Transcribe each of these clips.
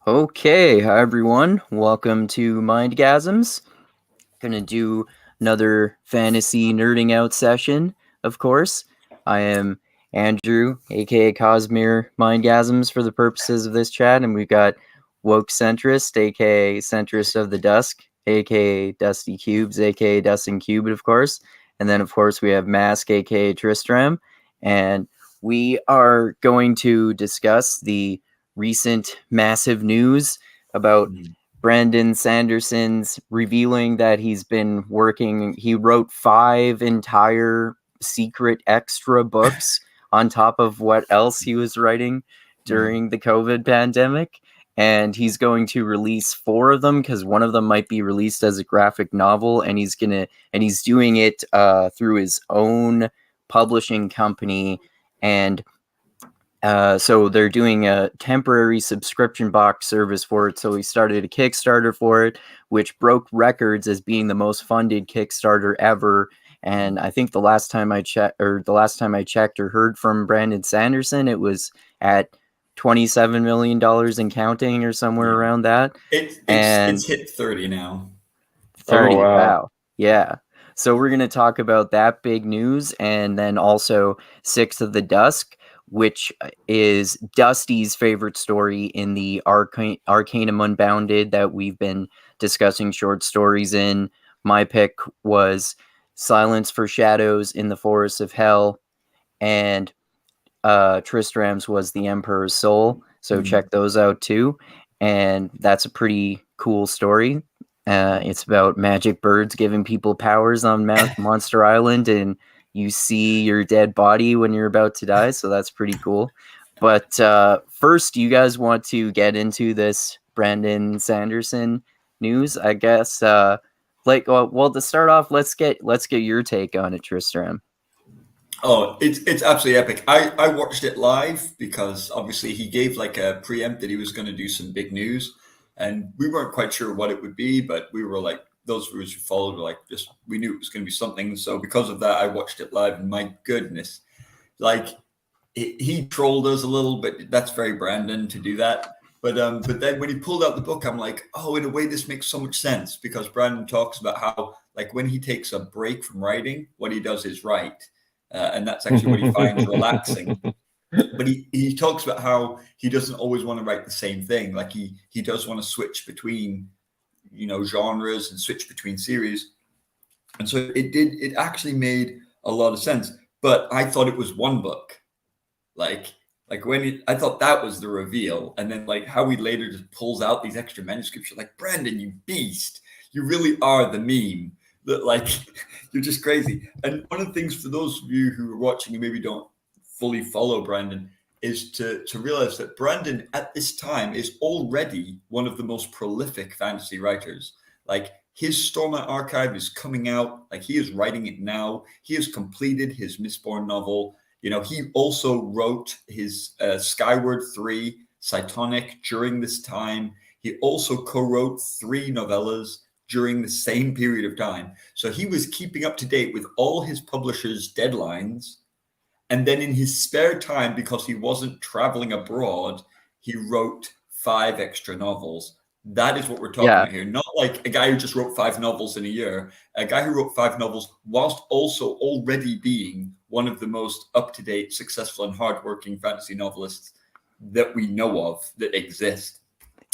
Okay, hi everyone. Welcome to Mindgasms. Gonna do another fantasy nerding out session, of course. I am Andrew, aka Cosmere Mindgasms, for the purposes of this chat, and we've got Woke Centrist, aka Centrist of the Dusk, aka Dusty Cubes, aka Dustin Cubit, of course. And then, of course, we have Mask AKA Tristram, and we are going to discuss the recent massive news about Brandon Sanderson's revealing that he wrote 5 entire secret extra books on top of what else he was writing during the COVID pandemic. And he's going to release 4 of them because one of them might be released as a graphic novel, and he's doing it through his own publishing company. And so they're doing a temporary subscription box service for it. So he started a Kickstarter for it, which broke records as being the most funded Kickstarter ever. And I think the last time I checked or heard from Brandon Sanderson, it was at $27 million and counting, or somewhere around that. It's hit 30 now. 30, Oh, wow. wow. Yeah. So we're going to talk about that big news, and then also Six of the Dusk, which is Dusty's favorite story in the Arcanum Unbounded that we've been discussing short stories in. My pick was Silence for Shadows in the Forest of Hell, and Tristram's was The Emperor's Soul. So check those out too. And that's a pretty cool story. It's about magic birds giving people powers on Monster Island, and you see your dead body when you're about to die, so that's pretty cool. But first, do you guys want to get into this Brandon Sanderson news? I guess. To start off, let's get your take on it, Tristram. Oh, it's absolutely epic. I watched it live because obviously he gave like a preempt that he was going to do some big news, and we weren't quite sure what it would be, but we were like, those of us who followed were like, just we knew it was going to be something. So because of that, I watched it live, and my goodness, like he trolled us a little, but that's very Brandon to do that. But then when he pulled out the book, I'm like, oh, in a way, this makes so much sense because Brandon talks about how like when he takes a break from writing, what he does is write. And that's actually what he finds relaxing. But he talks about how he doesn't always want to write the same thing. Like he does want to switch between, genres and switch between series. And so it actually made a lot of sense. But I thought it was one book. Like when I thought that was the reveal. And then like how he later just pulls out these extra manuscripts. You're like, Brandon, you beast. You really are the meme. That like you're just crazy. And one of the things for those of you who are watching and maybe don't fully follow Brandon is to realize that Brandon at this time is already one of the most prolific fantasy writers. Like his Stormlight archive is coming out, like he is writing it now. He has completed his Mistborn novel. He also wrote his Skyward 3 Cytonic during this time. He also co-wrote 3 novellas during the same period of time. So he was keeping up to date with all his publishers' deadlines. And then in his spare time, because he wasn't traveling abroad, he wrote 5 extra novels. That is what we're talking about here. Not like a guy who just wrote 5 novels in a year, a guy who wrote 5 novels whilst also already being one of the most up-to-date, successful, and hardworking fantasy novelists that we know of that exist.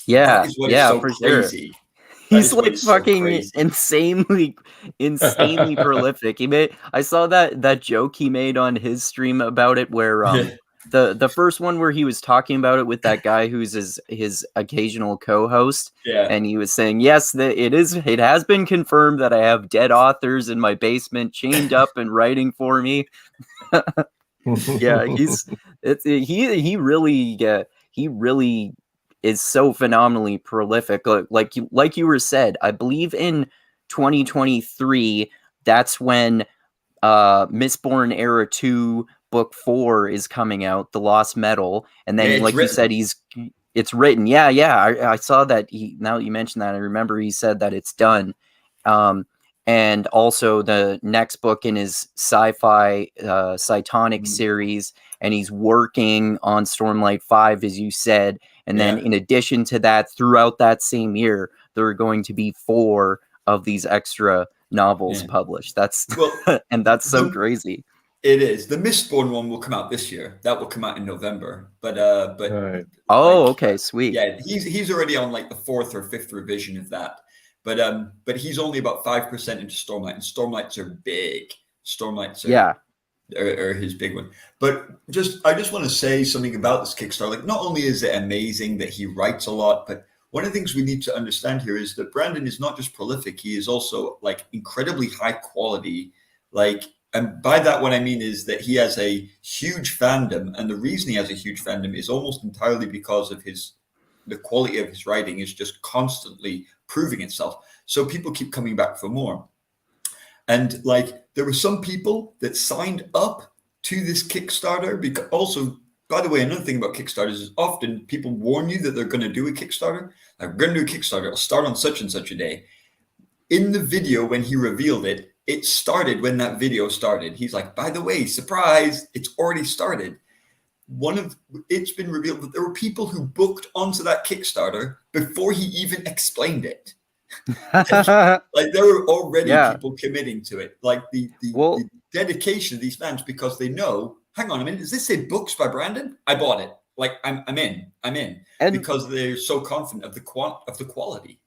Yeah, that is what is so crazy. Sure. He's like fucking insanely prolific. I saw that joke he made on his stream about it, where the first one where he was talking about it with that guy who's his occasional co-host, and he was saying, yes, it has been confirmed that I have dead authors in my basement chained up and writing for me. Yeah, he really is so phenomenally prolific. Like you were said, I believe in 2023, that's when Mistborn Era 2 book 4 is coming out, The Lost Metal, and then you said it's written. I saw that. Now that you mentioned that, I remember he said that it's done. And also the next book in his sci-fi Cytonic series and he's working on Stormlight 5, as you said. And then in addition to that, throughout that same year, there are going to be 4 of these extra novels published. That's and that's so crazy. It is. The Mistborn one will come out this year. That will come out in November. But Right. Okay, sweet. Yeah, he's already on like the 4th or 5th revision of that. But he's only about 5% into Stormlight, and Stormlights are big. Stormlights are his big one. But I just want to say something about this Kickstarter. Like, not only is it amazing that he writes a lot, but one of the things we need to understand here is that Brandon is not just prolific, he is also like incredibly high quality. Like, and by that, what I mean is that he has a huge fandom, and the reason he has a huge fandom is almost entirely because of the quality of his writing is just constantly proving itself. So people keep coming back for more. And like, there were some people that signed up to this Kickstarter because also, by the way, another thing about Kickstarters is often people warn you that they're going to do a Kickstarter. Like, we're going to do a Kickstarter. It'll start on such and such a day. In the video, when he revealed it, it started when that video started. He's like, by the way, surprise, it's already started. It's been revealed that there were people who booked onto that Kickstarter before he even explained it. Like, there were already people committing to it. Like the dedication of these fans, because they know, hang on a minute, does this say books by Brandon? I bought it. Like, I'm in, and because they're so confident of the quality.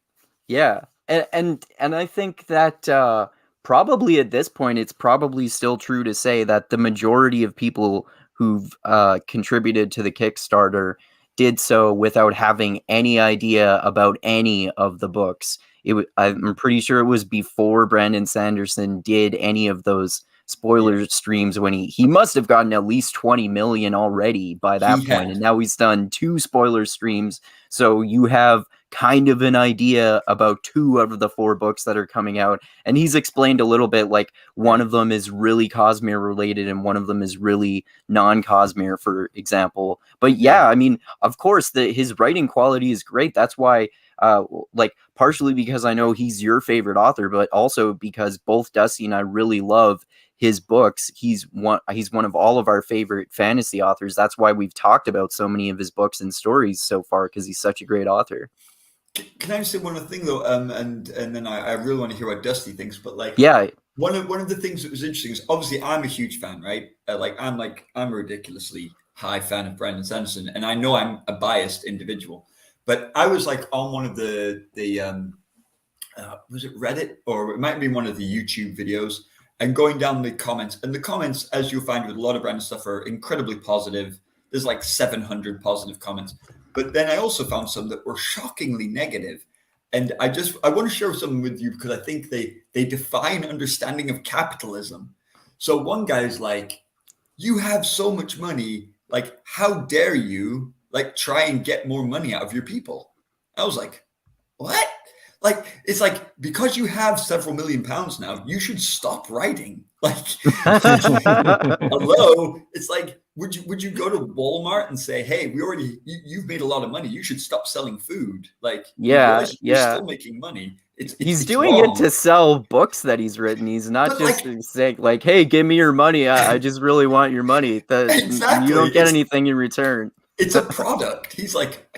Yeah, and I think that probably at this point, it's probably still true to say that the majority of people who've contributed to the Kickstarter did so without having any idea about any of the books. I'm pretty sure it was before Brandon Sanderson did any of those spoiler streams, when he must have gotten at least 20 million already by that point. And now he's done 2 spoiler streams. So you have kind of an idea about 2 out of the 4 books that are coming out. And he's explained a little bit, like, one of them is really Cosmere related and one of them is really non-Cosmere, for example. But yeah, I mean, of course, his writing quality is great. That's why, like, partially because I know he's your favorite author, but also because both Dusty and I really love his books. He's one of all of our favorite fantasy authors. That's why we've talked about so many of his books and stories so far, because he's such a great author. Can I just say one other thing though? And then I really want to hear what Dusty thinks. But like, one of the things that was interesting is, obviously I'm a huge fan, right? I'm a ridiculously high fan of Brandon Sanderson, and I know I'm a biased individual. But I was like on one of the was it Reddit, or it might be one of the YouTube videos, and going down the comments. And the comments, as you'll find with a lot of Brandon stuff, are incredibly positive. There's like 700 positive comments. But then I also found some that were shockingly negative. And I want to share something with you, because I think they defy an understanding of capitalism. So one guy's like, you have so much money, like, how dare you, like, try and get more money out of your people? I was like, what? Like, it's like, because you have several million pounds now, you should stop writing. Like, hello, it's like, would you go to Walmart and say, hey, you've made a lot of money, you should stop selling food? Like, you're still making money. He's doing it to sell books that he's written. He's not just saying, like, hey, give me your money. I just really want your money. Exactly. You don't get anything in return. It's a product. He's like,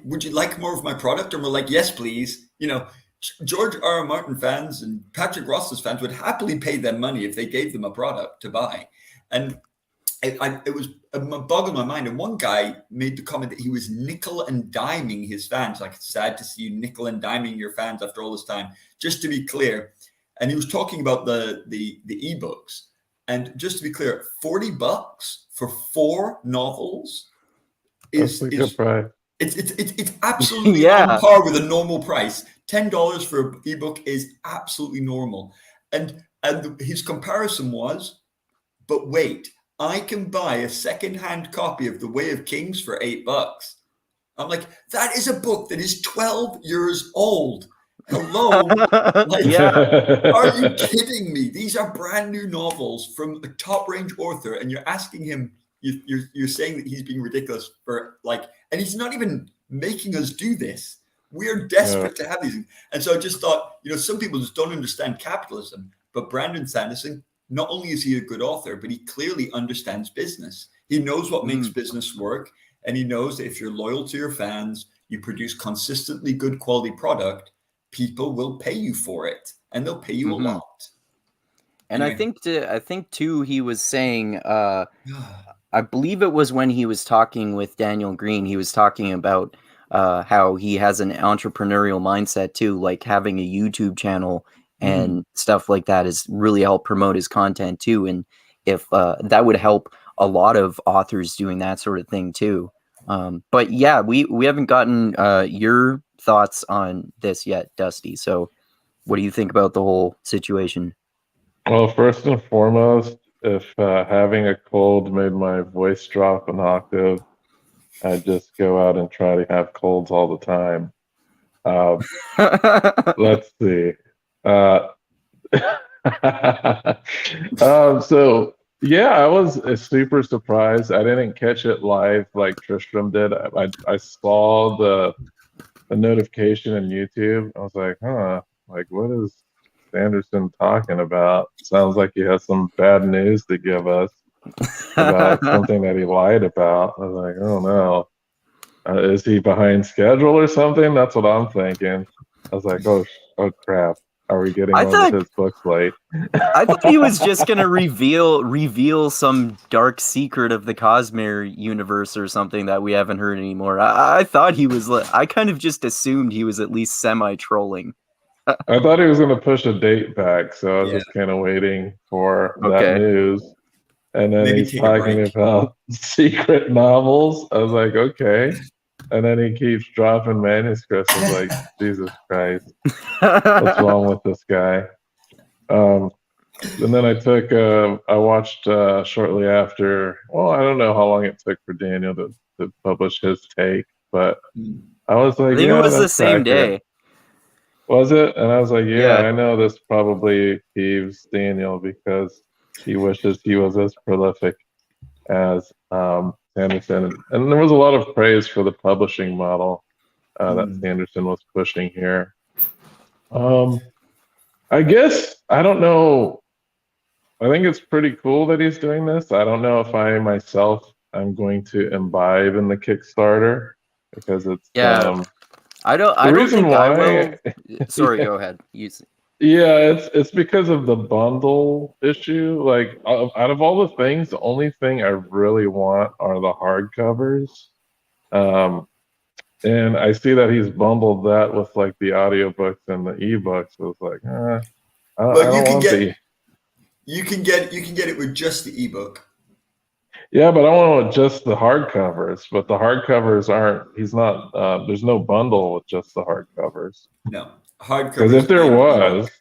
would you like more of my product? And we're like, yes, please. You know, George R.R. Martin fans and Patrick Ross's fans would happily pay them money if they gave them a product to buy. And it was boggled my mind. And one guy made the comment that he was nickel and diming his fans. Like, it's sad to see you nickel and diming your fans after all this time. Just to be clear, and he was talking about the ebooks. And just to be clear, $40 for 4 novels is it's absolutely on par with a normal price. $10 for an ebook is absolutely normal. And his comparison was, but wait, I can buy a secondhand copy of The Way of Kings for $8. I'm like, that is a book that is 12 years old. Hello. Like, are you kidding me? These are brand new novels from a top range author, and you're asking him, you're saying that he's being ridiculous for, like, and he's not even making us do this. We're desperate to have these. And so I just thought, some people just don't understand capitalism. But Brandon Sanderson, not only is he a good author, but he clearly understands business. He knows what makes Mm. business work, and he knows that if you're loyal to your fans, you produce consistently good quality product, people will pay you for it, and they'll pay you a lot. And Anyway. I think too, he was saying, I believe it was when he was talking with Daniel Green, he was talking about how he has an entrepreneurial mindset too, like having a YouTube channel and stuff like that has really helped promote his content too. And if that would help a lot of authors doing that sort of thing too. But yeah, we haven't gotten your thoughts on this yet, Dusty. So what do you think about the whole situation? Well, first and foremost, if having a cold made my voice drop an octave, I'd just go out and try to have colds all the time. Let's see. Uh, so yeah, I was super surprised. I didn't catch it live like Tristram did. I saw the notification in YouTube. I was like, huh, like what is Sanderson talking about? Sounds like he has some bad news to give us about something that he lied about. I was like, oh no. Is he behind schedule or something? That's what I'm thinking. I was like, oh crap. Are we getting I one of thought his books late? I thought he was just gonna reveal some dark secret of the Cosmere universe or something that we haven't heard anymore. I thought he was. I kind of just assumed he was at least semi trolling. I thought he was going to push a date back, so I was Yeah. just kind of waiting for that Okay. news. And then Maybe he's take a talking break. about secret novels. I was like, okay. And then he keeps dropping manuscripts. I was like, Jesus Christ, what's wrong with this guy? And then I watched shortly after. Well, I don't know how long it took for Daniel to publish his take, but I was I like, think it yeah, was the that's same accurate. day. Was it? And I was like, yeah, Yeah. I know this probably peeves Daniel because he wishes he was as prolific as Sanderson. And there was a lot of praise for the publishing model that Sanderson was pushing here. I guess, I don't know. I think it's pretty cool that he's doing this. I don't know if I myself am going to imbibe in the Kickstarter because it's Yeah. I the don't reason think I why. will. Sorry, Yeah. go ahead. Yeah, it's because of the bundle issue. Like out of all the things, the only thing I really want are the hardcovers. And I see that he's bundled that with like the audiobooks and the ebooks. So it's like, I Well, don't want the. you can get it with just the ebook. Yeah, but I want just the hardcovers. But the hardcovers aren't. He's not. There's no bundle with just the hardcovers. No, Because if hardcovers there and was, ebook.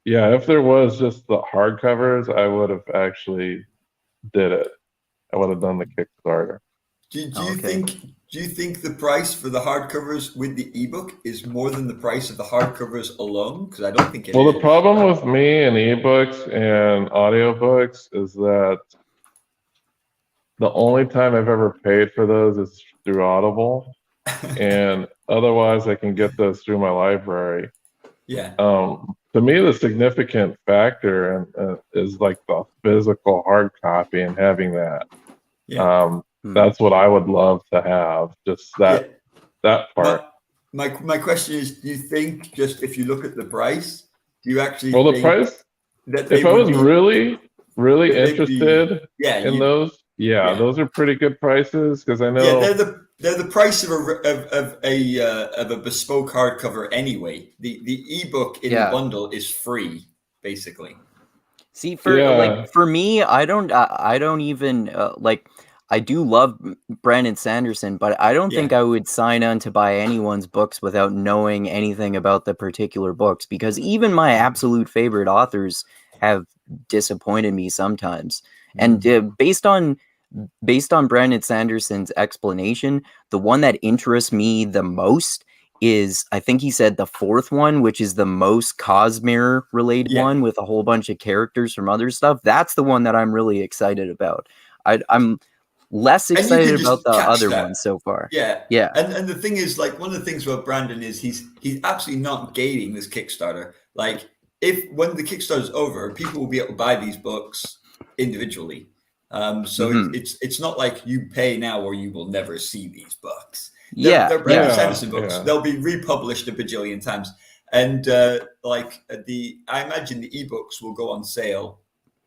yeah, if there was just the hardcovers, I would have actually did it. I would have done the Kickstarter. Do Okay. you think the price for the hardcovers with the ebook is more than the price of the hardcovers alone? Because I don't think it Well, the is. problem with me and ebooks and audiobooks is that the only time I've ever paid for those is through Audible, and otherwise I can get those through my library. Yeah. To me, the significant factor is like the physical hard copy and having that. Yeah. That's what I would love to have. Just that part. My question is, do you think just if you look at the price, do you actually Well, the think price. that they If I would was be really they'd be interested in those, yeah. those are pretty good prices because I Yeah, know. they're the price of a bespoke hardcover anyway. The ebook in the Yeah. bundle is free, basically. See, Yeah. for me, I don't even like. I do love Brandon Sanderson, but I don't think Yeah. I would sign on to buy anyone's books without knowing anything about the particular books, because even my absolute favorite authors have disappointed me sometimes. And based on Brandon Sanderson's explanation, the one that interests me the most is, I think he said, the fourth one, which is the most Cosmere related Yeah. one with a whole bunch of characters from other stuff. That's the one that I'm really excited about. I'm less And you can excited about just the catch other that. ones so far. Yeah. Yeah. And the thing is, like, one of the things about Brandon is he's absolutely not gating this Kickstarter. Like, if when the Kickstarter's over, people will be able to buy these books individually. So Mhm. it's not like you pay now or you will never see these books. Yeah, They're yeah. Brandon Sanderson books. Yeah. They'll be republished a bajillion times. And I imagine the ebooks will go on sale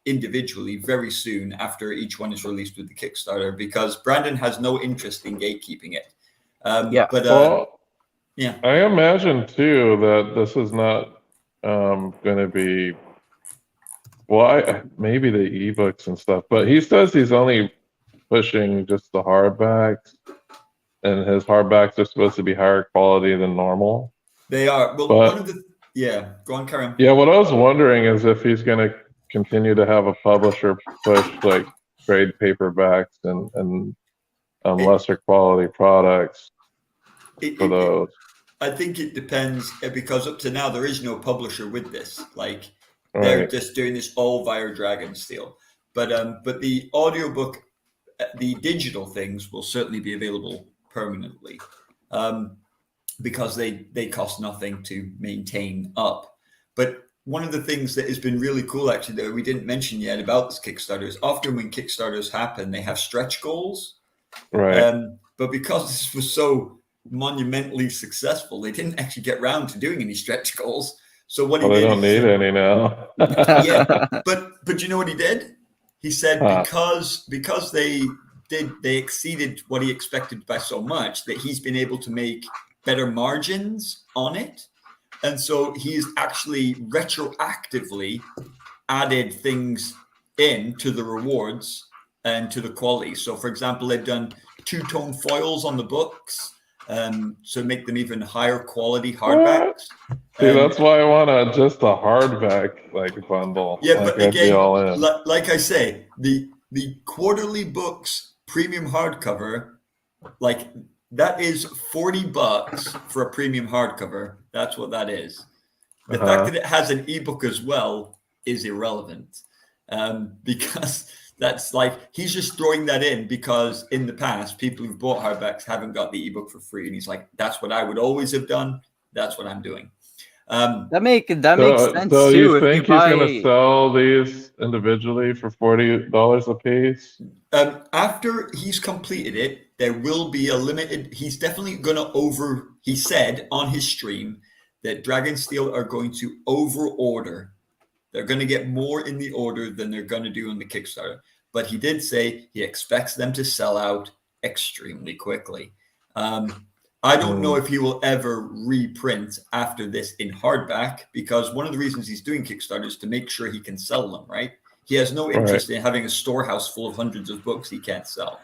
individually very soon after each one is released with the Kickstarter, because Brandon has no interest in gatekeeping it. Yeah. But Well, yeah, I imagine too that this is not going to be, well, maybe the ebooks and stuff, but he says he's only pushing just the hardbacks, and his hardbacks are supposed to be higher quality than normal. they are. Well, one of But the go on, Karen. yeah, what I was wondering is if he's going to continue to have a publisher push like trade paperbacks and lesser quality products for those. I think it depends, because up to now there is no publisher with this. Like, they're Right. just doing this all via Dragonsteel. But the audiobook, the digital things will certainly be available permanently, because they cost nothing to maintain up. But one of the things that has been really cool, actually, that we didn't mention yet about this Kickstarter is often when Kickstarters happen, they have stretch goals. Right. But because this was so monumentally successful, they didn't actually get round to doing any stretch goals. So what Well, he they did don't is, need any now. yeah, but you know what he did? He said Huh. because they exceeded what he expected by so much that he's been able to make better margins on it, and so he's actually retroactively added things into the rewards and to the quality. So, for example, they've done two-tone foils on the books, so make them even higher quality hardbacks. See, that's why I want just a hardback like bundle. Yeah, like but I'd be again, all in. like I say, the quarterly books premium hardcover, like that is $40 for a premium hardcover. That's what that is. The fact that it has an ebook as well is irrelevant, because that's like he's just throwing that in because in the past people who've bought hardbacks haven't got the ebook for free, and he's like, "That's what I would always have done. That's what I'm doing." That makes sense So you too. If you think he's gonna buy, sell these individually for $40 a piece? After he's completed it, there will be a limited. He's definitely going to over. He said on his stream that Dragonsteel are going to over order. They're going to get more in the order than they're going to do in the Kickstarter. But he did say he expects them to sell out extremely quickly. I don't know if he will ever reprint after this in hardback, because one of the reasons he's doing Kickstarter is to make sure he can sell them, right? He has no interest in having a storehouse full of hundreds of books he can't sell.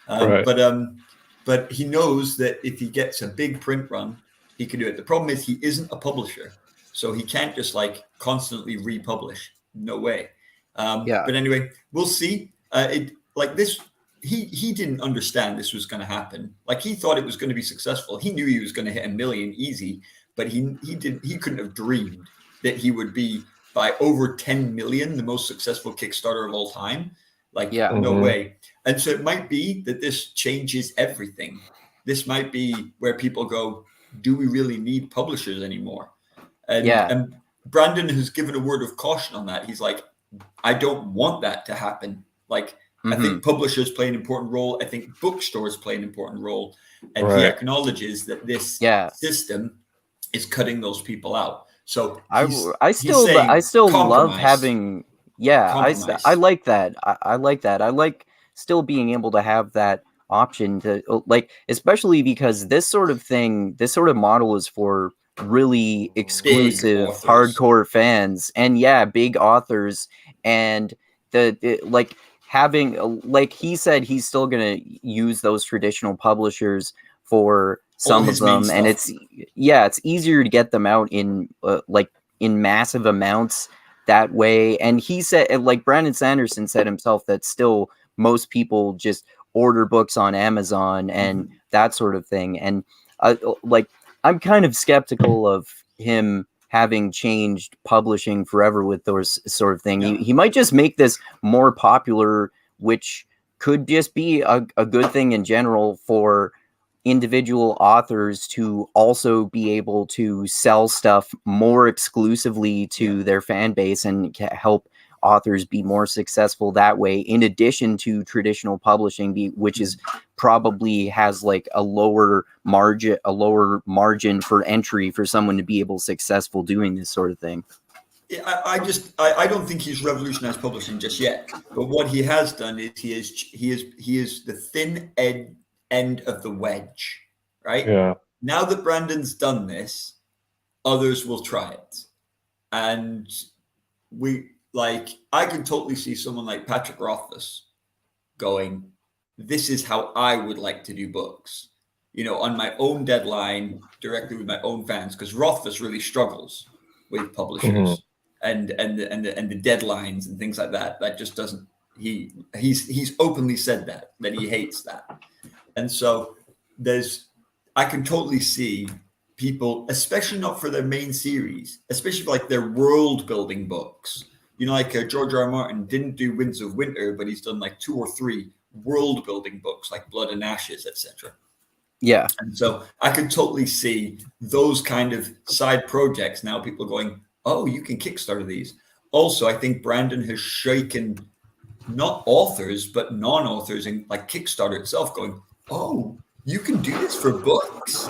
But he knows that if he gets a big print run, he can do it. The problem is he isn't a publisher, so he can't just like constantly republish. No way. But anyway, we'll see. He didn't understand this was going to happen. Like, he thought it was going to be successful. He knew he was going to hit 1 million easy, but he couldn't have dreamed that he would be by over 10 million, the most successful Kickstarter of all time. Like, no way. And so it might be that this changes everything. This might be where people go, do we really need publishers anymore? And Brandon has given a word of caution on that. He's like, I don't want that to happen. Like, I think publishers play an important role. I think bookstores play an important role. And he acknowledges that this system is cutting those people out. So I still love having. I like that. I like that. I like still being able to have that option to, like, especially because this sort of thing, this sort of model is for really exclusive hardcore fans, and big authors, and the like having, like he said, he's still gonna use those traditional publishers for some of them, and it's easier to get them out in in massive amounts that way. And he said, like Brandon Sanderson said himself, that still most people just order books on Amazon and that sort of thing. And I'm kind of skeptical of him having changed publishing forever with those sort of thing. He might just make this more popular, which could just be a good thing in general for individual authors to also be able to sell stuff more exclusively to their fan base and help authors be more successful that way, in addition to traditional publishing, which is probably has like a lower margin for entry for someone to be able successful doing this sort of thing. I don't think he's revolutionized publishing just yet. But what he has done is he is the thin end of the wedge, right? Yeah. Now that Brandon's done this, others will try it, and I can totally see someone like Patrick Rothfuss going, "This is how I would like to do books." On my own deadline, directly with my own fans, because Rothfuss really struggles with publishers and the deadlines and things like that. That just doesn't. He's openly said that he hates that, and so I can totally see people, especially not for their main series, especially for like their world building books. Like George R. R. Martin didn't do Winds of Winter, but he's done like 2 or 3 world building books like Blood and Ashes, etc. Yeah. And so I could totally see those kind of side projects. Now people going, oh, you can Kickstarter these. Also, I think Brandon has shaken not authors, but non-authors and like Kickstarter itself going, oh, you can do this for books.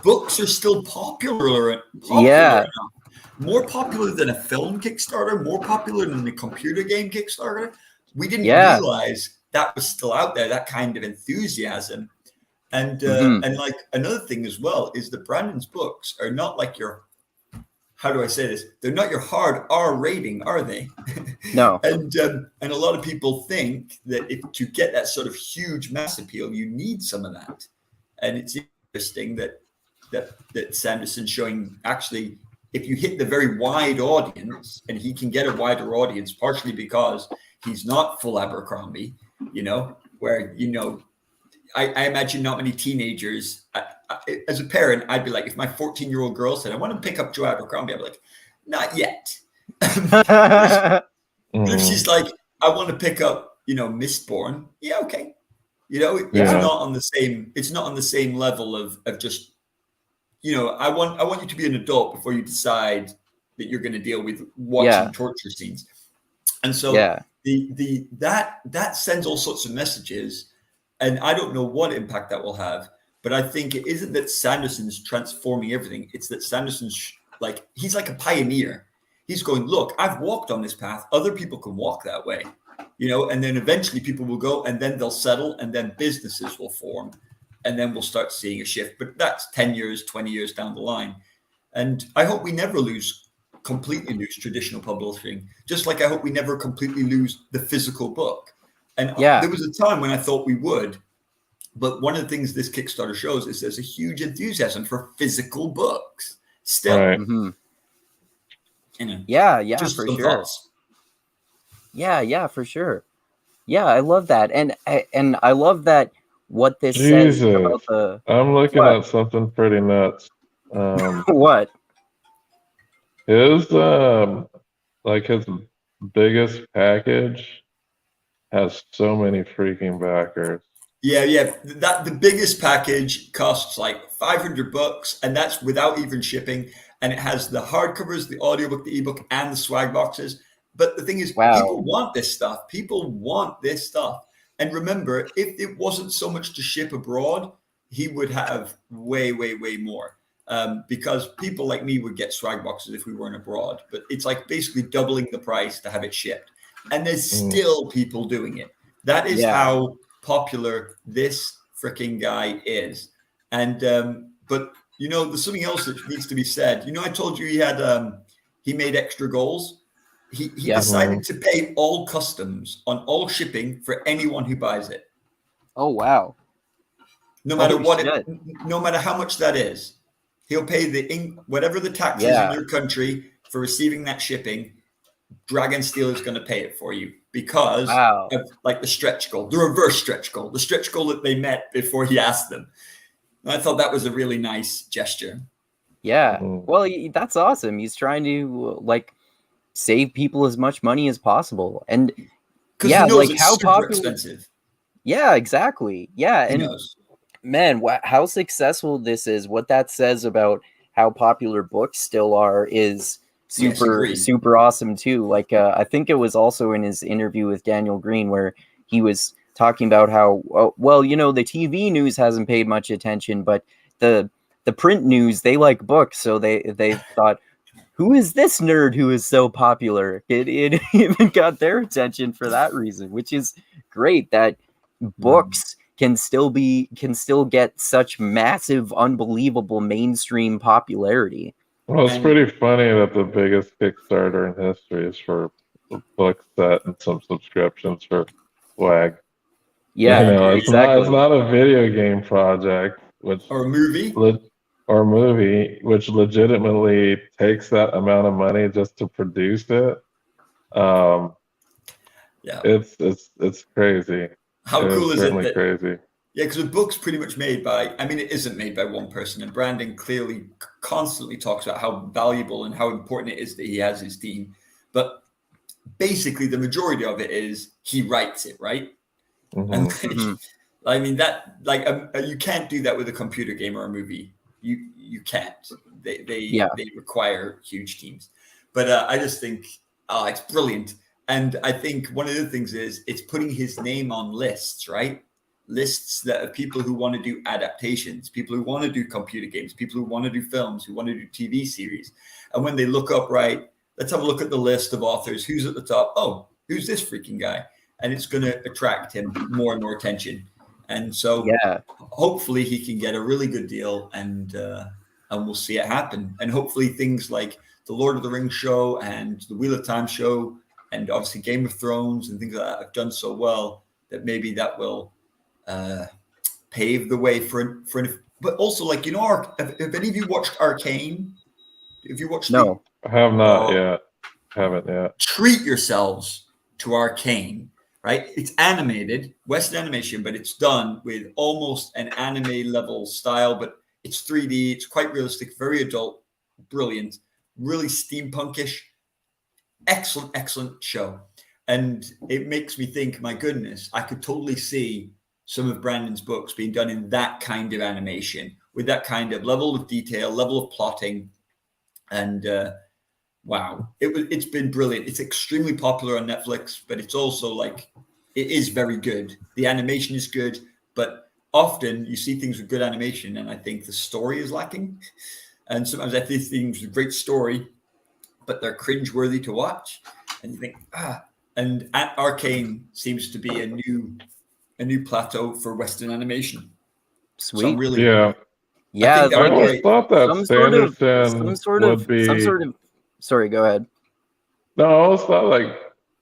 Books are still popular Yeah. enough. More popular than a film Kickstarter, more popular than a computer game Kickstarter. We didn't realize that was still out there, that kind of enthusiasm. And like another thing as well is that Brandon's books are not like your, how do I say this? They're not your hard R rating, are they? No. And a lot of people think that to get that sort of huge mass appeal, you need some of that. And it's interesting that Sanderson's showing actually, if you hit the very wide audience, and he can get a wider audience, partially because he's not full Abercrombie, where, I imagine not many teenagers, as a parent, I'd be like, if my 14-year-old girl said, I want to pick up Joe Abercrombie, I'd be like, not yet. But if she's like, I want to pick up, Mistborn, yeah, okay. It's not on the same level of just, I want you to be an adult before you decide that you're going to deal with watching torture scenes. And so that sends all sorts of messages. And I don't know what impact that will have, but I think it isn't that Sanderson's transforming everything. It's that Sanderson's he's like a pioneer. He's going, look, I've walked on this path. Other people can walk that way, and then eventually people will go, and then they'll settle, and then businesses will form, and then we'll start seeing a shift. But that's 10 years, 20 years down the line. And I hope we never completely lose traditional publishing, just like I hope we never completely lose the physical book. And there was a time when I thought we would, but one of the things this Kickstarter shows is there's a huge enthusiasm for physical books still. Right. Mm-hmm. Just for some sure. thoughts. Yeah, for sure. Yeah, I love that, and I love that what this says about the. I'm looking at something pretty nuts. What? His his biggest package has so many freaking backers. Yeah. The biggest package costs like $500, and that's without even shipping. And it has the hardcovers, the audiobook, the ebook, and the swag boxes. But the thing is, people want this stuff. People want this stuff. And remember, if it wasn't so much to ship abroad, he would have way, way, way more. Because people like me would get swag boxes if we weren't abroad. But it's like basically doubling the price to have it shipped. And there's still people doing it. That is how popular this freaking guy is. And but there's something else that needs to be said. I told you he made extra goals. He decided to pay all customs on all shipping for anyone who buys it. Oh wow! No matter no matter how much that is, he'll pay whatever the tax is in your country for receiving that shipping. Dragonsteel is going to pay it for you because of like the stretch goal, the reverse stretch goal, the stretch goal that they met before he asked them. And I thought that was a really nice gesture. Yeah. Well, that's awesome. He's trying to save people as much money as possible. And because he knows it's how super expensive. Yeah, exactly. Yeah. He knows. Man, how successful this is, what that says about how popular books still are is Yes, agreed. super awesome too. Like I think it was also in his interview with Daniel Green where he was talking about how well, you know, the TV news hasn't paid much attention, but the print news, they like books, so they thought, who is this nerd who is so popular? It even got their attention for that reason, which is great that books can still get such massive, unbelievable mainstream popularity. Well, it's pretty funny that the biggest Kickstarter in history is for a book set and some subscriptions for swag. Yeah, You know, exactly. it's not a video game project, or a movie. Or a movie, which legitimately takes that amount of money just to produce it. Yeah. It's crazy. How cool is it that crazy. Yeah, because the book's pretty much made by, I mean, it isn't made by one person, and Brandon clearly constantly talks about how valuable and how important it is that he has his team. But basically, the majority of it is he writes it, right? And I mean, that, like, you can't do that with a computer game or a movie. You can't. They require huge teams. But I just think, it's brilliant. And I think one of the things is it's putting his name on lists, right? Lists that of people who want to do adaptations, people who want to do computer games, people who want to do films, who want to do TV series. And when they look up, right, let's have a look at the list of authors. Who's at the top? Oh, who's this freaking guy? And it's going to attract him more and more attention. And so hopefully he can get a really good deal, and we'll see it happen. And hopefully things like the Lord of the Rings show and the Wheel of Time show and obviously Game of Thrones and things like that have done so well that maybe that will pave the way for but also, like, you know, have any of you watched Arcane? Have you watched? No, I have not yet. Haven't yet. Treat yourselves to Arcane, right? It's animated, Western animation, but it's done with almost an anime level style, but it's 3D, it's quite realistic, very adult, brilliant, really steampunkish, excellent show. And it makes me think, my goodness, I could totally see some of Brandon's books being done in that kind of animation, with that kind of level of detail, level of plotting. And wow, it's been brilliant. It's extremely popular on Netflix, but it's also like, it is very good. The animation is good, but often you see things with good animation and I think the story is lacking. And sometimes I see things with great story, but they're cringeworthy to watch. And you think, and Arcane seems to be a new plateau for Western animation. Sweet. So I'm really, yeah. I always thought that Sanderson would be. Sorry, go ahead. No,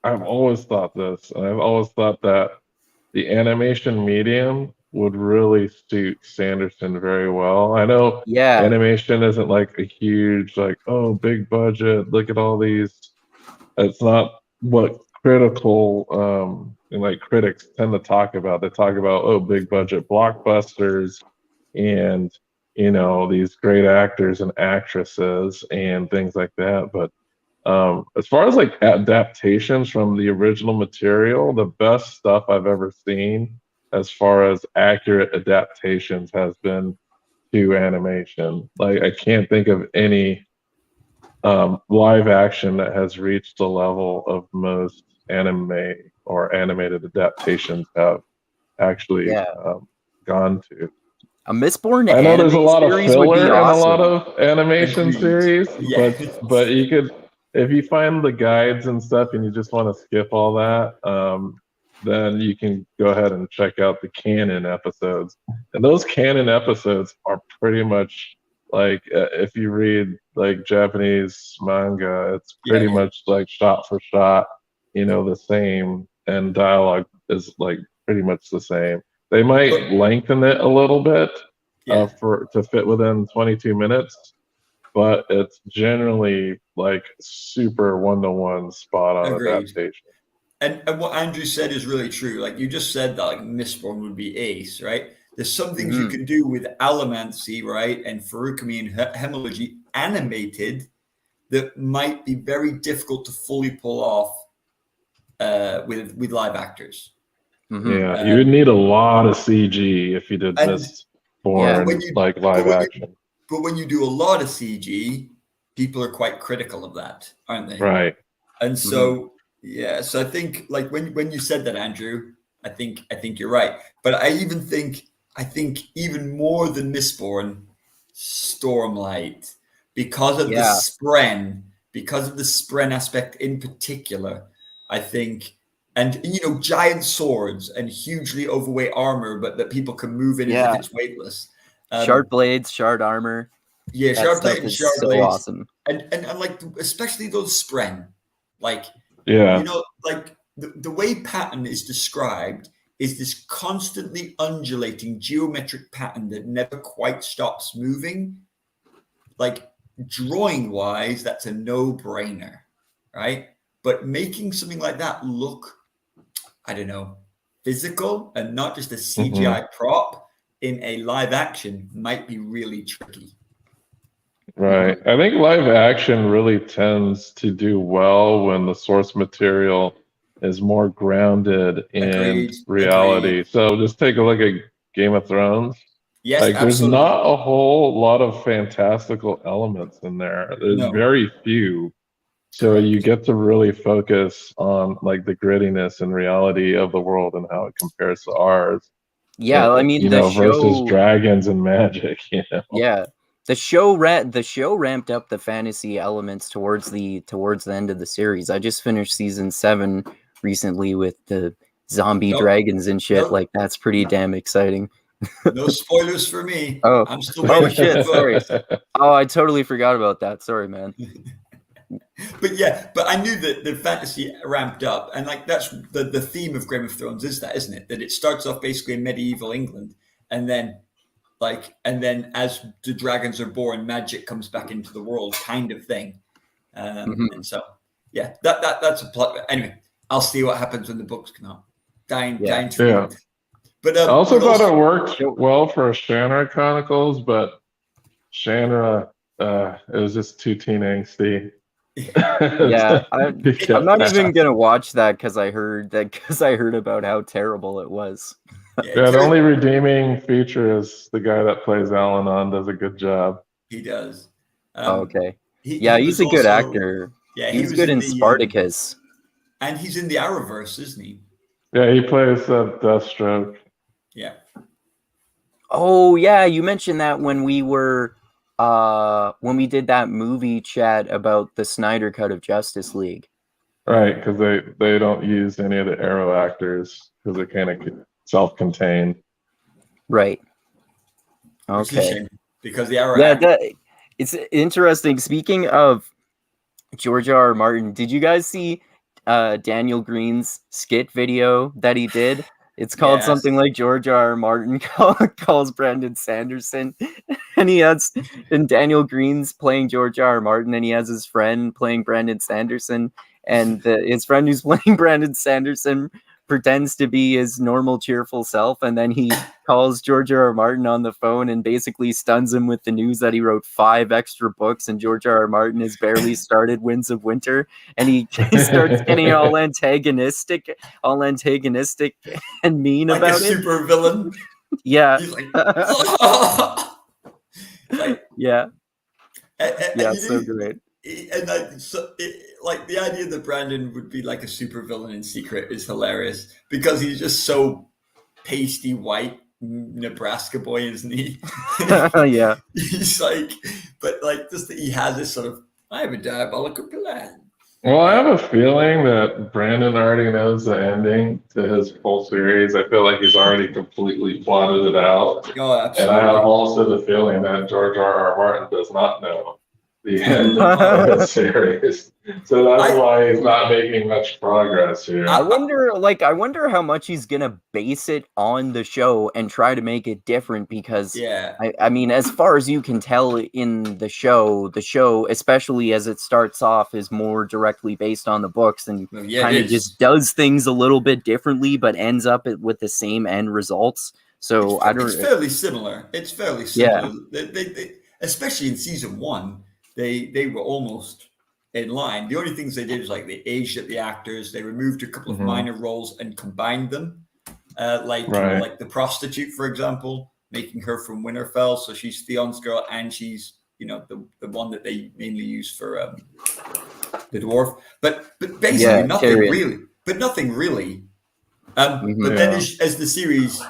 I've always thought this, and I've always thought that the animation medium would really suit Sanderson very well. I know animation isn't like a huge, like, oh, big budget, look at all these. It's not what critical and like critics tend to talk about. They talk about, oh, big budget blockbusters and, you know, these great actors and actresses and things like that. But as far as like adaptations from the original material, the best stuff I've ever seen as far as accurate adaptations has been to animation. Like, I can't think of any live action that has reached the level of most anime or animated adaptations have actually gone to. A Mistborn. I know there's a lot of filler in a lot awesome. of animation series, but you could, if you find the guides and stuff and you just want to skip all that, then you can go ahead and check out the canon episodes. And those canon episodes are pretty much like, if you read like Japanese manga, it's pretty much like shot for shot, you know, the same, and dialogue is like pretty much the same. They might lengthen it a little bit to fit within 22 minutes, but it's generally like super one-to-one spot on adaptation. And what Andrew said is really true. Like you just said that like Mistborn would be ace, right? There's some things you can do with Allomancy, right? And Furukami and Hemology animated that might be very difficult to fully pull off with live actors. Yeah, you would need a lot of CG if you did Mistborn like live action. But when you do a lot of CG, people are quite critical of that, aren't they? Right. And so, so I think like when you said that, Andrew, I think you're right. But I think even more than Mistborn, Stormlight, because of the Yeah. spren, aspect in particular, I think, and giant swords and hugely overweight armor, but that people can move in as if it's weightless. Shard blades, shard armor. Yeah, That shard stuff blade and is shard so blades, awesome. and like especially those spren, like Yeah. like the way pattern is described is this constantly undulating geometric pattern that never quite stops moving. Like drawing wise, that's a no-brainer, right? But making something like that look, I don't know, physical and not just a CGI prop in a live action might be really tricky. Right. I think live action really tends to do well when the source material is more grounded in Agreed. reality. So just take a look at Game of Thrones. Yes, Like there's absolutely. not a whole lot of fantastical elements in there. There's very few. So you get to really focus on like the grittiness and reality of the world and how it compares to ours. Yeah, I mean the show versus dragons and magic, Yeah. The show ramped up the fantasy elements towards the end of the series. I just finished season 7 recently with the zombie dragons and shit. Like that's pretty damn exciting. No spoilers for me. Oh, I'm still waiting. Shit! Sorry. Oh, I totally forgot about that. Sorry, man. But I knew that the fantasy ramped up, and like that's the theme of Game of Thrones is that, isn't it? That it starts off basically in medieval England, and then as the dragons are born, magic comes back into the world, kind of thing. And so, that's a plot. Anyway, I'll see what happens when the books come out. Dying to read. But I also thought it worked well for Shanra Chronicles, but Shanra, it was just too teen angsty. Yeah, I'm not even gonna watch that because I heard about how terrible it was. Yeah, the only redeeming feature is the guy that plays Al-Anon does a good job. He does. Okay. He's a good actor. Yeah, he was good in Spartacus. And he's in the Arrowverse, isn't he? Yeah, he plays Deathstroke. Yeah. Oh yeah, you mentioned that when we were when we did that movie chat about the Snyder Cut of Justice League. Right, because they don't use any of the Arrow actors because they're kind of self-contained. Right. Okay. Because the Arrow. It's interesting. Speaking of George R. R. Martin, did you guys see Daniel Green's skit video that he did? It's called something like George R. R. Martin calls Brandon Sanderson, and Daniel Green's playing George R. R. Martin, and he has his friend playing Brandon Sanderson, and his friend who's playing Brandon Sanderson pretends to be his normal cheerful self, and then he calls George R. R. Martin on the phone and basically stuns him with the news that he wrote 5 extra books and George R. R. Martin has barely started Winds of Winter, and he starts getting all antagonistic and mean like about a super villain. Yeah. He's like, yeah. And so great. And like the idea that Brandon would be like a super villain in secret is hilarious because he's just so pasty white Nebraska boy, isn't he? Yeah. He's like, but like just that he has this sort of, I have a diabolical plan. Well, I have a feeling that Brandon already knows the ending to his full series. I feel like he's already completely plotted it out. Oh, absolutely. And I have also the feeling that George R. R. Martin does not know the end of the series. So that's why he's not making much progress here. I wonder how much he's gonna base it on the show and try to make it different because I mean, as far as you can tell in the show, especially as it starts off, is more directly based on the books and kind of just does things a little bit differently, but ends up with the same end results. So it's fairly similar. It's fairly similar. Yeah. They especially in season 1. They were almost in line. The only things they did was like they aged up the actors. They removed a couple of minor roles and combined them, like the prostitute, for example, making her from Winterfell, so she's Theon's girl and she's the one that they mainly use for the dwarf. But basically nothing Tyrion. really. But nothing really. But Mhm. then as the series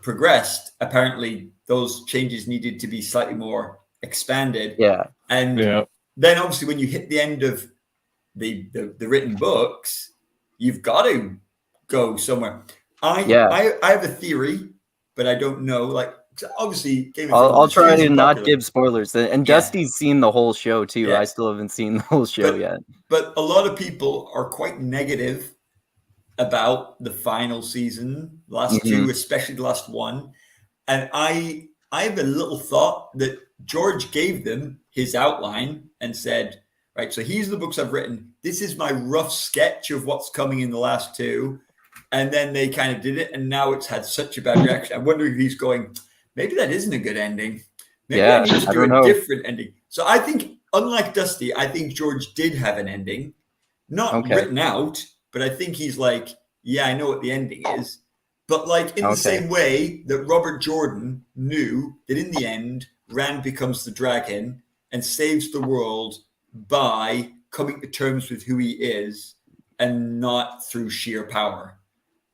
progressed, apparently those changes needed to be slightly more expanded. Yeah. And then obviously when you hit the end of the written books, you've got to go somewhere. I have a theory, but I don't know. Like obviously, Game of Thrones. I'll try to not popular. give spoilers. And Dusty's seen the whole show too. Yeah. I still haven't seen the whole show yet. But a lot of people are quite negative about the final season, last two, especially the last one. And I have a little thought that George gave them his outline and said, right, so here's the books I've written. This is my rough sketch of what's coming in the last two. And then they kind of did it. And now it's had such a bad reaction. I'm wondering if he's going, maybe that isn't a good ending. Maybe I need to do a different ending. So I think, unlike Dusty, I think George did have an ending. Not written out, but I think he's like, yeah, I know what the ending is. But like in the same way that Robert Jordan knew that in the end, Rand becomes the dragon and saves the world by coming to terms with who he is and not through sheer power.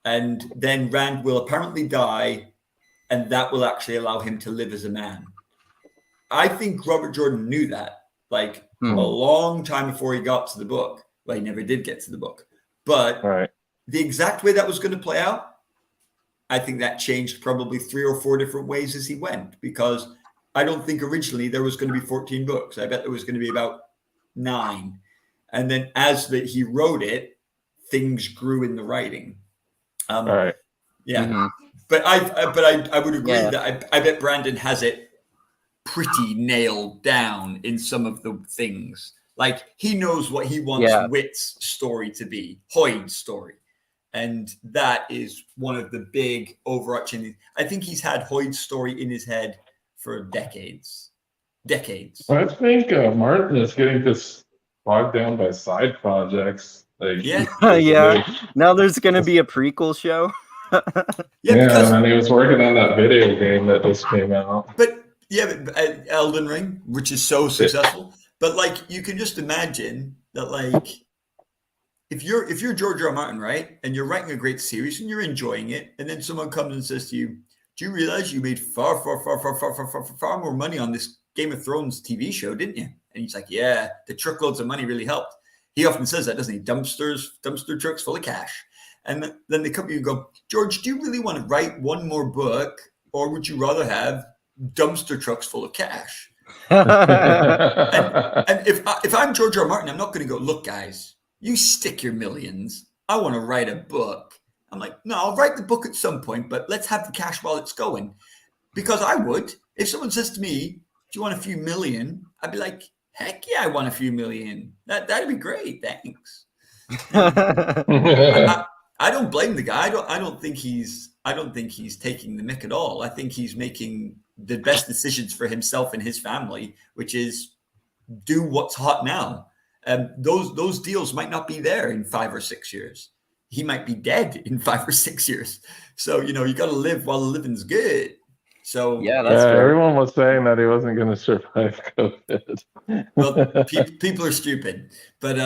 And then Rand will apparently die, and that will actually allow him to live as a man. I think Robert Jordan knew that like a long time before he got to the book. Well, he never did get to the book. But the exact way that was going to play out, I think that changed probably 3 or 4 different ways as he went, because I don't think originally there was going to be 14 books. I bet there was going to be about 9. And then as he wrote it, things grew in the writing. Yeah. But I would agree that I bet Brandon has it pretty nailed down in some of the things. Like he knows what he wants Wit's story to be, Hoyd's story. And that is one of the big overarching. I think he's had Hoyd's story in his head for decades. I think Martin is getting this bogged down by side projects. Like, Now there's going to be a prequel show. And he was working on that video game that just came out. But Elden Ring, which is so successful. But like, you can just imagine that, like, if you're George R. R. Martin, right, and you're writing a great series and you're enjoying it, and then someone comes and says to you, "Do you realize you made far more money on this Game of Thrones TV show, didn't you?" And he's like, "Yeah, the truckloads of money really helped." He often says that, doesn't he? Dumpster trucks full of cash. And then they come to you and go, "George, do you really want to write one more book, or would you rather have dumpster trucks full of cash?" and if I'm George R. R. Martin, I'm not going to go, "Look, guys, you stick your millions. I want to write a book." I'm like, "No, I'll write the book at some point, but let's have the cash while it's going." Because I would. If someone says to me, "Do you want a few million?" I'd be like, "Heck yeah, I want a few million. That'd be great. Thanks." I don't blame the guy. I don't think he's taking the mick at all. I think he's making the best decisions for himself and his family, which is do what's hot now. Those deals might not be there in 5 or 6 years. He might be dead in 5 or 6 years. So, you got to live while the living's good. So that's fair. Everyone was saying that he wasn't going to survive COVID. Well, people are stupid, but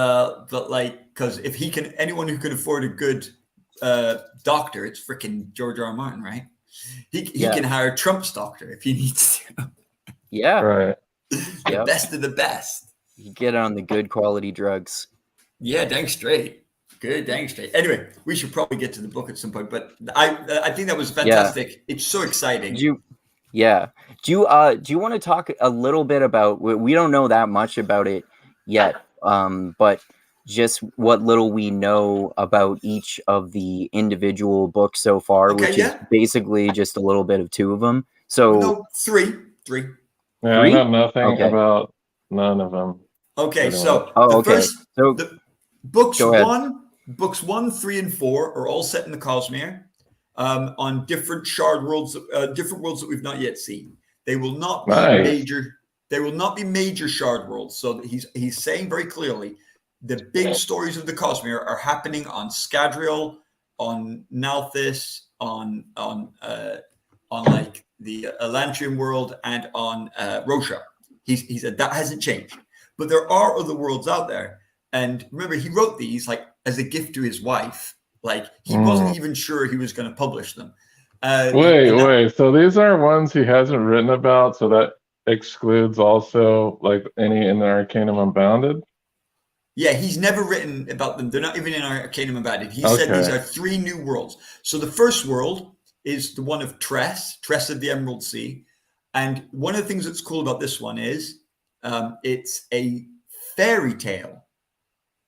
like, because if anyone who can afford a good doctor, it's freaking George R. R. Martin, right? He can hire Trump's doctor if he needs to. Right. The best of the best. You get on the good quality drugs. Yeah, dang straight. Good, dang straight. Anyway, we should probably get to the book at some point, but I think that was fantastic. Yeah. It's so exciting. Do you want to talk a little bit about? We don't know that much about it yet, but just what little we know about each of the individual books so far, which is basically just a little bit of 2 of them. So no, three. Yeah, I know nothing about none of them. Okay, so books 1, 3, and 4 are all set in the Cosmere, on different shard worlds, different worlds that we've not yet seen. They will not be major. They will not be major shard worlds. So he's saying very clearly, the big stories of the Cosmere are happening on Scadrial, on Nalthis, on like the Elantrian world, and on Rosha. He said that hasn't changed. But there are other worlds out there. And remember, he wrote these like as a gift to his wife. Like he wasn't even sure he was going to publish them. Wait. So these are ones he hasn't written about. So that excludes also like any in the Arcanum Unbounded. Yeah, he's never written about them. They're not even in Arcanum Unbounded. He said these are 3 new worlds. So the first world is the one of Tress of the Emerald Sea. And one of the things that's cool about this one is it's a fairy tale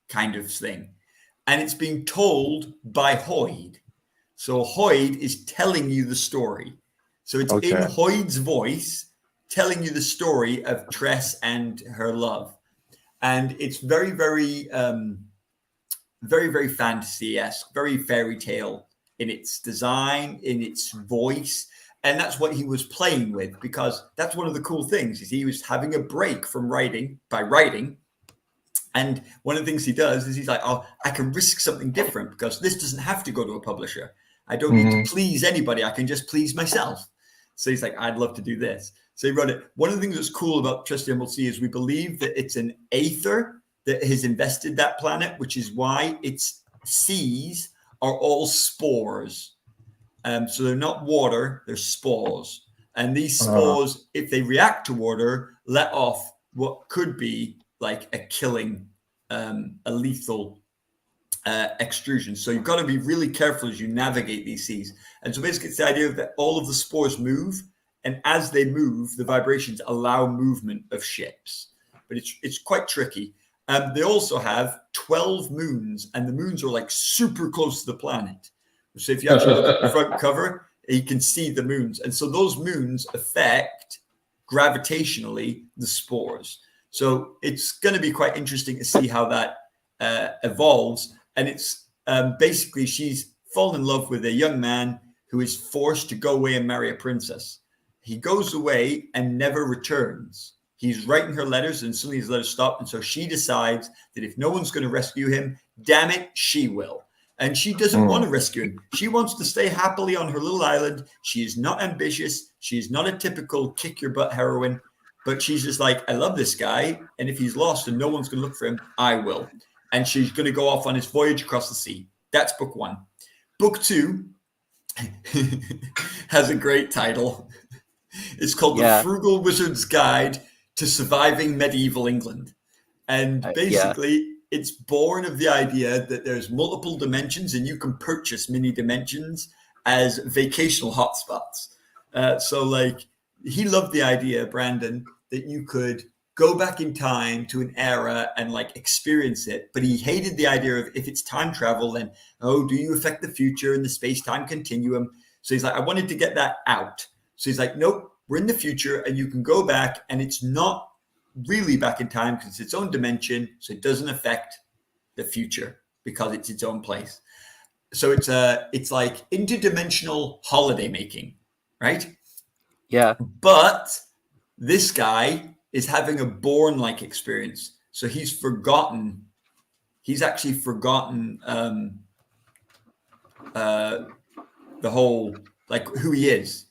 kind of thing. And it's being told by Hoyd. So Hoyd is telling you the story. So it's in Hoyd's voice telling you the story of Tress and her love. And it's very, very, very fantasy-esque, very fairy tale in its design, in its voice. And that's what he was playing with, because that's one of the cool things is he was having a break from writing by writing. And one of the things he does is he's like, oh, I can risk something different because this doesn't have to go to a publisher. I don't need to please anybody. I can just please myself. So he's like, I'd love to do this. So he wrote it. One of the things that's cool about Tress the Emerald Sea is we believe that it's an aether that has invested that planet, which is why its seas are all spores. So they're not water, they're spores. And these spores, if they react to water, let off what could be like a killing, a lethal extrusion. So you've got to be really careful as you navigate these seas. And so basically it's the idea that all of the spores move, and as they move, the vibrations allow movement of ships. But it's quite tricky. They also have 12 moons, and the moons are like super close to the planet. So if you actually look at the front cover, you can see the moons. And so those moons affect gravitationally the spores. So it's going to be quite interesting to see how that evolves. And it's basically she's fallen in love with a young man who is forced to go away and marry a princess. He goes away and never returns. He's writing her letters and suddenly his letters stop. And so she decides that if no one's going to rescue him, damn it, she will. And she doesn't want to rescue him. She wants to stay happily on her little island. She is not ambitious. She is not a typical kick your butt heroine, but she's just like, I love this guy. And if he's lost and no one's going to look for him, I will. And she's going to go off on his voyage across the sea. That's book 1. Book 2 has a great title. It's called The Frugal Wizard's Guide to Surviving Medieval England. And basically, it's born of the idea that there's multiple dimensions and you can purchase mini dimensions as vacational hotspots. So like, he loved the idea, Brandon, that you could go back in time to an era and like experience it. But he hated the idea of if it's time travel, then, do you affect the future and the space-time continuum? So he's like, I wanted to get that out. So he's like, nope, we're in the future and you can go back and it's not really back in time because it's its own dimension. So it doesn't affect the future because it's its own place. So it's like interdimensional holiday making, right? Yeah. But this guy is having a Bourne-like experience. So he's actually forgotten the whole, like who he is.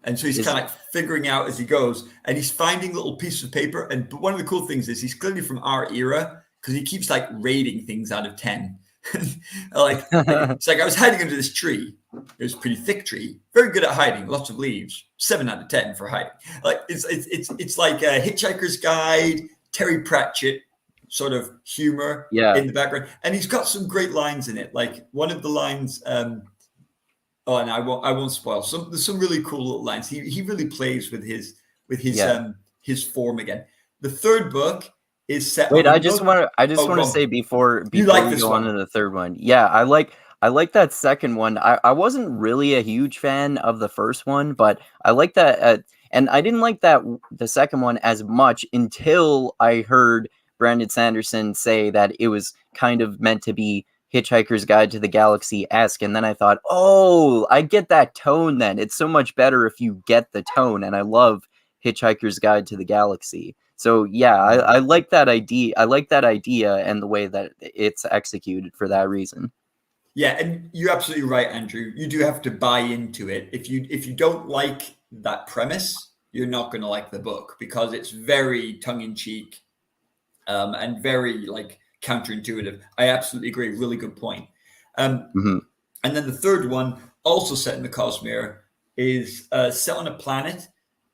And so he's kind of like figuring out as he goes, and he's finding little pieces of paper. And but one of the cool things is he's clearly from our era because he keeps like rating things out of 10. It's like I was hiding under this tree. It was a pretty thick tree, very good at hiding, lots of leaves. 7 out of 10 for hiding. Like it's like a Hitchhiker's Guide, Terry Pratchett sort of humor in the background, and he's got some great lines in it. Like one of the lines. And I won't spoil. There's some really cool little lines. He really plays with his form again. The third book is set. Wait, I just want to say before we go on to the third one. Yeah, I like that second one. I wasn't really a huge fan of the first one, but I like that, and I didn't like the second one as much until I heard Brandon Sanderson say that it was kind of meant to be Hitchhiker's Guide to the Galaxy-esque, and then I thought, I get that tone then. It's so much better if you get the tone, and I love Hitchhiker's Guide to the Galaxy. So yeah, I like that idea. I like that idea and the way that it's executed for that reason. Yeah, and you're absolutely right, Andrew. You do have to buy into it. If you don't like that premise, you're not going to like the book because it's very tongue-in-cheek and very like counterintuitive. I absolutely agree. Really good point. Mhm. And then the third one, also set in the Cosmere, is set on a planet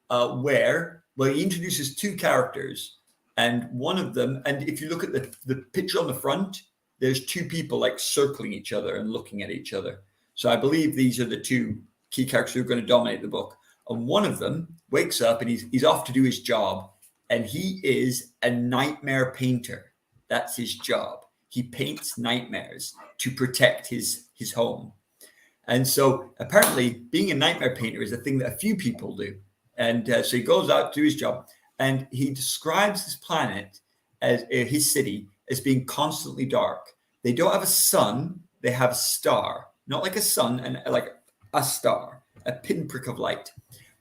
where he introduces two characters, and one of them, and if you look at the picture on the front, there's two people like circling each other and looking at each other. So I believe these are the two key characters who are going to dominate the book. And one of them wakes up and he's off to do his job, and he is a nightmare painter. That's his job. He paints nightmares to protect his home. And so apparently being a nightmare painter is a thing that a few people do. And so he goes out to do his job, and he describes his planet as his city as being constantly dark. They don't have a sun, they have a star, not like a sun, and like a star, a pinprick of light.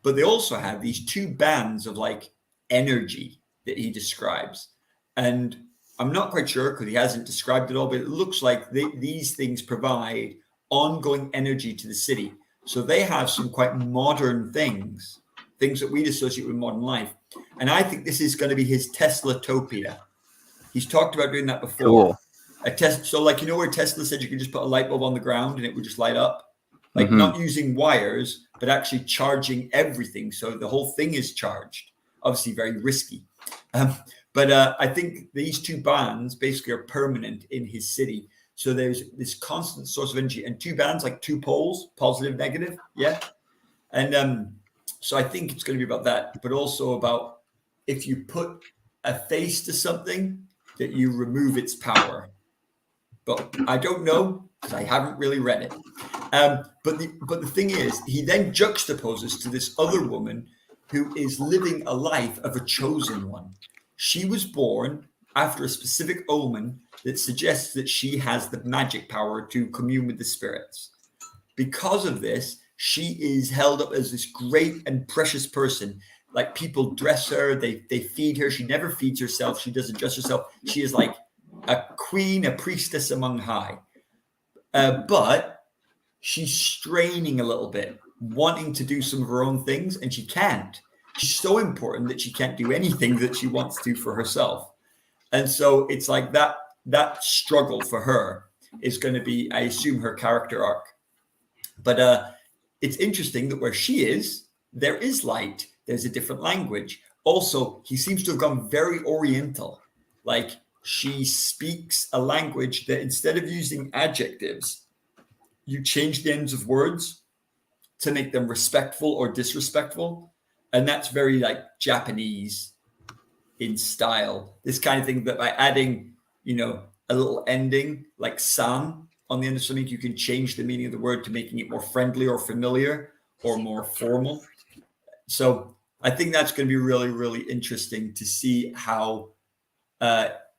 But they also have these two bands of like energy that he describes. And I'm not quite sure because he hasn't described it all, but it looks like these things provide ongoing energy to the city. So they have some quite modern things that we'd associate with modern life. And I think this is going to be his Tesla-topia. He's talked about doing that before. Cool. So like, where Tesla said you could just put a light bulb on the ground and it would just light up? Like not using wires, but actually charging everything. So the whole thing is charged. Obviously very risky. But I think these two bands basically are permanent in his city. So there's this constant source of energy, and two bands, like two poles, positive, negative. Yeah. And so I think it's going to be about that, but also about if you put a face to something, that you remove its power. But I don't know because I haven't really read it. But the thing is, he then juxtaposes to this other woman who is living a life of a chosen one. She was born after a specific omen that suggests that she has the magic power to commune with the spirits. Because of this, she is held up as this great and precious person. Like people dress her, they feed her. She never feeds herself. She doesn't dress herself. She is like a queen, a priestess among high. But she's straining a little bit, wanting to do some of her own things, and she can't. She's so important that she can't do anything that she wants to for herself. And so it's like that struggle for her is going to be, I assume, her character arc. But it's interesting that where she is, there is light. There's a different language. Also, he seems to have gone very oriental. Like she speaks a language that instead of using adjectives, you change the ends of words to make them respectful or disrespectful. And that's very like Japanese in style. This kind of thing that by adding, a little ending like san on the end of something, you can change the meaning of the word to making it more friendly or familiar or more formal. So I think that's going to be really, really interesting to see how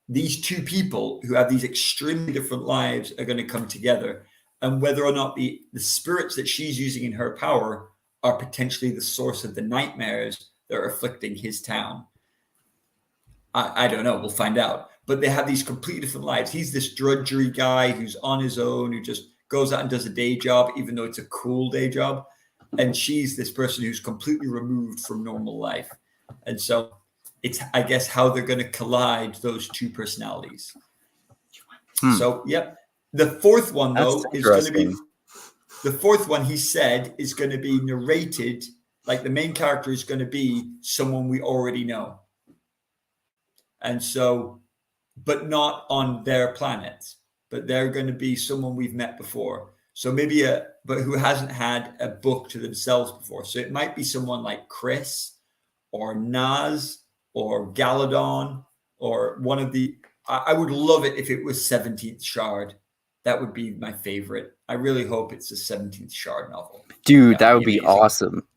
these two people who have these extremely different lives are going to come together, and whether or not the spirits that she's using in her power are potentially the source of the nightmares that are afflicting his town. I don't know. We'll find out. But they have these completely different lives. He's this drudgery guy who's on his own, who just goes out and does a day job, even though it's a cool day job. And she's this person who's completely removed from normal life. And so it's, I guess, how they're going to collide those two personalities. So, yep. The fourth one, though, is going to be, the fourth one, he said, is going to be narrated, like the main character is going to be someone we already know. And so, but not on their planet, but they're going to be someone we've met before. So maybe but who hasn't had a book to themselves before. So it might be someone like Chris or Naz or Galadon or one of the, I would love it if it was 17th Shard. That would be my favorite. I really hope it's a 17th Shard novel. Dude, that would be awesome.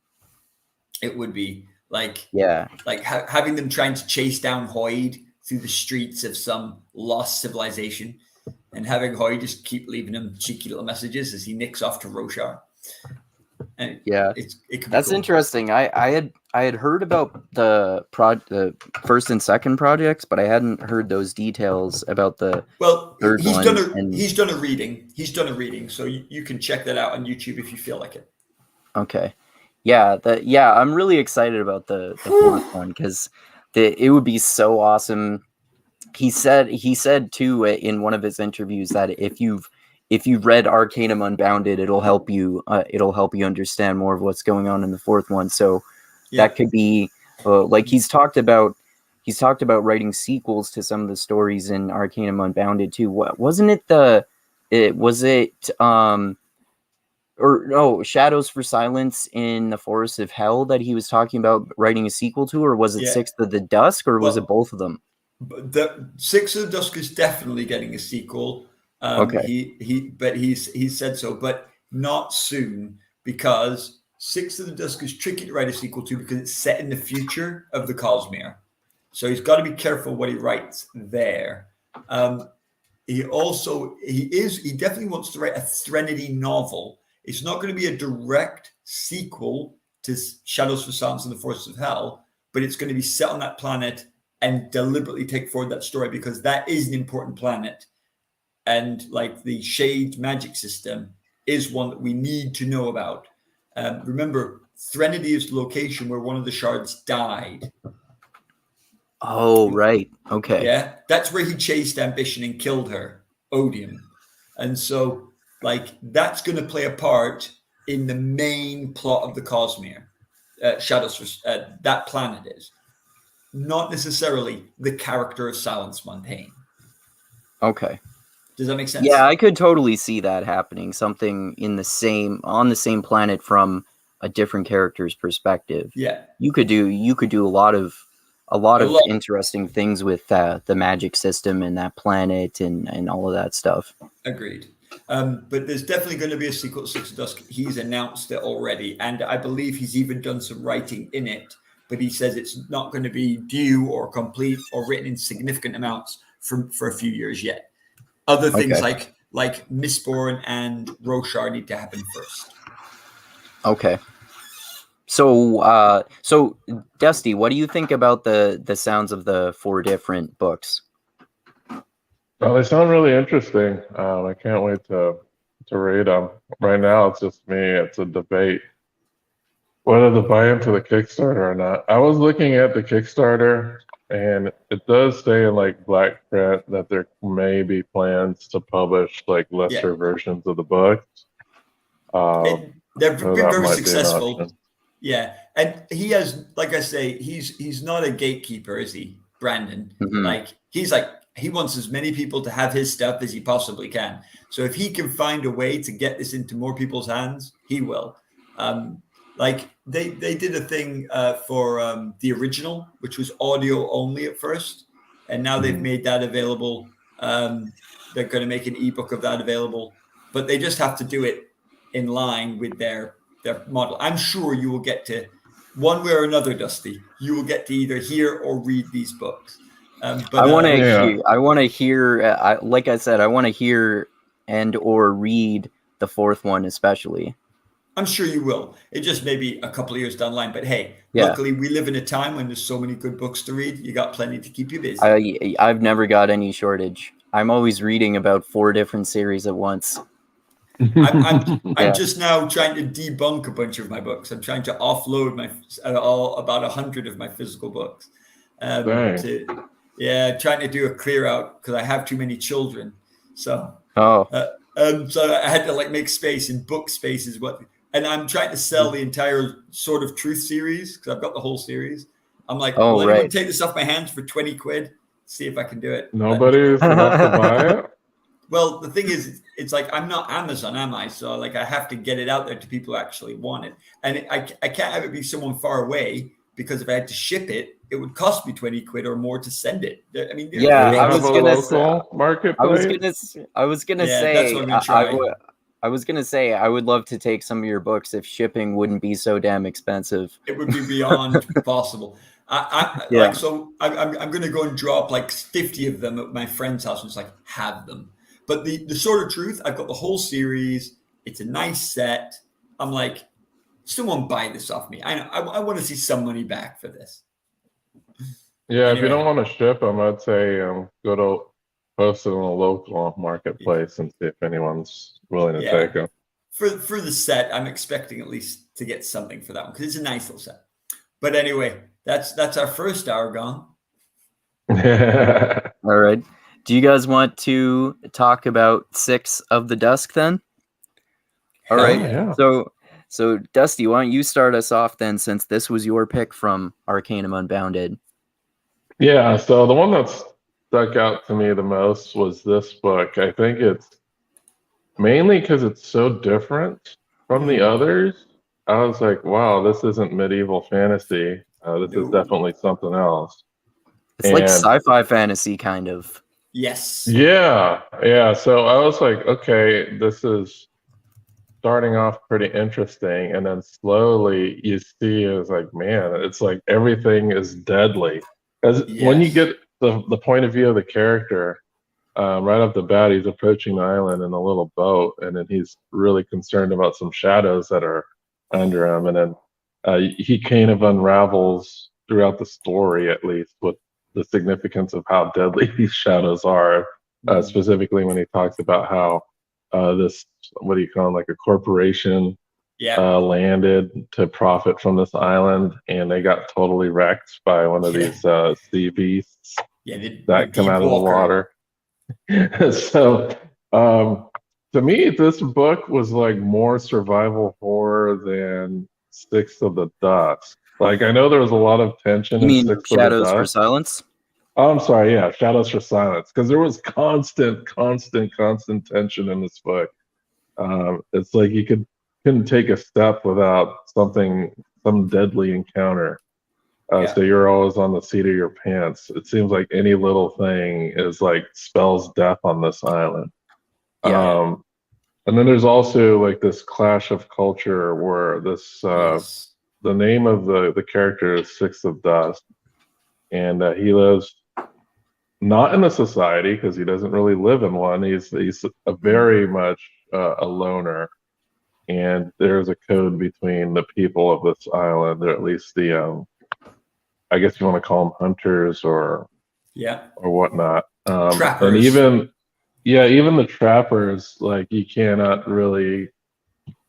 It would be like, yeah, like having them trying to chase down Hoyd through the streets of some lost civilization, and having Hoyd just keep leaving him cheeky little messages as he nicks off to Roshar. And yeah, that's cool. Interesting. I had heard about the first and second projects, but I hadn't heard those details about the third one. He's done a reading. So you can check that out on YouTube if you feel like it. Okay. I'm really excited about the fourth one because it would be so awesome. He said too in one of his interviews that if you've read Arcanum Unbounded, it'll help you understand more of what's going on in the fourth one. So Yeah. that could be like he's talked about writing sequels to some of the stories in Arcanum Unbounded too. What wasn't it or no, Shadows for Silence in the Forest of Hell that he was talking about writing a sequel to, or was it Yeah. Sixth of the Dusk, or was Well, it both of them? The Six of the Dusk is definitely getting a sequel. Okay. He said so, but not soon, because Six of the Dusk is tricky to write a sequel to because it's set in the future of the Cosmere. So he's got to be careful what he writes there. He definitely wants to write a Threnody novel. It's not going to be a direct sequel to Shadows for Silence and the Forces of Hell, but it's going to be set on that planet and deliberately take forward that story because that is an important planet. And like the Shade magic system is one that we need to know about. Remember, Threnody is the location where one of the shards died. Oh, right. Okay. Yeah, that's where he chased Ambition and killed her, Odium. And so, like, that's going to play a part in the main plot of the Cosmere. Shadows for that planet is not necessarily the character of Silence Montaigne. Okay. Does that make sense? Yeah, I could totally see that happening. Something on the same planet from a different character's perspective. Yeah. You could do a lot of interesting things with the magic system and that planet and all of that stuff. Agreed. But there's definitely going to be a sequel to Six of Dusk. He's announced it already, and I believe he's even done some writing in it. But he says it's not going to be due or complete or written in significant amounts for a few years yet. Other things like Mistborn and Roshar need to happen first. Okay. So Dusty, what do you think about the sounds of the 4 different books? Oh, they sound really interesting. I can't wait to read them. Right now, it's just me. It's a debate whether to buy into the Kickstarter or not. I was looking at the Kickstarter, and it does say in like black print that there may be plans to publish like lesser versions of the books. They've so been that very might be an successful. option. Yeah, and he has, like I say, he's not a gatekeeper, is he, Brandon? Mhm. Like he wants as many people to have his stuff as he possibly can. So if he can find a way to get this into more people's hands, he will. Like they did a thing for the original, which was audio only at first, and now they've made that available. They're going to make an ebook of that available, but they just have to do it in line with their model. I'm sure you will get to, one way or another, Dusty, you will get to either hear or read these books. But I want to hear. Like I said, I want to hear and or read the 4th one, especially. I'm sure you will. It just may be a couple of years down the line. But hey, Yeah. Luckily we live in a time when there's so many good books to read. You got plenty to keep you busy. I've never got any shortage. I'm always reading about 4 different series at once. I'm just now trying to debunk a bunch of my books. I'm trying to offload about 100 of my physical books. Trying to do a clear out because I have too many children. So so I had to like make space, and book space is what. And I'm trying to sell the entire Sword of Truth series because I've got the whole series. I'm like, will anyone take this off my hands for 20 quid? See if I can do it. Nobody's enough to buy it. Well, the thing is, it's like I'm not Amazon, am I? So like I have to get it out there to people who actually want it, and I can't have it be someone far away because if I had to ship it, it would cost me 20 quid or more to send it. I mean, I was gonna say I would love to take some of your books if shipping wouldn't be so damn expensive. It would be beyond possible. Like so, I'm going to go and drop like 50 of them at my friend's house and just like have them. But the Sword of Truth, I've got the whole series. It's a nice set. I'm like, someone buy this off me. I want to see some money back for this. Yeah, anyway. If you don't want to ship them, I'd say go to post it on a local marketplace and see if anyone's willing to take them. for the set, I'm expecting at least to get something for that one because it's a nice little set. But anyway, that's our first hour gone. All right. Do you guys want to talk about 6 of the Dusk then? All right. yeah. So Dusty, why don't you start us off then, since this was your pick from Arcanum Unbounded? Yeah, so the one that stuck out to me the most was this book. I think it's mainly because it's so different from the others. I was like, wow, this isn't medieval fantasy. This is No. definitely something else. It's like And sci-fi fantasy kind of. Yes. yeah. So I was like, okay, this is starting off pretty interesting, and then slowly you see it's like, man, it's like everything is deadly. As when you Yes. get the point of view of the character, right off the bat, he's approaching the island in a little boat, and then he's really concerned about some shadows that are under him, and then he kind of unravels throughout the story, at least, with the significance of how deadly these shadows are. Specifically, when he talks about how this, what do you call it, like a corporation Yeah. landed to profit from this island, and they got totally wrecked by one of these sea beasts that come out of the water. So to me, this book was like more survival horror than Six of the Dusk. Like, I know there was a lot of tension You in mean Six of the Shadows for Dusk. Silence? Oh, I'm sorry, yeah, Shadows for Silence, because there was constant tension in this book. It's like you couldn't take a step without some deadly encounter. So you're always on the seat of your pants. It seems like any little thing is like spells death on this island. Yeah. And then there's also like this clash of culture where this the name of the character is Six of Dust, and he lives not in a society because he doesn't really live in one. He's a very much a loner, and there's a code between the people of this island, or at least the I guess you want to call them hunters or whatnot. And even the trappers, like, you cannot really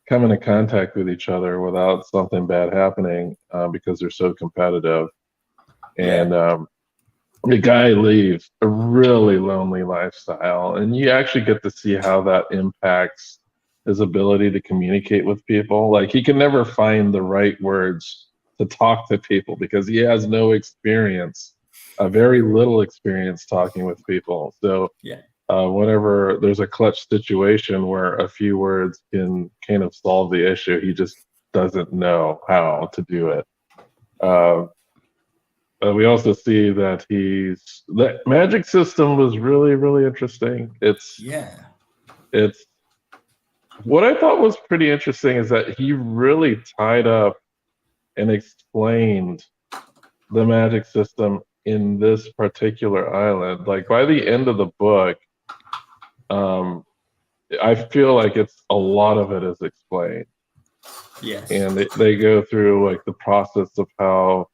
come into contact with each other without something bad happening because they're so competitive. And the guy leads a really lonely lifestyle, and you actually get to see how that impacts his ability to communicate with people. Like, he can never find the right words to talk to people because he has no experience, very little experience talking with people. So whenever there's a clutch situation where a few words can kind of solve the issue, he just doesn't know how to do it. We also see that the magic system was really, really interesting. It's what I thought was pretty interesting is that he really tied up and explained the magic system in this particular island. Like, by the end of the book, I feel like a lot of it is explained. Yes. And they go through like the process of how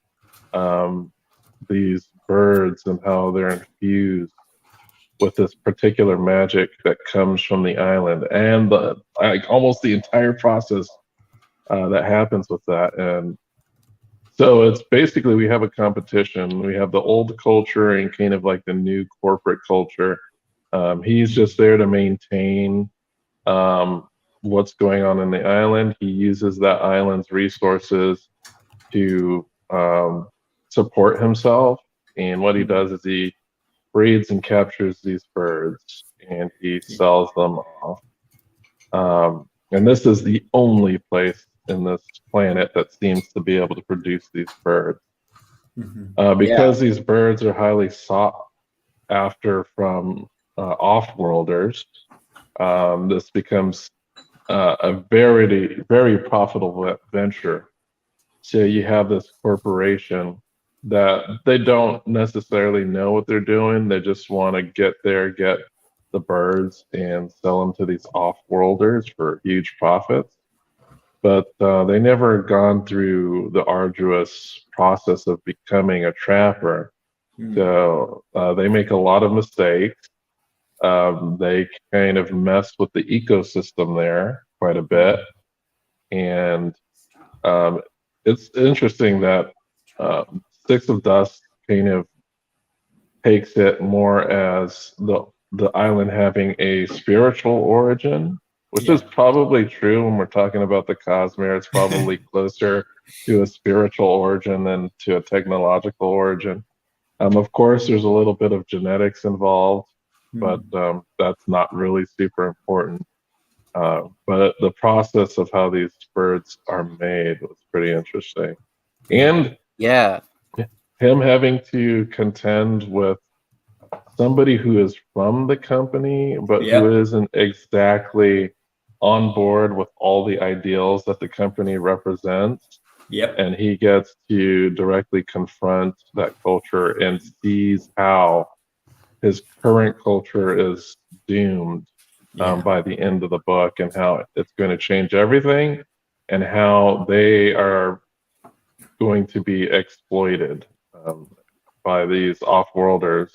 these birds and how they're infused with this particular magic that comes from the island, and like almost the entire process that happens with that. And so it's basically, we have a competition. We have the old culture and kind of like the new corporate culture. He's just there to maintain what's going on in the island. He uses that island's resources to support himself. And what he does is he breeds and captures these birds, and he sells them off. And this is the only place in this planet that seems to be able to produce these birds. Because these birds are highly sought after from off-worlders, this becomes a very, very profitable venture. So you have this corporation that they don't necessarily know what they're doing. They just want to get the birds and sell them to these off-worlders for huge profits. But they never gone through the arduous process of becoming a trapper. So they make a lot of mistakes. They kind of mess with the ecosystem there quite a bit. And it's interesting that Six of Dust kind of takes it more as the island having a spiritual origin, which is probably true when we're talking about the Cosmere. It's probably closer to a spiritual origin than to a technological origin. Of course, there's a little bit of genetics involved, but that's not really super important. But the process of how these birds are made was pretty interesting. And him having to contend with somebody who is from the company, but who isn't exactly on board with all the ideals that the company represents. And he gets to directly confront that culture and sees how his current culture is doomed by the end of the book, and how it's going to change everything, and how they are going to be exploited by these off-worlders.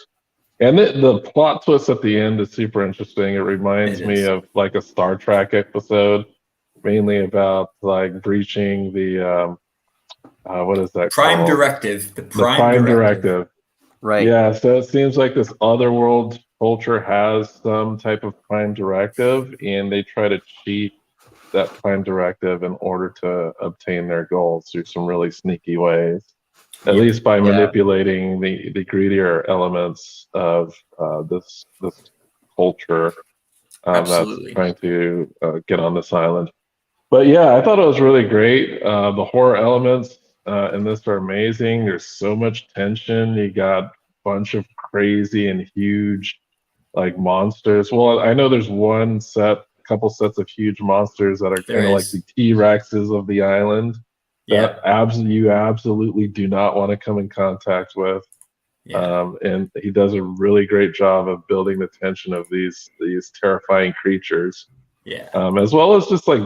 And the plot twist at the end is super interesting. It reminds me of like a Star Trek episode, mainly about like breaching the what is that Prime called? Directive. The Prime Directive. Right. Yeah, so it seems like this otherworld culture has some type of Prime Directive, and they try to cheat that Prime Directive in order to obtain their goals through some really sneaky ways. At least by manipulating the greedier elements of this culture that's trying to get on this island. But yeah, I thought it was really great. The horror elements in this are amazing. There's so much tension. You got a bunch of crazy and huge like monsters. Well, I know there's couple sets of huge monsters that are kind of like the T-Rexes of the island. That you absolutely do not want to come in contact with. And he does a really great job of building the tension of these terrifying creatures. As well as just like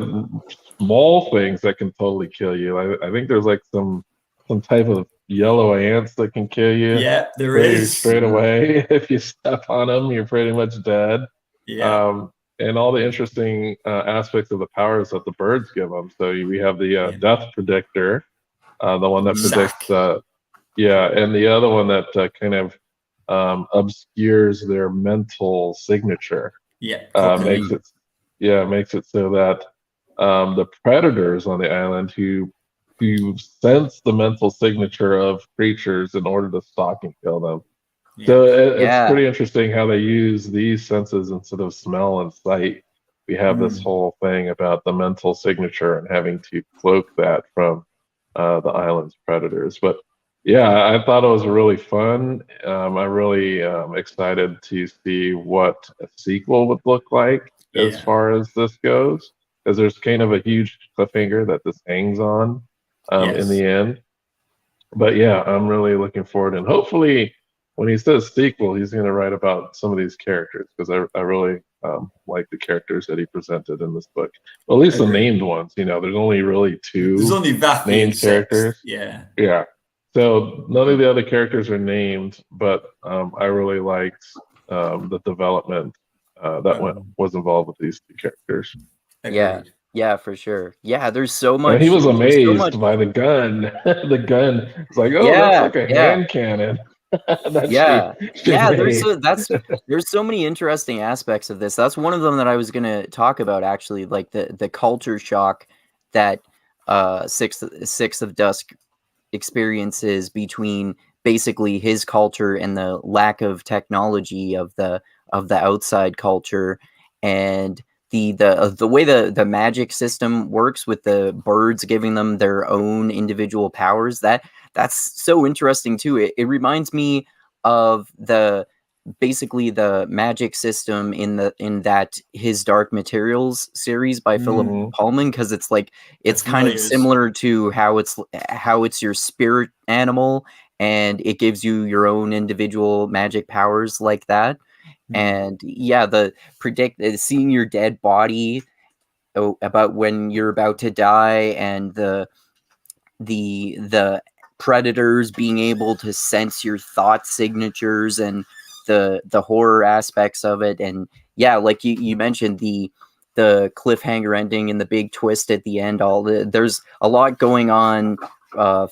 small things that can totally kill you. I think there's like some type of yellow ants that can kill you. Yeah, there is. Straight away. If you step on them, you're pretty much dead. And all the interesting aspects of the powers that the birds give them. So we have the death predictor, the one that predicts, and the other one that kind of obscures their mental signature. Makes it so that the predators on the island who sense the mental signature of creatures in order to stalk and kill them. So it's pretty interesting how they use these senses instead of smell and sight. We have this whole thing about the mental signature and having to cloak that from the island's predators. But yeah, I thought it was really fun. I'm really excited to see what a sequel would look like as far as this goes, because there's kind of a huge cliffhanger that this hangs on in the end. But yeah, I'm really looking forward, and hopefully when he says sequel, he's going to write about some of these characters, because I really like the characters that he presented in this book. Well, at least the named ones. There's only really two named characters. Yeah. So none of the other characters are named, but I really liked the development that was involved with these two characters. Yeah, for sure. Yeah, there's so much. And he was amazed by the gun. The gun. It's like, that's like a hand cannon. There's so many interesting aspects of this. That's one of them that I was going to talk about, actually, like the culture shock that Six of Dusk experiences between basically his culture and the lack of technology of the outside culture, and the way the magic system works with the birds giving them their own individual powers. That's so interesting too. It reminds me of basically the magic system in that His Dark Materials series by Philip Pullman, because it's kind of similar to how it's your spirit animal, and it gives you your own individual magic powers like that. And seeing your dead body about when you're about to die, and the predators being able to sense your thought signatures, and the horror aspects of it. And like you mentioned, the the cliffhanger ending and the big twist at the end. There's a lot going on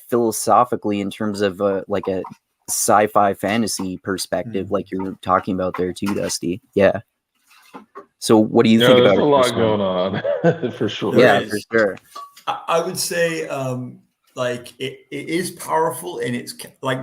philosophically in terms of like a sci-fi fantasy perspective, like you're talking about there too, Dusty. Yeah. So what do you think about there's it? a lot going on for sure. Yeah, for sure. I would say like it is powerful, and it's like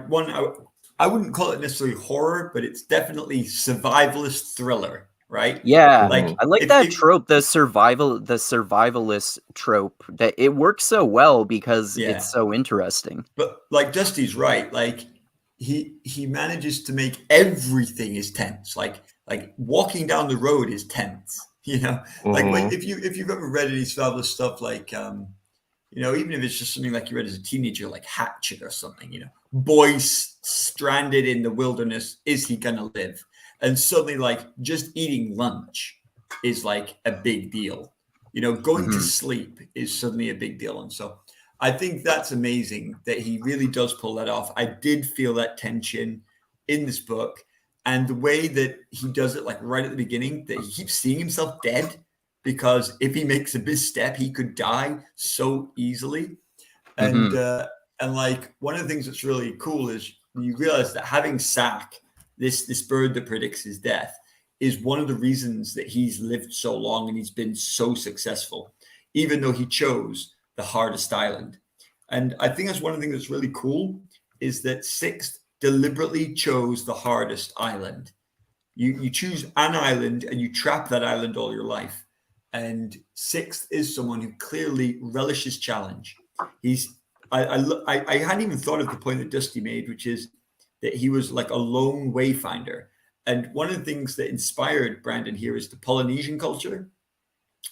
I wouldn't call it necessarily horror, but it's definitely survivalist thriller, right? Yeah, Like I like that trope, the survivalist trope. That it works so well because it's so interesting. But like Dusty's right, like he manages to make everything is tense. Like walking down the road is tense. You know, like if you've ever read any survivalist stuff, like you know, even if it's just something like you read as a teenager, like Hatchet or something, you know, boy stranded in the wilderness, is he gonna live? And suddenly, like, just eating lunch is like a big deal. You know, going to sleep is suddenly a big deal. And so I think that's amazing that he really does pull that off. I did feel that tension in this book, and the way that he does it, like right at the beginning, that he keeps seeing himself dead, because if he makes a misstep, he could die so easily. And like one of the things that's really cool is you realize that having Sack, this bird that predicts his death, is one of the reasons that he's lived so long and he's been so successful, even though he chose the hardest island. And I think that's one of the things that's really cool, is that Sixth deliberately chose the hardest island. You choose an island and you trap that island all your life. And Sixth is someone who clearly relishes challenge. I hadn't even thought of the point that Dusty made, which is that he was like a lone wayfinder. And one of the things that inspired Brandon here is the Polynesian culture,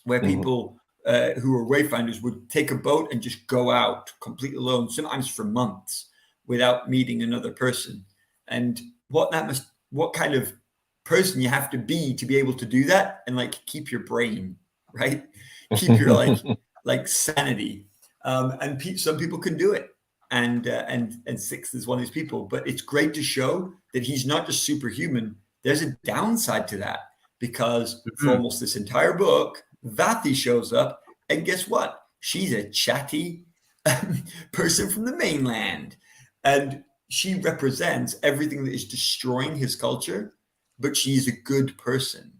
where people who were wayfinders would take a boat and just go out completely alone, sometimes for months, without meeting another person. And what kind of person you have to be able to do that, and like keep your brain right, keep your like sanity. And some people can do it, and Sixth is one of these people. But it's great to show that he's not just superhuman. There's a downside to that, because for almost this entire book, Vathi shows up, and guess what? She's a chatty person from the mainland, and she represents everything that is destroying his culture, but she's a good person.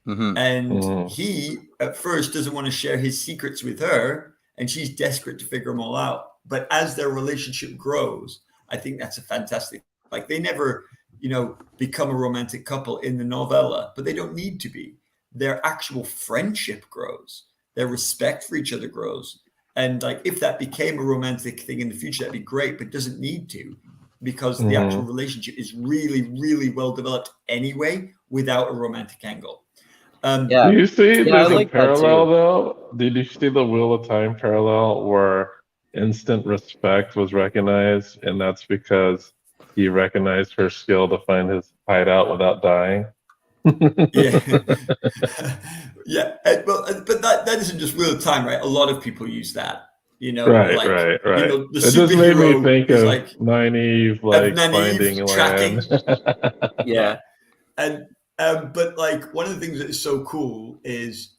And he at first doesn't want to share his secrets with her, and she's desperate to figure them all out. But as their relationship grows, I think that's a fantastic, like, they never, you know, become a romantic couple in the novella, but they don't need to be. Their actual friendship grows, their respect for each other grows. And like, if that became a romantic thing in the future, that'd be great, but it doesn't need to, because the actual relationship is really, really well developed anyway, without a romantic angle. Do you see there's a parallel though? Did you see the Wheel of Time parallel where instant respect was recognized, and that's because he recognized her skill to find his hideout without dying? Yeah. But that isn't just Wheel of Time, right? A lot of people use that. You know, right. You know, the it just made me think of like Nynaeve, like finding tracking. Yeah. And but like, one of the things that is so cool is,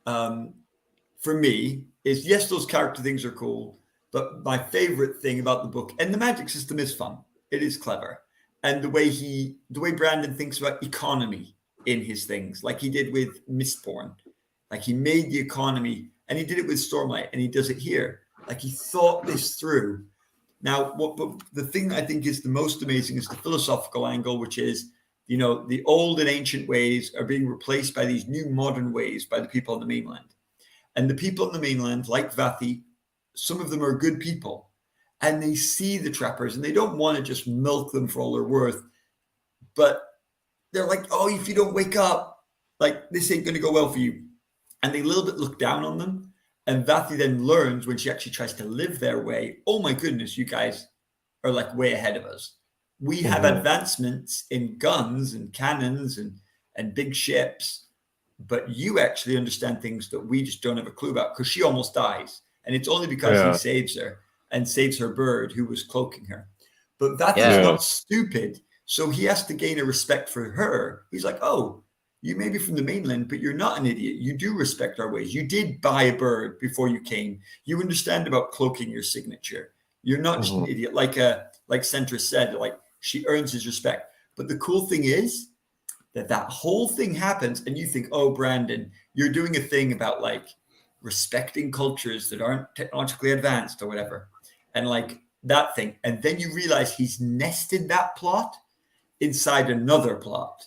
for me, is yes, those character things are cool, but my favorite thing about the book, and the magic system is fun. It is clever. And the way Brandon thinks about economy in his things, like he did with Mistborn, like he made the economy, and he did it with Stormlight, and he does it here. Like, he thought this through. Now, but the thing I think is the most amazing is the philosophical angle, which is, you know, the old and ancient ways are being replaced by these new modern ways by the people on the mainland. And the people on the mainland, like Vathi, some of them are good people, and they see the trappers, and they don't want to just milk them for all they're worth. But they're like, oh, if you don't wake up, like, this ain't going to go well for you. And they a little bit look down on them. And Vathi then learns, when she actually tries to live their way, oh my goodness, you guys are like way ahead of us. We have advancements in guns and cannons and big ships, but you actually understand things that we just don't have a clue about, because she almost dies. And it's only because he saves her and saves her bird who was cloaking her. But Vathi's not stupid. So he has to gain a respect for her. He's like, oh, You may be from the mainland, but you're not an idiot. You do respect our ways. You did buy a bird before you came. You understand about cloaking your signature. You're not just an idiot, like Centrist said. Like, she earns his respect. But the cool thing is that whole thing happens, and you think, oh, Brandon, you're doing a thing about like respecting cultures that aren't technologically advanced or whatever, and like that thing, and then you realize he's nested that plot inside another plot,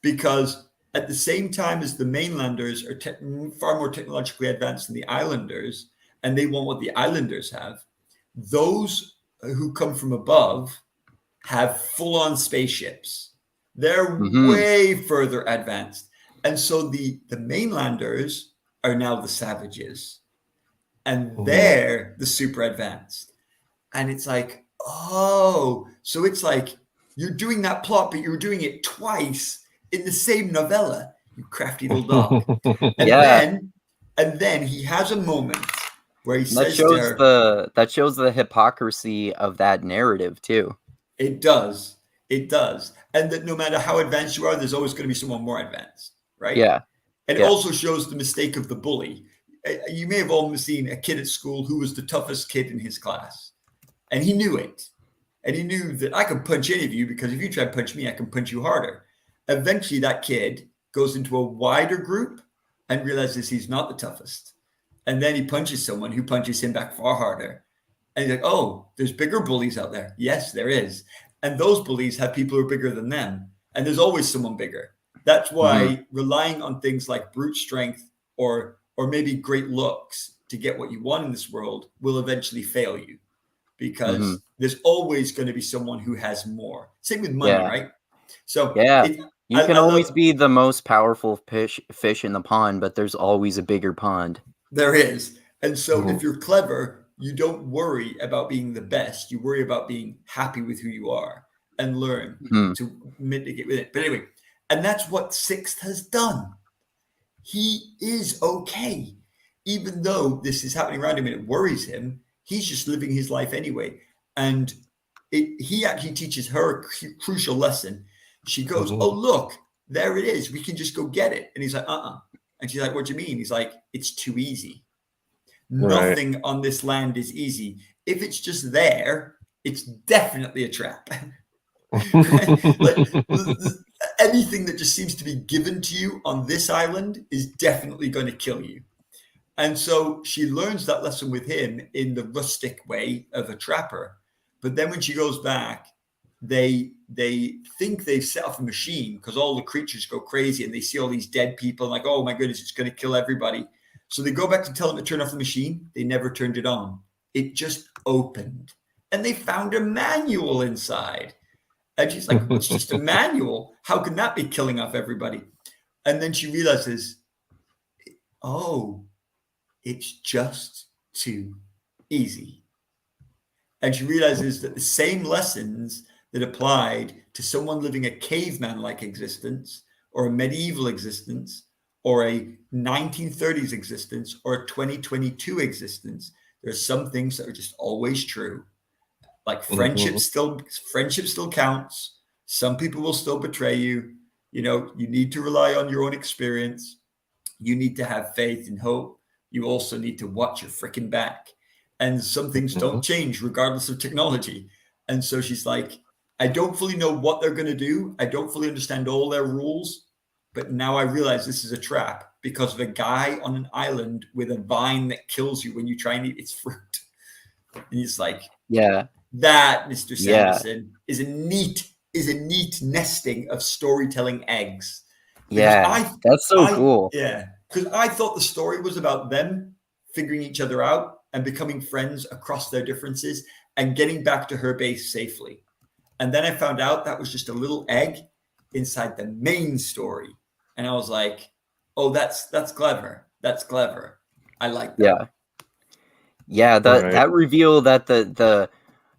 because at the same time as the mainlanders are far more technologically advanced than the islanders, and they want what the islanders have, those who come from above have full-on spaceships. They're way further advanced. And so the mainlanders are now the savages, and they're the super advanced. And it's like, oh, so it's like you're doing that plot, but you're doing it twice in the same novella, you crafty little dog. And then he has a moment where he says that shows the hypocrisy of that narrative too. It does. And that no matter how advanced you are, there's always going to be someone more advanced, right? Yeah. And it also shows the mistake of the bully. You may have all seen a kid at school who was the toughest kid in his class, and he knew it. And he knew that I can punch any of you, because if you try to punch me, I can punch you harder. Eventually, that kid goes into a wider group and realizes he's not the toughest. And then he punches someone who punches him back far harder. And he's like, oh, there's bigger bullies out there. Yes, there is. And those bullies have people who are bigger than them. And there's always someone bigger. That's why relying on things like brute strength or maybe great looks to get what you want in this world will eventually fail you, because there's always going to be someone who has more. Same with money, right? So you can always be the most powerful fish in the pond, but there's always a bigger pond. There is. And so if you're clever, you don't worry about being the best. You worry about being happy with who you are and learn to mitigate with it. But anyway, and that's what Sixth has done. He is okay. Even though this is happening around him and it worries him, he's just living his life anyway. And he actually teaches her a crucial lesson. She goes, oh, look, there it is. We can just go get it. And he's like, And she's like, what do you mean? He's like, it's too easy. Nothing on this land is easy. If it's just there, it's definitely a trap. Anything that just seems to be given to you on this island is definitely going to kill you. And so she learns that lesson with him in the rustic way of a trapper. But then when she goes back, they think they've set off a machine, because all the creatures go crazy and they see all these dead people, like, oh my goodness, it's going to kill everybody. So they go back to tell them to turn off the machine. They never turned it on. It just opened. And they found a manual inside. And she's like, it's just a manual. How can that be killing off everybody? And then she realizes, oh, it's just too easy. And she realizes that the same lessons that applied to someone living a caveman-like existence, or a medieval existence, or a 1930s existence, or a 2022 existence, there's some things that are just always true. Like friendship still counts. Some people will still betray you. You know, you need to rely on your own experience. You need to have faith and hope. You also need to watch your freaking back. And some things don't change regardless of technology. And so she's like, I don't fully know what they're going to do. I don't fully understand all their rules. But now I realize this is a trap because of a guy on an island with a vine that kills you when you try and eat its fruit. And he's like, that, Mr. Sanderson, is a neat nesting of storytelling eggs. Because that's so cool. Yeah, because I thought the story was about them figuring each other out and becoming friends across their differences and getting back to her base safely. And then I found out that was just a little egg inside the main story. And I was like, oh, that's clever. That's clever. I like that. That reveal that the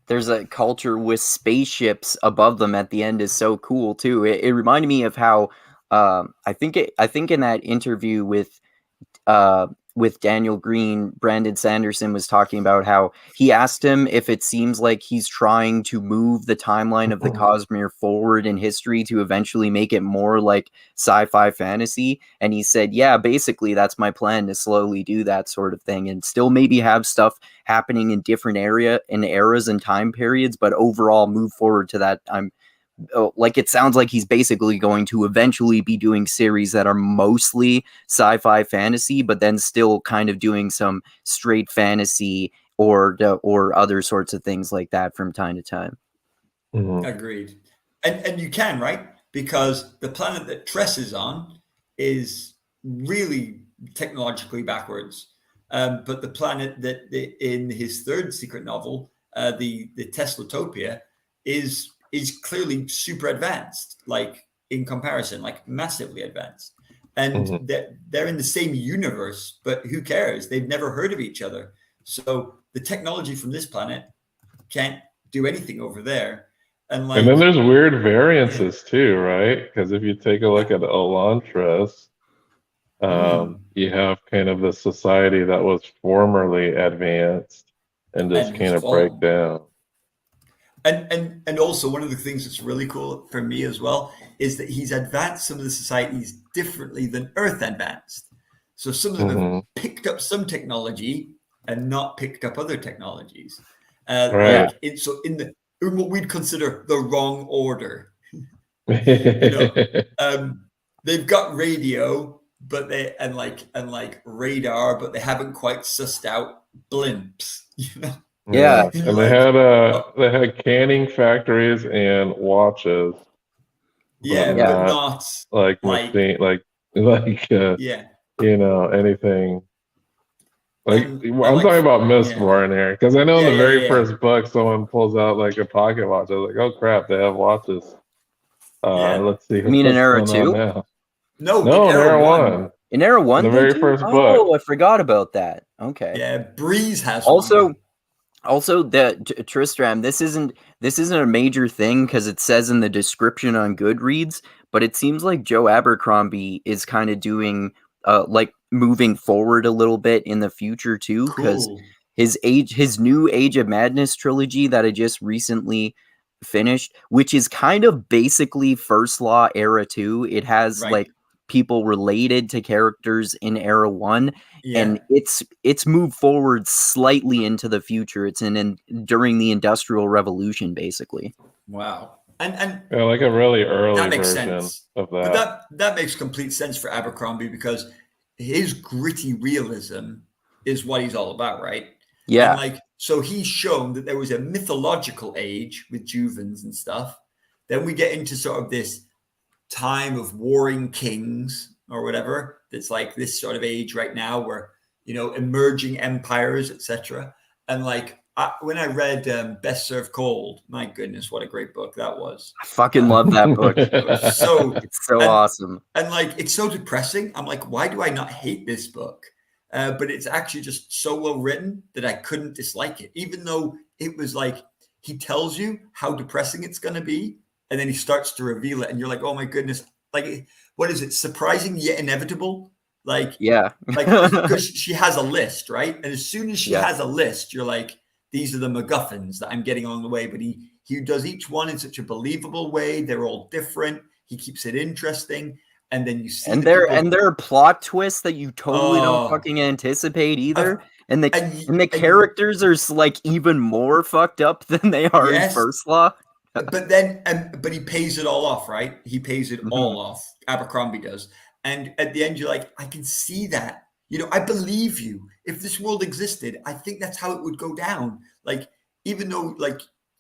there's a culture with spaceships above them at the end is so cool too. It reminded me of how I think in that interview with with Daniel Green, Brandon Sanderson was talking about how he asked him if it seems like he's trying to move the timeline of the Cosmere forward in history to eventually make it more like sci-fi fantasy. And he said, yeah, basically that's my plan, to slowly do that sort of thing and still maybe have stuff happening in different eras and time periods, but overall move forward to that. Like, it sounds like he's basically going to eventually be doing series that are mostly sci-fi fantasy, but then still kind of doing some straight fantasy or other sorts of things like that from time to time. Agreed. And you can, right? Because the planet that Tress is on is really technologically backwards. But the planet that in his third secret novel, the Teslatopia, is clearly super advanced, like in comparison, like massively advanced. And they're in the same universe, but who cares? They've never heard of each other. So the technology from this planet can't do anything over there. And then there's weird variances too, right? Because if you take a look at Elantris, you have kind of the society that was formerly advanced and just kind of break down. And also one of the things that's really cool for me as well is that he's advanced some of the societies differently than Earth advanced. So some of them have picked up some technology and not picked up other technologies. Right. Like in what we'd consider the wrong order. They've got radio, but and radar, but they haven't quite sussed out blimps. Yeah. And they had canning factories and watches. But not like machine, anything. I'm talking about Mistborn here, because I know in the very first book, someone pulls out like a pocket watch. I was like, oh crap, they have watches. Let's see. You mean in Era 2? No, in Era 1. In Era 1, in the very first book. Oh, I forgot about that. Okay. Yeah, Breeze has one. Also, the Tristram, this isn't a major thing because it says in the description on Goodreads, but it seems like Joe Abercrombie is kind of doing like moving forward a little bit in the future too, because his new Age of Madness trilogy that I just recently finished, which is kind of basically First Law Era 2. It has like people related to characters in Era 1, and it's moved forward slightly into the future. It's during the Industrial Revolution, basically. Wow. And like a really early that makes version sense. of that. But that makes complete sense for Abercrombie, because his gritty realism is what he's all about, right? Yeah. And so he's shown that there was a mythological age with Juvens and stuff. Then we get into sort of this time of warring kings or whatever. That's like this sort of age right now where, emerging empires, etc. And when I read Best Served Cold, my goodness, what a great book that was. I fucking love that book. It's so awesome. And it's so depressing. I'm like, why do I not hate this book? But it's actually just so well written that I couldn't dislike it, even though it was like he tells you how depressing it's going to be, and then he starts to reveal it, and you're like, oh my goodness, what is it? Surprising yet inevitable. Because she has a list, right? And as soon as she has a list, you're like, these are the MacGuffins that I'm getting along the way. But he does each one in such a believable way. They're all different. He keeps it interesting. And then you see, there are plot twists that you totally don't fucking anticipate either. And the characters are like even more fucked up than they are in First Law. But he pays it all off, right? He pays it all off. Abercrombie does. And at the end, you're like, I can see that. I believe you. If this world existed, I think that's how it would go down. Even though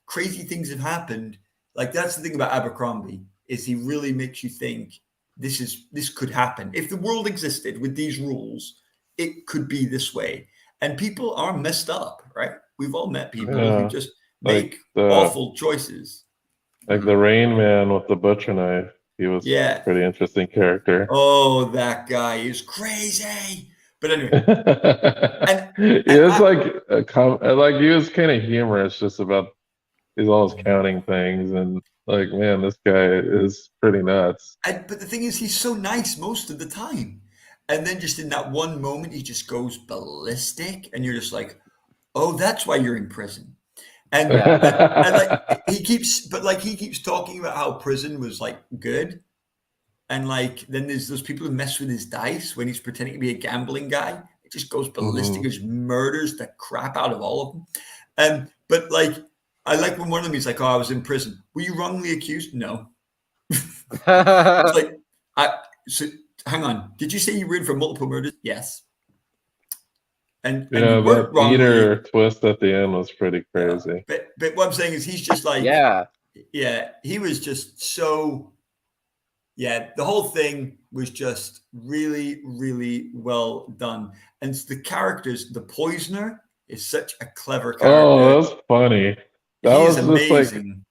crazy things have happened, that's the thing about Abercrombie, is he really makes you think this could happen. If the world existed with these rules, it could be this way. And people are messed up, right? We've all met people who just make awful choices. Like the Rain Man with the butcher knife. He was a pretty interesting character. Oh, that guy is crazy. But anyway, he was kind of humorous, just about he's always counting things, and man, this guy is pretty nuts. But the thing is, he's so nice most of the time, and then just in that one moment, he just goes ballistic, and you're just like, oh, that's why you're in prison. And, and like he keeps talking about how prison was like good. And like then there's those people who mess with his dice when he's pretending to be a gambling guy. It just goes ballistic, just murders the crap out of all of them. But like I like when one of them is like, "Oh, I was in prison. Were you wrongly accused?" No. It's like so hang on. Did you say you were in for multiple murders? Yes. And you weren't that wrongly. Eater twist at the end was pretty crazy. But what I'm saying is he's just like he was just so. Yeah, the whole thing was just really, really well done. And the characters, the Poisoner is such a clever character. Oh, that was funny. That was just amazing.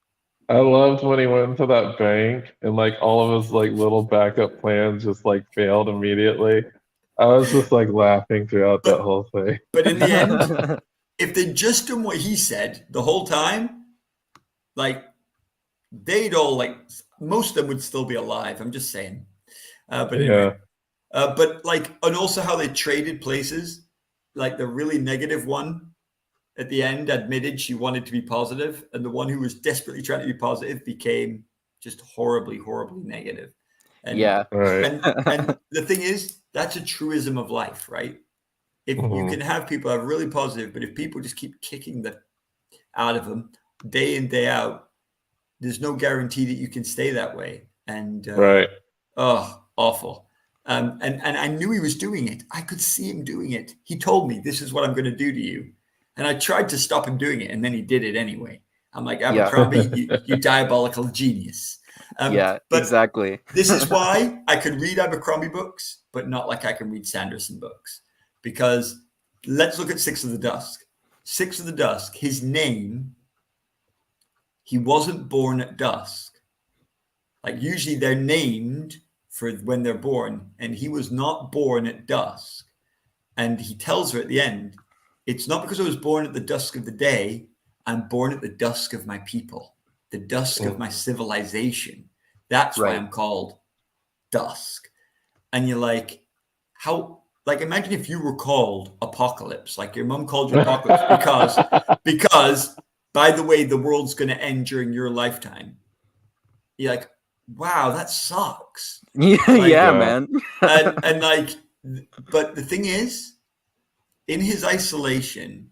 Like, I loved when he went into that bank and like all of his like little backup plans just like failed immediately. I was just like laughing throughout that whole thing. But in the end, if they'd just done what he said the whole time, like they'd all like most of them would still be alive. I'm just saying. But anyway, but like, and also how they traded places, like the really negative one at the end admitted she wanted to be positive, and the one who was desperately trying to be positive became just horribly, horribly negative. And, and the thing is, that's a truism of life, right? If you can have people that are really positive, but if people just keep kicking the out of them day in, day out, there's no guarantee that you can stay that way. And awful. And I knew he was doing it. I could see him doing it. He told me, "This is what I'm going to do to you." And I tried to stop him doing it, and then he did it anyway. I'm like, Abercrombie, you diabolical genius. But exactly. This is why I could read Abercrombie books, but not like I can read Sanderson books. Because let's look at Six of the Dusk. Six of the Dusk, his name, he wasn't born at dusk. Like usually they're named for when they're born, and he was not born at dusk. And he tells her at the end, "It's not because I was born at the dusk of the day. I'm born at the dusk of my people, the dusk of my civilization. That's why I'm called Dusk." And you're like, how? Like, imagine if you were called Apocalypse, like your mom called you Apocalypse because by the way, the world's going to end during your lifetime. You're like, wow, that sucks. Man. and like, but the thing is, in his isolation,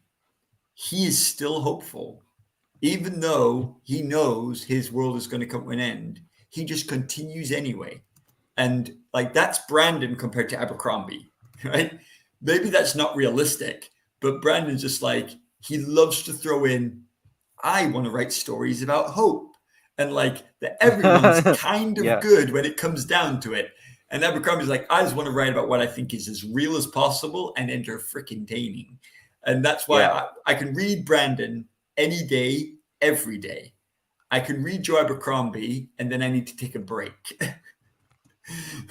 he is still hopeful. Even though he knows his world is going to come to an end, he just continues anyway. And like, that's Brandon compared to Abercrombie, right? Maybe that's not realistic, but Brandon's just like, he loves to throw in, I want to write stories about hope. And like that everyone's kind of good when it comes down to it. And Abercrombie's like, I just want to write about what I think is as real as possible and entertaining. And that's why I can read Brandon any day, every day. I can read Joe Abercrombie, and then I need to take a break.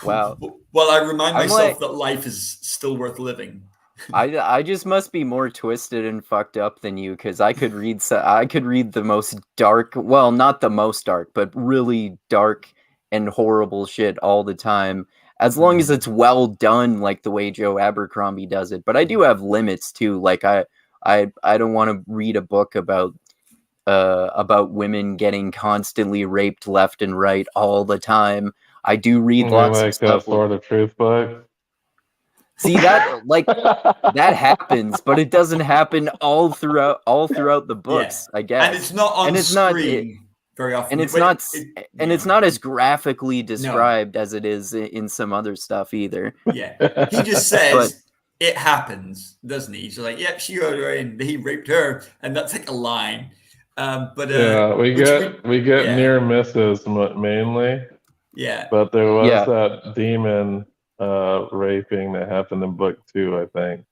Wow. Well, I remind myself that life is still worth living. I just must be more twisted and fucked up than you, because I could read the most dark, well, not the most dark, but really dark and horrible shit all the time, as long as it's well done, like the way Joe Abercrombie does it. But I do have limits too. Like I don't want to read a book about women getting constantly raped left and right all the time. I do read lots of stuff. That Sword of Truth book. See that, like, that happens, but it doesn't happen all throughout the books. I guess, and it's not on screen very often, and it's not as graphically described as it is in some other stuff either. Yeah, he just says it happens, doesn't he? He's like, "Yep, she got her in. He raped her," and that's like a line. We get near misses mainly. Yeah, but there was that demon raping that happened in book 2, I think.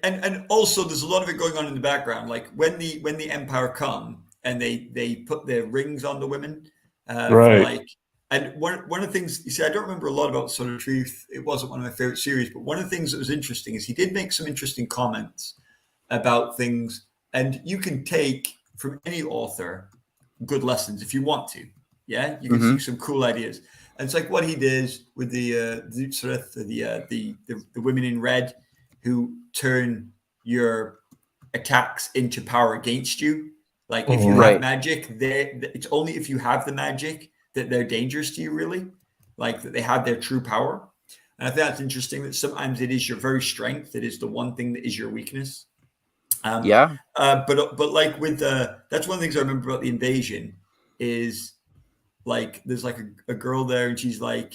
And also there's a lot of it going on in the background, like when the Empire come and they put their rings on the women, and one of the things, you see, I don't remember a lot about Sword of Truth. It wasn't one of my favorite series, but one of the things that was interesting is he did make some interesting comments about things, and you can take from any author good lessons if you want to. Yeah, you can see some cool ideas. And it's like what he did with the women in red who turn your attacks into power against you. Like if you have magic, it's only if you have the magic that they're dangerous to you, really. Like that they have their true power. And I think that's interesting that sometimes it is your very strength that is the one thing that is your weakness. But like with that's one of the things I remember about the invasion is like there's like a girl there and she's like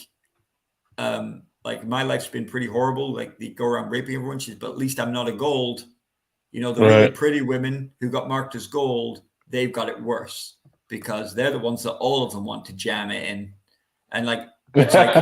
my life's been pretty horrible. Like they go around raping everyone. She's, but at least I'm not a gold. You know, the really pretty women who got marked as gold, they've got it worse because they're the ones that all of them want to jam it in. And like, it's like,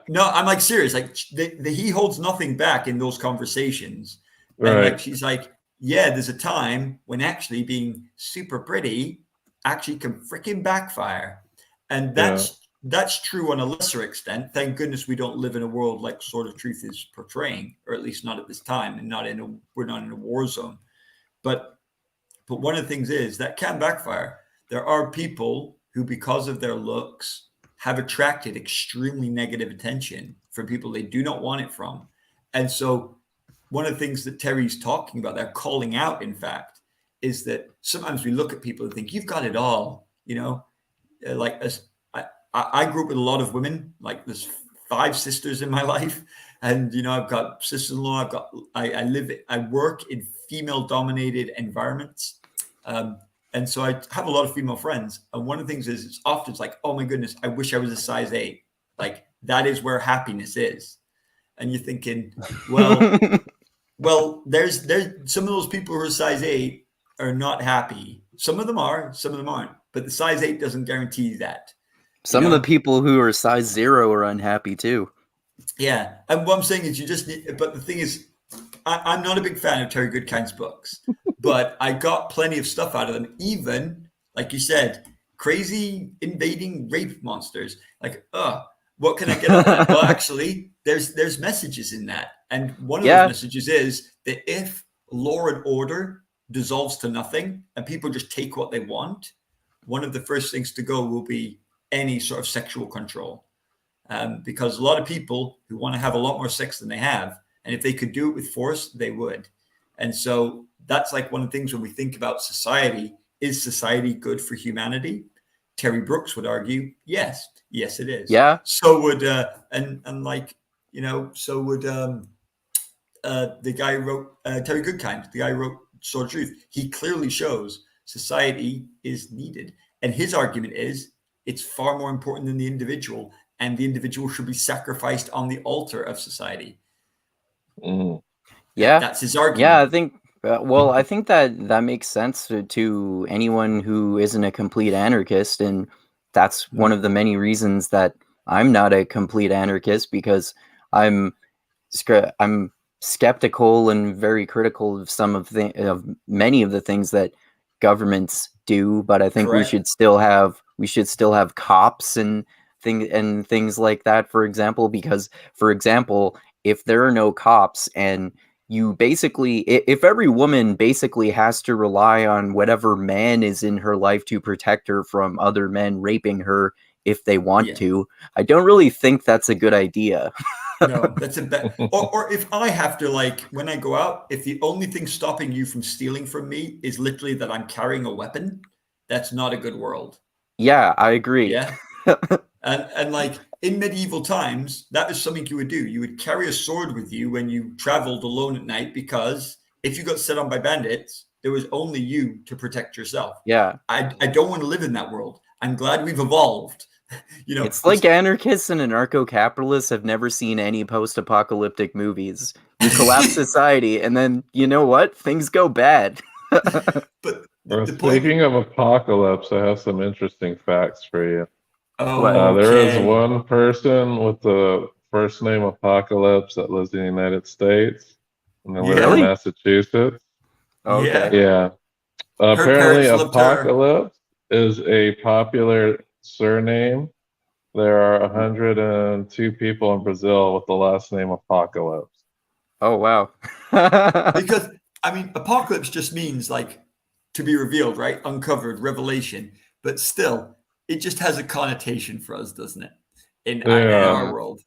no, I'm like serious. Like he holds nothing back in those conversations. And like, she's like, yeah, there's a time when actually being super pretty actually can freaking backfire. And that's true on a lesser extent. Thank goodness we don't live in a world like Sword of Truth is portraying, or at least not at this time, and we're not in a war zone. But one of the things is that can backfire. There are people who, because of their looks, have attracted extremely negative attention from people they do not want it from. And so one of the things that Terry's talking about, they're calling out, in fact, is that sometimes we look at people and think, you've got it all, you know, like as I grew up with a lot of women, like there's 5 sisters in my life. And, you know, I've got sister-in-law, I work in female dominated environments. And so I have a lot of female friends. And one of the things is it's often it's like, oh my goodness, I wish I was a size 8. Like that is where happiness is. And you're thinking, well, there's some of those people who are size 8 are not happy. Some of them are, some of them aren't. But the size 8 doesn't guarantee that. Some of the people who are size 0 are unhappy too. Yeah. And what I'm saying is you just need, but the thing is, I'm not a big fan of Terry Goodkind's books, but I got plenty of stuff out of them. Even, like you said, crazy invading rape monsters. Like, what can I get out of that? Well, actually, there's messages in that. And one of those messages is that if law and order dissolves to nothing and people just take what they want, one of the first things to go will be any sort of sexual control. Because a lot of people who want to have a lot more sex than they have, and if they could do it with force, they would. And so that's like one of the things when we think about society, is society good for humanity? Terry Brooks would argue, yes, it is. Yeah. So would, and like, you know, so would the guy who wrote, Terry Goodkind, the guy who wrote Sword of Truth. He clearly shows society is needed. And his argument is it's far more important than the individual, and the individual should be sacrificed on the altar of society. Yeah. That's his argument. Yeah, I think, I think that makes sense to anyone who isn't a complete anarchist. And that's one of the many reasons that I'm not a complete anarchist, because I'm skeptical and very critical of many of the things that governments do. But I think we should still have cops and things like that, for example, because, for example, if there are no cops and you basically, if every woman basically has to rely on whatever man is in her life to protect her from other men raping her if they want to, I don't really think that's a good idea. No, that's a bad. Or if I have to, like, when I go out, if the only thing stopping you from stealing from me is literally that I'm carrying a weapon, that's not a good world. Yeah, I agree. Yeah. And like in medieval times, that is something you would do. You would carry a sword with you when you traveled alone at night, because if you got set on by bandits, there was only you to protect yourself. Yeah. I don't want to live in that world. I'm glad we've evolved. You know, it's like anarchists and anarcho-capitalists have never seen any post-apocalyptic movies. You collapse society, and then, you know what? Things go bad. But speaking of apocalypse, I have some interesting facts for you. There is one person with the first name Apocalypse that lives in the United States, and they live in Massachusetts. Okay. Yeah. Apparently, Apocalypse is a popular surname. There are 102 people in Brazil with the last name Apocalypse. Oh, wow. Because, I mean, apocalypse just means like to be revealed, right? Uncovered, revelation. But still, it just has a connotation for us, doesn't it? In our world,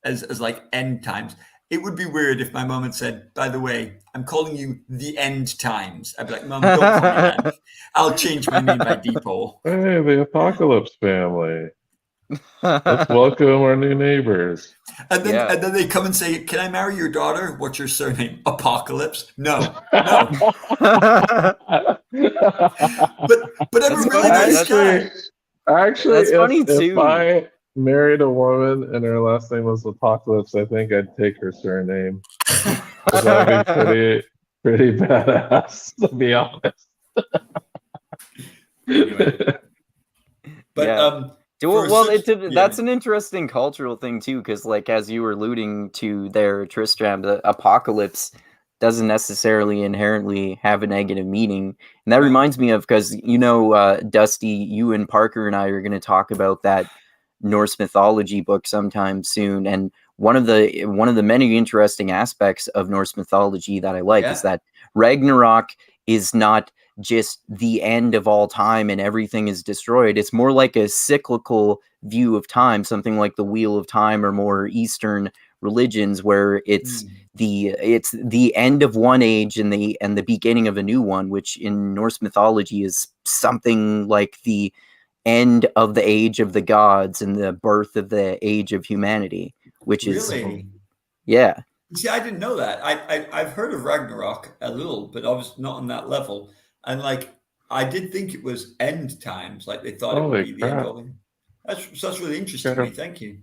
as like end times. It would be weird if my mom had said, "By the way, I'm calling you the End Times." I'd be like, "Mom, don't call me that. I'll change my name by default." Hey, the Apocalypse family. Let's welcome our new neighbors. And then they come and say, "Can I marry your daughter? What's your surname? Apocalypse?" No. But I'm a really nice guy. Actually, That's funny too. If I married a woman and her last name was Apocalypse, I think I'd take her surname. That'd be pretty badass, to be honest. Anyway. But that's an interesting cultural thing too, because like as you were alluding to there, Tristram, the apocalypse doesn't necessarily inherently have a negative meaning, and that reminds me of, because Dusty, you and Parker and I are going to talk about that Norse mythology book sometime soon, and one of the many interesting aspects of Norse mythology that I like is that Ragnarok is not just the end of all time and everything is destroyed. It's more like a cyclical view of time, something like the Wheel of Time or more Eastern religions, where it's the end of one age and the beginning of a new one, which in Norse mythology is something like the end of the age of the gods and the birth of the age of humanity, which is yeah. See, I didn't know that. I've heard of Ragnarok a little, but I was not on that level. And like, I did think it was end times. Like they thought it would be the end of them. That's really interesting to me. Thank you.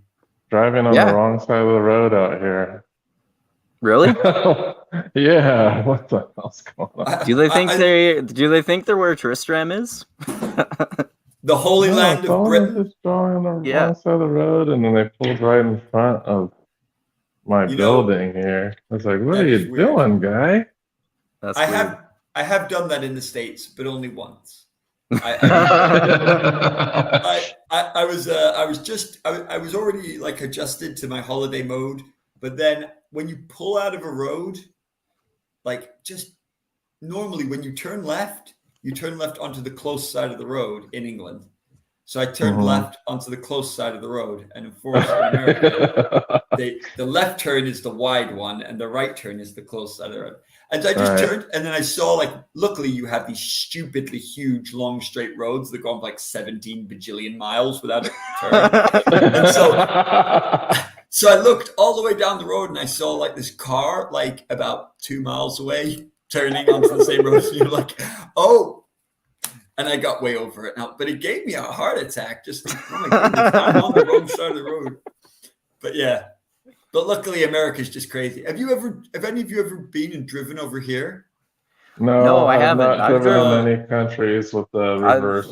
Driving on the wrong side of the road out here. Really? Yeah. What the hell's going on? Do they think they're where Tristram is? The Holy Land of Britain. Just driving on the wrong side of the road, and then they pulled right in front of my building here. I was like, "What are you doing, guy?" I have done that in the States, but only once. I was already like adjusted to my holiday mode, but then when you pull out of a road, like just normally when you turn left onto the close side of the road in England. So I turned left onto the close side of the road, and of course in America, the left turn is the wide one, and the right turn is the close side of the road. And so I just turned, and then I saw, like, luckily you have these stupidly huge, long, straight roads that go on like 17 bajillion miles without a turn. And so I looked all the way down the road, and I saw like this car, like about 2 miles away, turning onto the same road. So you're like, oh. And I got way over it now, but it gave me a heart attack. Just, oh my goodness, I'm on the wrong side of the road. But yeah, but luckily America's just crazy. Have any of you ever been and driven over here? No, I haven't. I've driven in many countries with the reverse.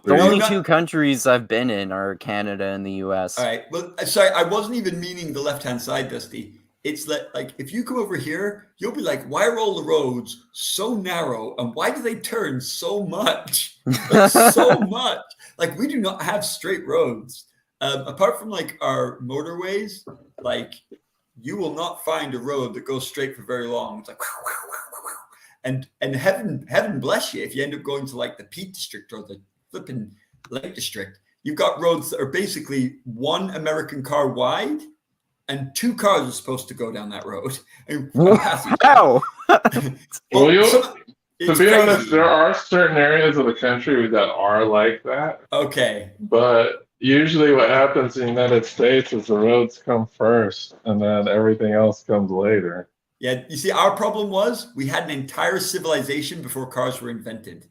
The only two countries I've been in are Canada and the US. All right. Well, sorry, I wasn't even meaning the left-hand side, Dusty. It's like if you come over here, you'll be like, why are all the roads so narrow and why do they turn so much? Like, so much. Like we do not have straight roads. Apart from like our motorways, like you will not find a road that goes straight for very long. It's like and heaven bless you if you end up going to like the Peak District or the flipping Lake District. You've got roads that are basically one American car wide. And 2 cars are supposed to go down that road. Wow! To be honest, there are certain areas of the country that are like that. Okay. But usually what happens in the United States is the roads come first, and then everything else comes later. Yeah, you see, our problem was we had an entire civilization before cars were invented.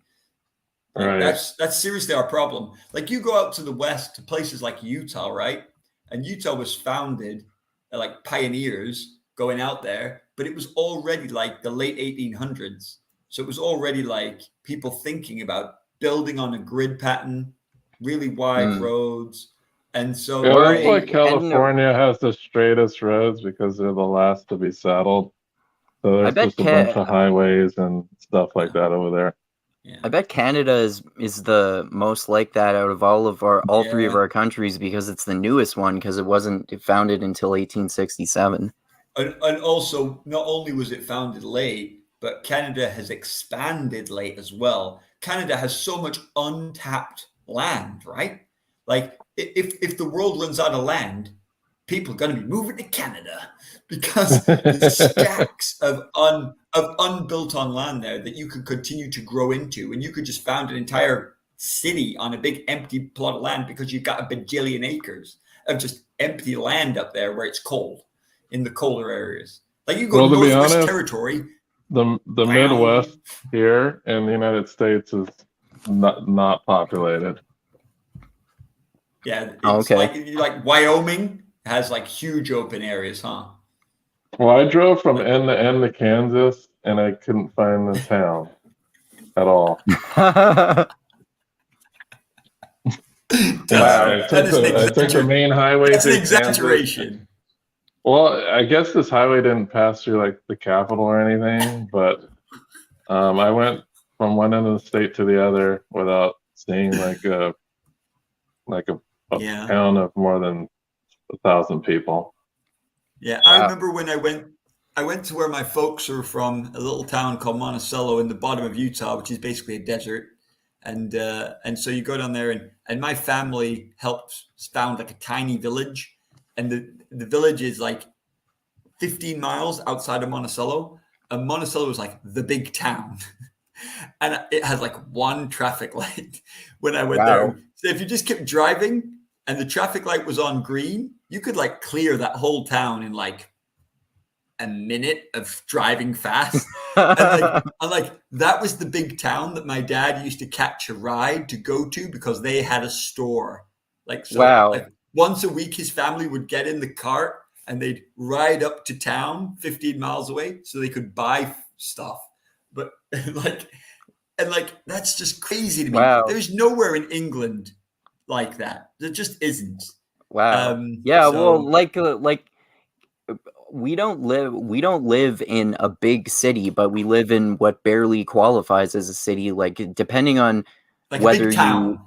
Like, right. That's seriously our problem. Like you go out to the west to places like Utah, right? And Utah was founded like pioneers going out there, but it was already like the late 1800s. So it was already like people thinking about building on a grid pattern, really wide roads. And so that's why California has the straightest roads, because they're the last to be settled. So there's just a bunch of highways and stuff like that over there. Yeah. I bet Canada is the most like that out of all three of our countries, because it's the newest one, because it wasn't founded until 1867. And also, not only was it founded late, but Canada has expanded late as well. Canada has so much untapped land, right? Like if the world runs out of land, people are going to be moving to Canada because there's stacks of unbuilt on land there that you could continue to grow into, and you could just found an entire city on a big empty plot of land because you've got a bajillion acres of just empty land up there where it's cold in the colder areas. Like you go Well, to be Northwest honest, Territory. the Midwest here in the United States is not populated. Yeah, it's like Wyoming has like huge open areas, huh? Well, I drove from end to end to Kansas, and I couldn't find the town at all. Wow. I took the main highway. That's an through exaggeration. Kansas. Well, I guess this highway didn't pass through like the capital or anything, but I went from one end of the state to the other without seeing like a town of more than 1,000 people. Yeah, wow. I remember when I went to where my folks are from, a little town called Monticello in the bottom of Utah, which is basically a desert. And so you go down there, and my family helped found like a tiny village, and the village is like 15 miles outside of Monticello, and Monticello is like the big town. And it has like one traffic light when I went there. So if you just kept driving and the traffic light was on green, you could like clear that whole town in like a minute of driving fast. and like that was the big town that my dad used to catch a ride to go to because they had a store. Like, so like once a week, his family would get in the cart and they'd ride up to town 15 miles away so they could buy stuff. But like that's just crazy to me. Wow. There's nowhere in England like that. There just isn't. Wow. Well, like we don't live in a big city, but we live in what barely qualifies as a city. Like depending on like whether a big town.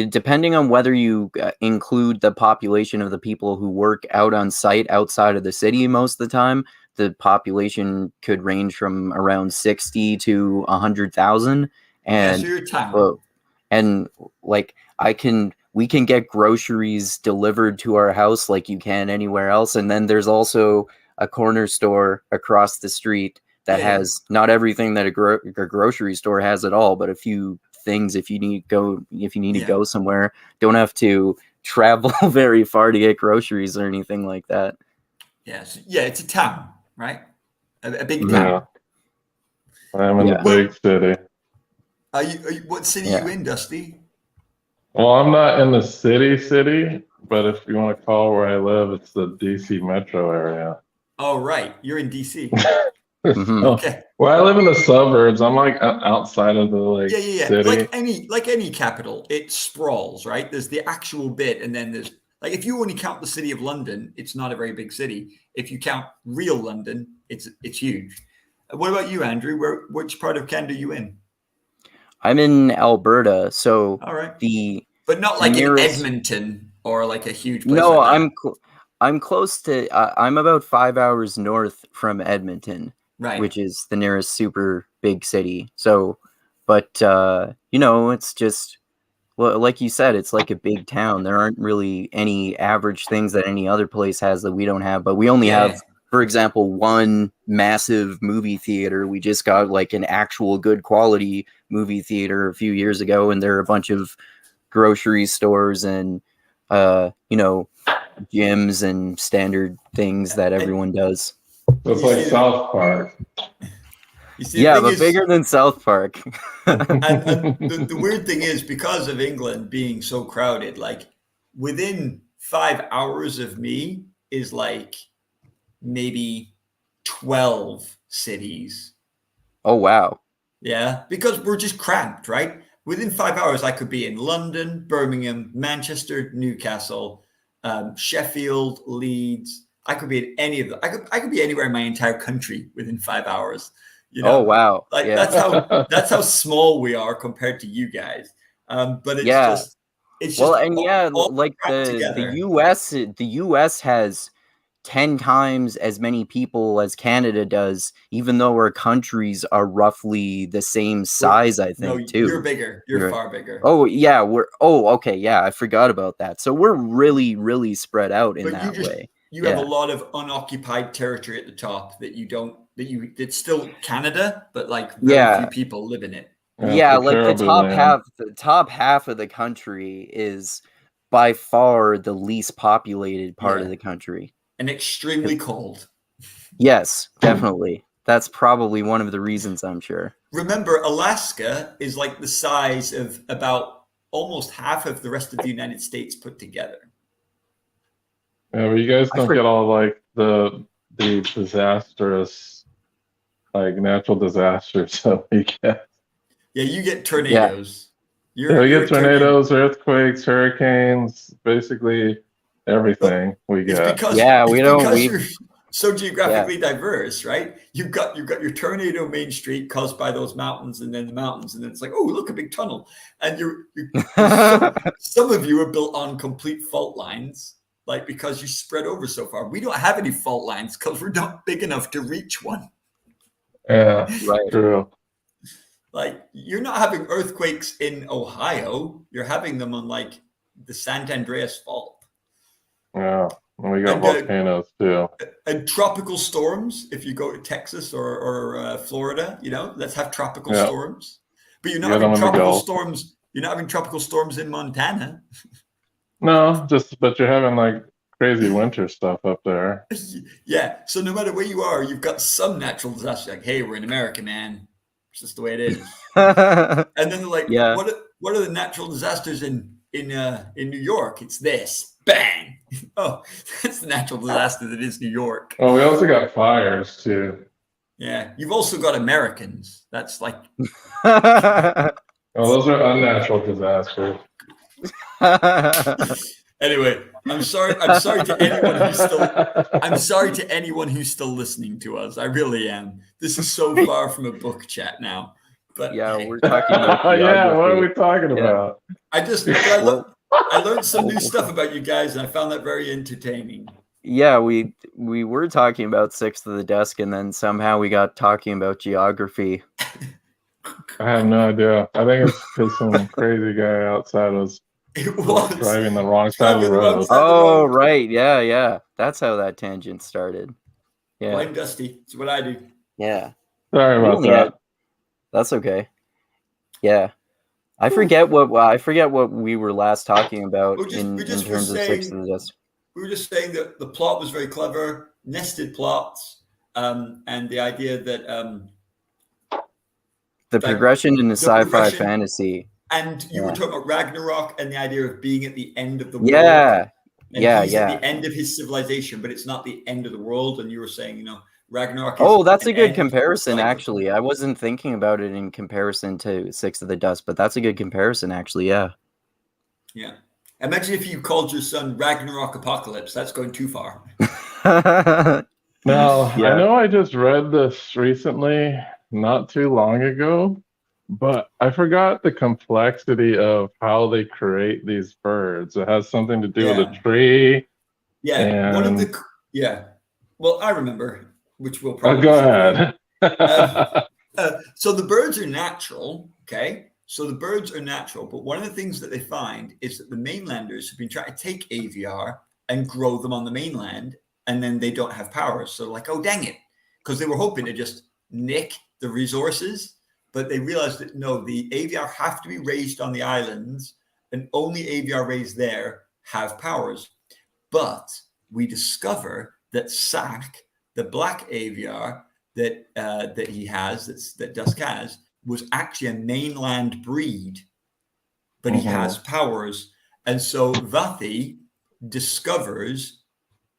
Depending on whether you include the population of the people who work out on site outside of the city, most of the time, the population could range from around 60 to 100,000. And so your town. And like we can get groceries delivered to our house like you can anywhere else. And then there's also a corner store across the street that has not everything that a grocery store has at all, but a few things if you need to go somewhere. Don't have to travel very far to get groceries or anything like that. Yes. Yeah, it's a town, right? A big town. I'm in a big city. What city are you in, Dusty? Well, I'm not in the city, but if you want to call where I live, it's the DC metro area. Oh, right. You're in DC. Mm-hmm. Okay. Well, I live in the suburbs. I'm like outside of the city. Like any capital, it sprawls, right? There's the actual bit, and then there's like if you only count the city of London, it's not a very big city. If you count real London, it's huge. What about you, Andrew? Which part of Canada are you in? I'm in Alberta, so all right. But not like in Edmonton or like a huge place. No, like I'm close to. I'm about 5 hours north from Edmonton, right? Which is the nearest super big city. So, but it's just like you said, it's like a big town. There aren't really any average things that any other place has that we don't have. But we only have, for example, one massive movie theater. We just got like an actual good quality movie theater a few years ago, and there are a bunch of grocery stores and gyms and standard things that everyone does. It's like South Park. But bigger than South Park. and the weird thing is, because of England being so crowded, like within 5 hours of me is like maybe 12 cities. Oh, wow. Yeah, because we're just cramped, right? Within 5 hours, I could be in London, Birmingham, Manchester, Newcastle, Sheffield, Leeds. I could be in any of them. I could be anywhere in my entire country within 5 hours. Oh, wow. Like that's how small we are compared to you guys. But it's just like the US has 10 times as many people as Canada does, even though our countries are roughly the same size, I think, No, too. you're bigger. You're far bigger. Oh, yeah. Okay. Yeah, I forgot about that. So we're really, really spread out in that way. You have a lot of unoccupied territory at the top it's still Canada, but like very few people live in it. Yeah, like the top half of the country is by far the least populated part of the country. And extremely cold. Yes, definitely. That's probably one of the reasons, I'm sure. Remember, Alaska is like the size of about almost half of the rest of the United States put together. Yeah, but you guys don't get all like the disastrous, like natural disasters. So you get. Yeah, you get tornadoes. Yeah. We get tornadoes, earthquakes, hurricanes, basically everything we get. You're so geographically diverse, right? You've got your tornado main street caused by those mountains, and then the mountains, and then it's like, oh, look, a big tunnel. And some of you are built on complete fault lines, like because you spread over so far. We don't have any fault lines because we're not big enough to reach one. Yeah, right. True. Like, you're not having earthquakes in Ohio. You're having them on like the San Andreas Fault. Yeah, and we got volcanoes too. And tropical storms. If you go to Texas or Florida, let's have tropical storms. But you're not having tropical storms. You're not having tropical storms in Montana. No, but you're having like crazy winter stuff up there. Yeah. So no matter where you are, you've got some natural disaster. Like, hey, we're in America, man. It's just the way it is. And then they're like, what are the natural disasters in New York? It's this. Bang. Oh, that's the natural disaster that is New York. Oh, we also got fires too. Yeah. You've also got Americans. That's like those are unnatural disasters. Anyway, I'm sorry to anyone who's still listening to us. I really am. This is so far from a book chat now. But we're talking about what are we talking about? I learned some new stuff about you guys, and I found that very entertaining. Yeah, we were talking about Sixth of the Dusk, and then somehow we got talking about geography. I have no idea. I think it's because some crazy guy outside was driving the wrong side of the road. Oh, right. Yeah. That's how that tangent started. Yeah. Blame Dusty. It's what I do. Yeah. Sorry about that. That's okay. Yeah. I forget what we were last talking about in terms of Sixth of the Dusk. We were just saying that the plot was very clever, nested plots, and the idea that the progression in the sci-fi fantasy. And you were talking about Ragnarok and the idea of being at the end of the world. Yeah. He's at the end of his civilization, but it's not the end of the world. And you were saying, Ragnarok. That's a good comparison, actually. I wasn't thinking about it in comparison to Sixth of the Dusk, but that's a good comparison, actually. Yeah. Yeah. Imagine if you called your son Ragnarok Apocalypse. That's going too far. Now, I know I just read this recently, not too long ago, but I forgot the complexity of how they create these birds. It has something to do with a tree. Yeah. Well, I remember, which we'll probably go ahead. So the birds are natural, okay? So the birds are natural, but one of the things that they find is that the mainlanders have been trying to take AVR and grow them on the mainland, and then they don't have powers. So like, oh, dang it. Because they were hoping to just nick the resources, but they realized that no, the AVR have to be raised on the islands, and only AVR raised there have powers. But we discover that Sack, the black AVR that he has, that Dusk has, was actually a mainland breed, but he has powers. And so Vathi discovers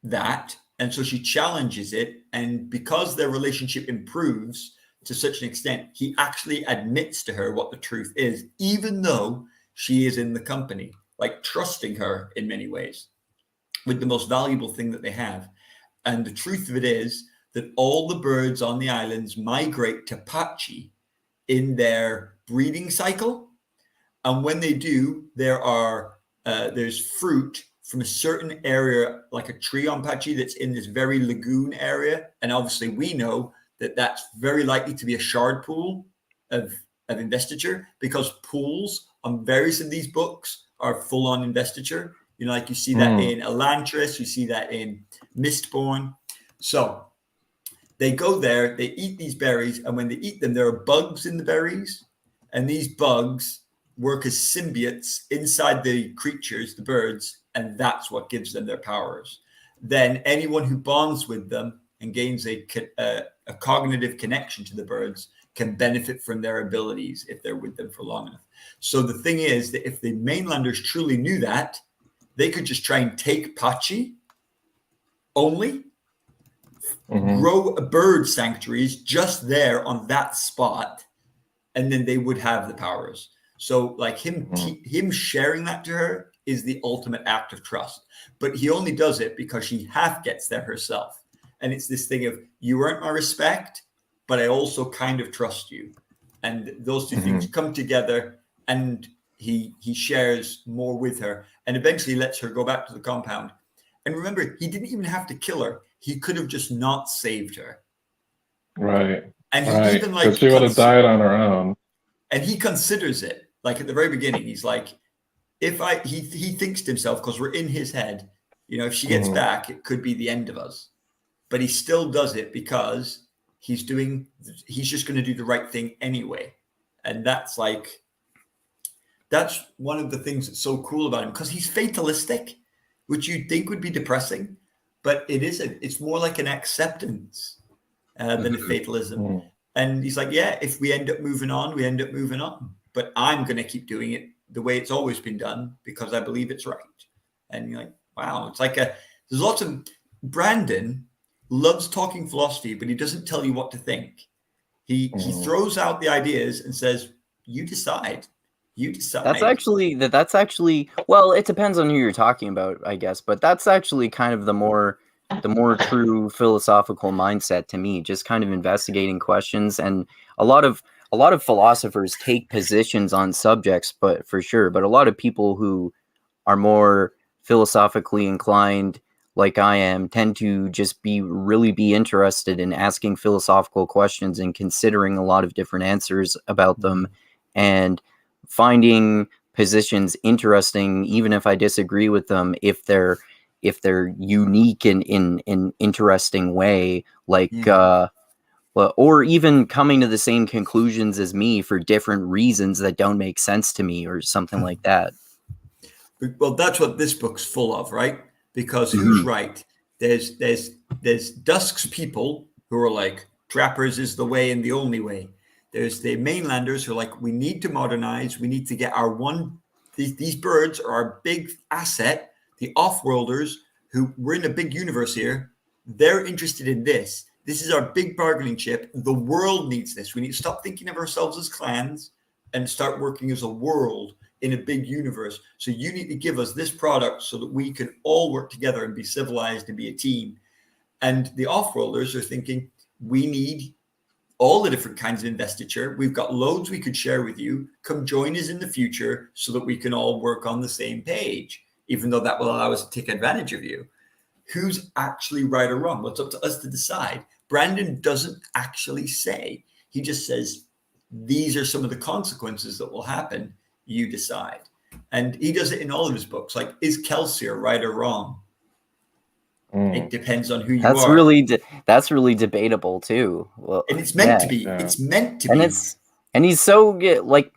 that, and so she challenges it. And because their relationship improves to such an extent, he actually admits to her what the truth is, even though she is in the company, like trusting her in many ways with the most valuable thing that they have. And the truth of it is that all the birds on the islands migrate to Pachi in their breeding cycle. And when they do, there's fruit from a certain area, like a tree on Pachi that's in this very lagoon area. And obviously we know that that's very likely to be a shard pool of investiture, because pools on various of these books are full on investiture. You know, like you see that in Elantris, you see that in Mistborn. So they go there, they eat these berries, and when they eat them, there are bugs in the berries, and these bugs work as symbiotes inside the creatures, the birds, and that's what gives them their powers. Then anyone who bonds with them and gains a cognitive connection to the birds can benefit from their abilities if they're with them for long enough. So the thing is that if the mainlanders truly knew that, they could just try and take Pachi only, grow bird sanctuaries just there on that spot, and then they would have the powers. So like him sharing that to her is the ultimate act of trust. But he only does it because she half gets there herself. And it's this thing of, you earned my respect, but I also kind of trust you. And those two things come together, and he shares more with her and eventually lets her go back to the compound. And remember, he didn't even have to kill her. He could have just not saved her. Right. And he even like, because she would have died on her own. And he considers it, like at the very beginning, he's like, he thinks to himself, because we're in his head, you know, if she gets back, it could be the end of us. But he still does it because he's just going to do the right thing anyway. And that's one of the things that's so cool about him, because he's fatalistic, which you'd think would be depressing, but it isn't. It's more like an acceptance than a fatalism. And he's like, yeah, if we end up moving on, we end up moving on. But I'm going to keep doing it the way it's always been done because I believe it's right. And you're like, wow, it's like there's lots of, Brandon loves talking philosophy, but he doesn't tell you what to think. He throws out the ideas and says, you decide. You decide. That's actually, well, it depends on who you're talking about, I guess, but that's actually kind of the more true philosophical mindset to me, just kind of investigating questions. And a lot of philosophers take positions on subjects, but a lot of people who are more philosophically inclined, like I am, tend to just really be interested in asking philosophical questions and considering a lot of different answers about them, and finding positions interesting, even if I disagree with them, if they're unique in interesting way, like or even coming to the same conclusions as me for different reasons that don't make sense to me or something like that. Well, that's what this book's full of, right? Because who's right? There's Dusk's people who are like, trappers is the way and the only way. There's the mainlanders who are like, we need to modernize. We need to get these birds are our big asset. The off-worlders, who we're in a big universe here, they're interested in this. This is our big bargaining chip. The world needs this. We need to stop thinking of ourselves as clans and start working as a world in a big universe. So you need to give us this product so that we can all work together and be civilized and be a team. And the off-worlders are thinking, we need all the different kinds of investiture. We've got loads we could share with you. Come join us in the future so that we can all work on the same page, even though that will allow us to take advantage of you. Who's actually right or wrong? Well, it's up to us to decide. Brandon doesn't actually say. He just says, these are some of the consequences that will happen. You decide. And he does it in all of his books. Like, is Kelsier right or wrong? It depends on who you are. That's really debatable too. Well, and it's meant to be. Yeah. It's meant to be. And he's so like,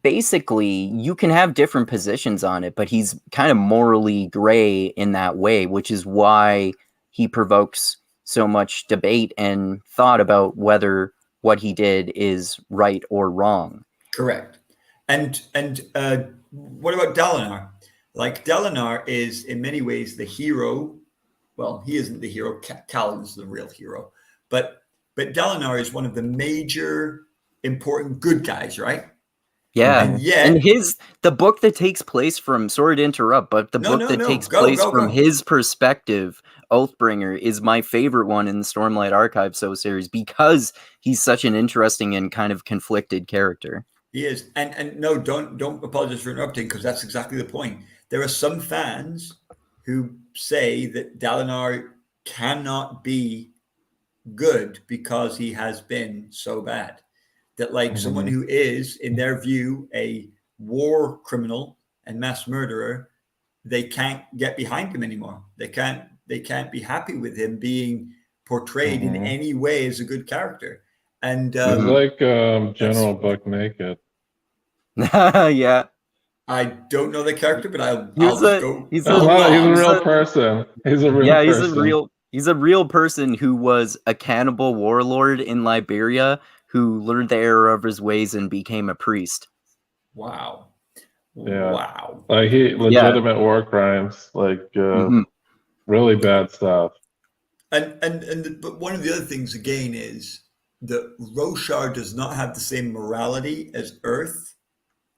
basically you can have different positions on it, but he's kind of morally gray in that way, which is why he provokes so much debate and thought about whether what he did is right or wrong. Correct. And what about Dalinar? Like, Dalinar is in many ways the hero. Well, he isn't the hero. Kaladin's the real hero. But Dalinar is one of the major important good guys, right? Yeah. And the book that takes place from, sorry to interrupt, but the book that takes place from his perspective, Oathbringer, is my favorite one in the Stormlight Archive series because he's such an interesting and kind of conflicted character. He is. And no, don't apologize for interrupting, because that's exactly the point. There are some fans who say that Dalinar cannot be good because he has been so bad. That like someone who is, in their view, a war criminal and mass murderer, they can't get behind him anymore. They can't be happy with him being portrayed in any way as a good character. And he's like General Buck Naked. Yeah. I don't know the character, but I'll He's just a go. He's a real person. He's a real person. He's a real person who was a cannibal warlord in Liberia who learned the error of his ways and became a priest. Wow. Yeah. Wow. Like he legitimate war crimes, like really bad stuff. But one of the other things again is that Roshar does not have the same morality as Earth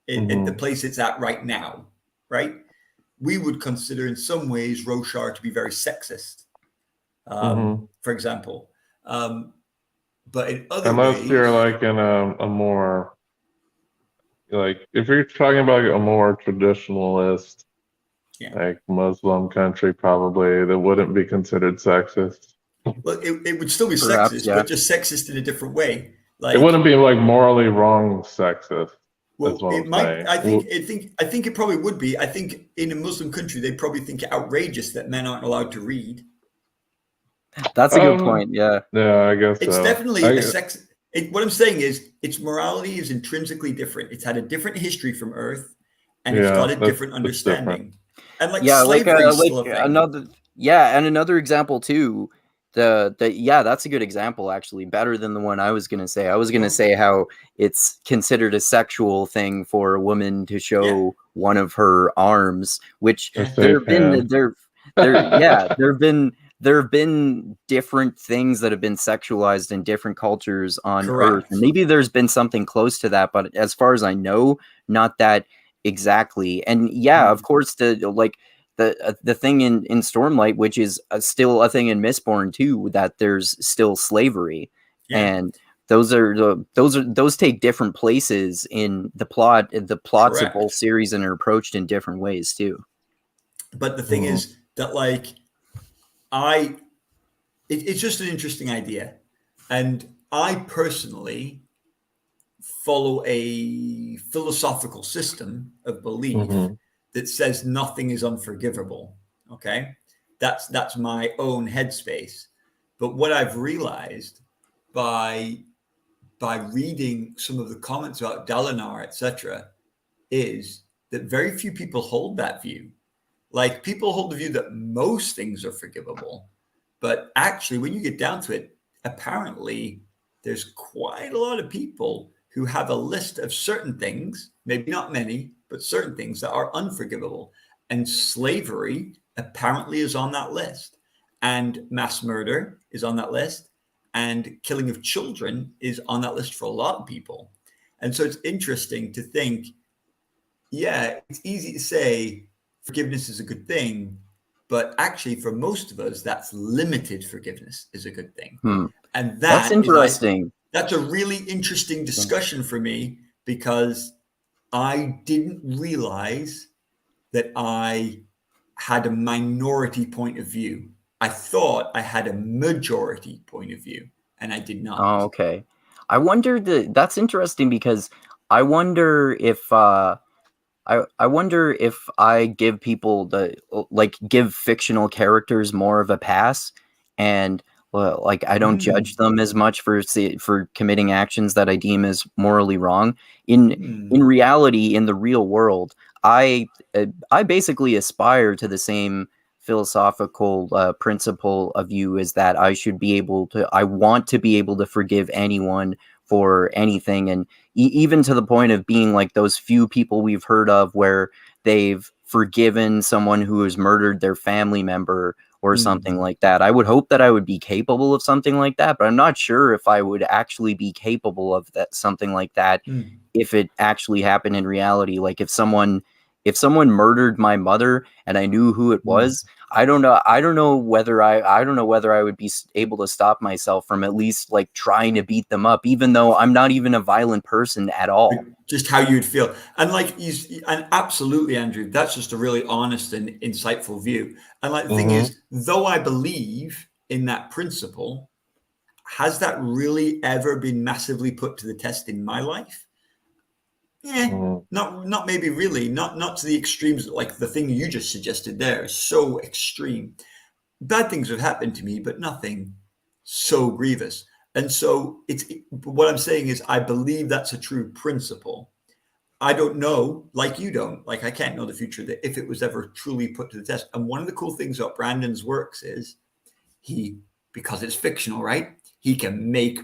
in the place it's at right now, right? We would consider in some ways Roshar to be very sexist, for example. But in other unless ways, you're like in a more, like if you're talking about a more traditionalist, like Muslim country, probably that wouldn't be considered sexist. Well, it would still be Perhaps, sexist, yeah. but just sexist in a different way. Like it wouldn't be like morally wrong sexist. Well, it might. I think it probably would be. I think in a Muslim country, they probably think it outrageous that men aren't allowed to read. That's a good point. Yeah. Yeah, I guess it's so. definitely a sex. What I'm saying is, its morality is intrinsically different. It's had a different history from Earth, and it's got a different understanding. And like slavery is still a thing. Another example too. That's a good example, actually, better than the one I was going to say. I was going to say how it's considered a sexual thing for a woman to show one of her arms, which there have been different things that have been sexualized in different cultures on Earth. And maybe there's been something close to that, but as far as I know, not that exactly. And of course, the thing in Stormlight, which is still a thing in Mistborn too, that there's still slavery, and those take different places in the plot. The plots of both series and are approached in different ways too. But the thing is that it's just an interesting idea, and I personally follow a philosophical system of belief that says nothing is unforgivable. Okay, that's my own headspace. But what I've realized by reading some of the comments about Dalinar, etc., is that very few people hold that view. Like, people hold the view that most things are forgivable, but actually, when you get down to it, apparently there's quite a lot of people who have a list of certain things, maybe not many, but certain things that are unforgivable. And slavery apparently is on that list. And mass murder is on that list. And killing of children is on that list for a lot of people. And so it's interesting to think, it's easy to say forgiveness is a good thing, but actually for most of us, that's limited forgiveness is a good thing. And that's interesting. That's a really interesting discussion for me, because I didn't realize that I had a minority point of view. I thought I had a majority point of view, and I did not. Oh, okay. I wonder that's interesting, because I wonder if I wonder if I give people give fictional characters more of a pass, and I don't judge them as much for committing actions that I deem as morally wrong. In reality, in the real world, I basically aspire to the same philosophical principle of you, is that I want to be able to forgive anyone for anything, and even to the point of being like those few people we've heard of where they've forgiven someone who has murdered their family member or something like that. I would hope that I would be capable of something like that, but I'm not sure if I would actually be capable of something like that if it actually happened in reality. Like, if someone if someone murdered my mother and I knew who it was, I don't know whether I would be able to stop myself from at least like trying to beat them up, even though I'm not even a violent person at all. Just how you'd feel. And like and absolutely, Andrew, that's just a really honest and insightful view. And like the thing is, though I believe in that principle, has that really ever been massively put to the test in my life? Not maybe really, not to the extremes. Like the thing you just suggested there is so extreme. Bad things have happened to me, but nothing so grievous. And so what I'm saying is I believe that's a true principle. I don't know, like you don't, like I can't know the future, that if it was ever truly put to the test. And one of the cool things about Brandon's works is because it's fictional, right? He can make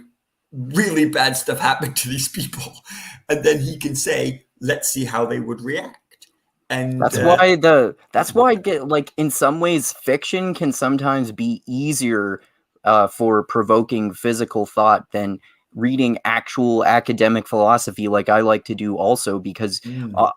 really bad stuff happen to these people. And then he can say, let's see how they would react. And that's why like in some ways fiction can sometimes be easier for provoking physical thought than reading actual academic philosophy, like I like to do also, because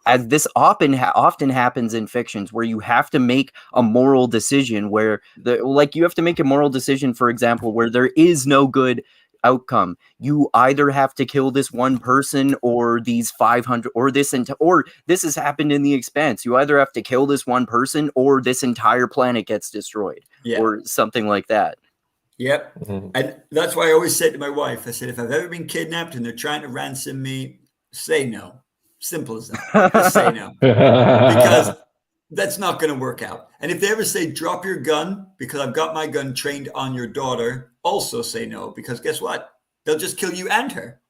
as this often happens in fictions where you have to make a moral decision where you have to make a moral decision, for example, where there is no good outcome. You either have to kill this one person or these 500 or this has happened in The Expanse. You either have to kill this one person or this entire planet gets destroyed or something like that. Yep. And that's why I always say to my wife, I said, if I've ever been kidnapped and they're trying to ransom me, say no. Simple as that. Just say no. Because that's not going to work out. And if they ever say, drop your gun because I've got my gun trained on your daughter, also say no, because guess what? They'll just kill you and her.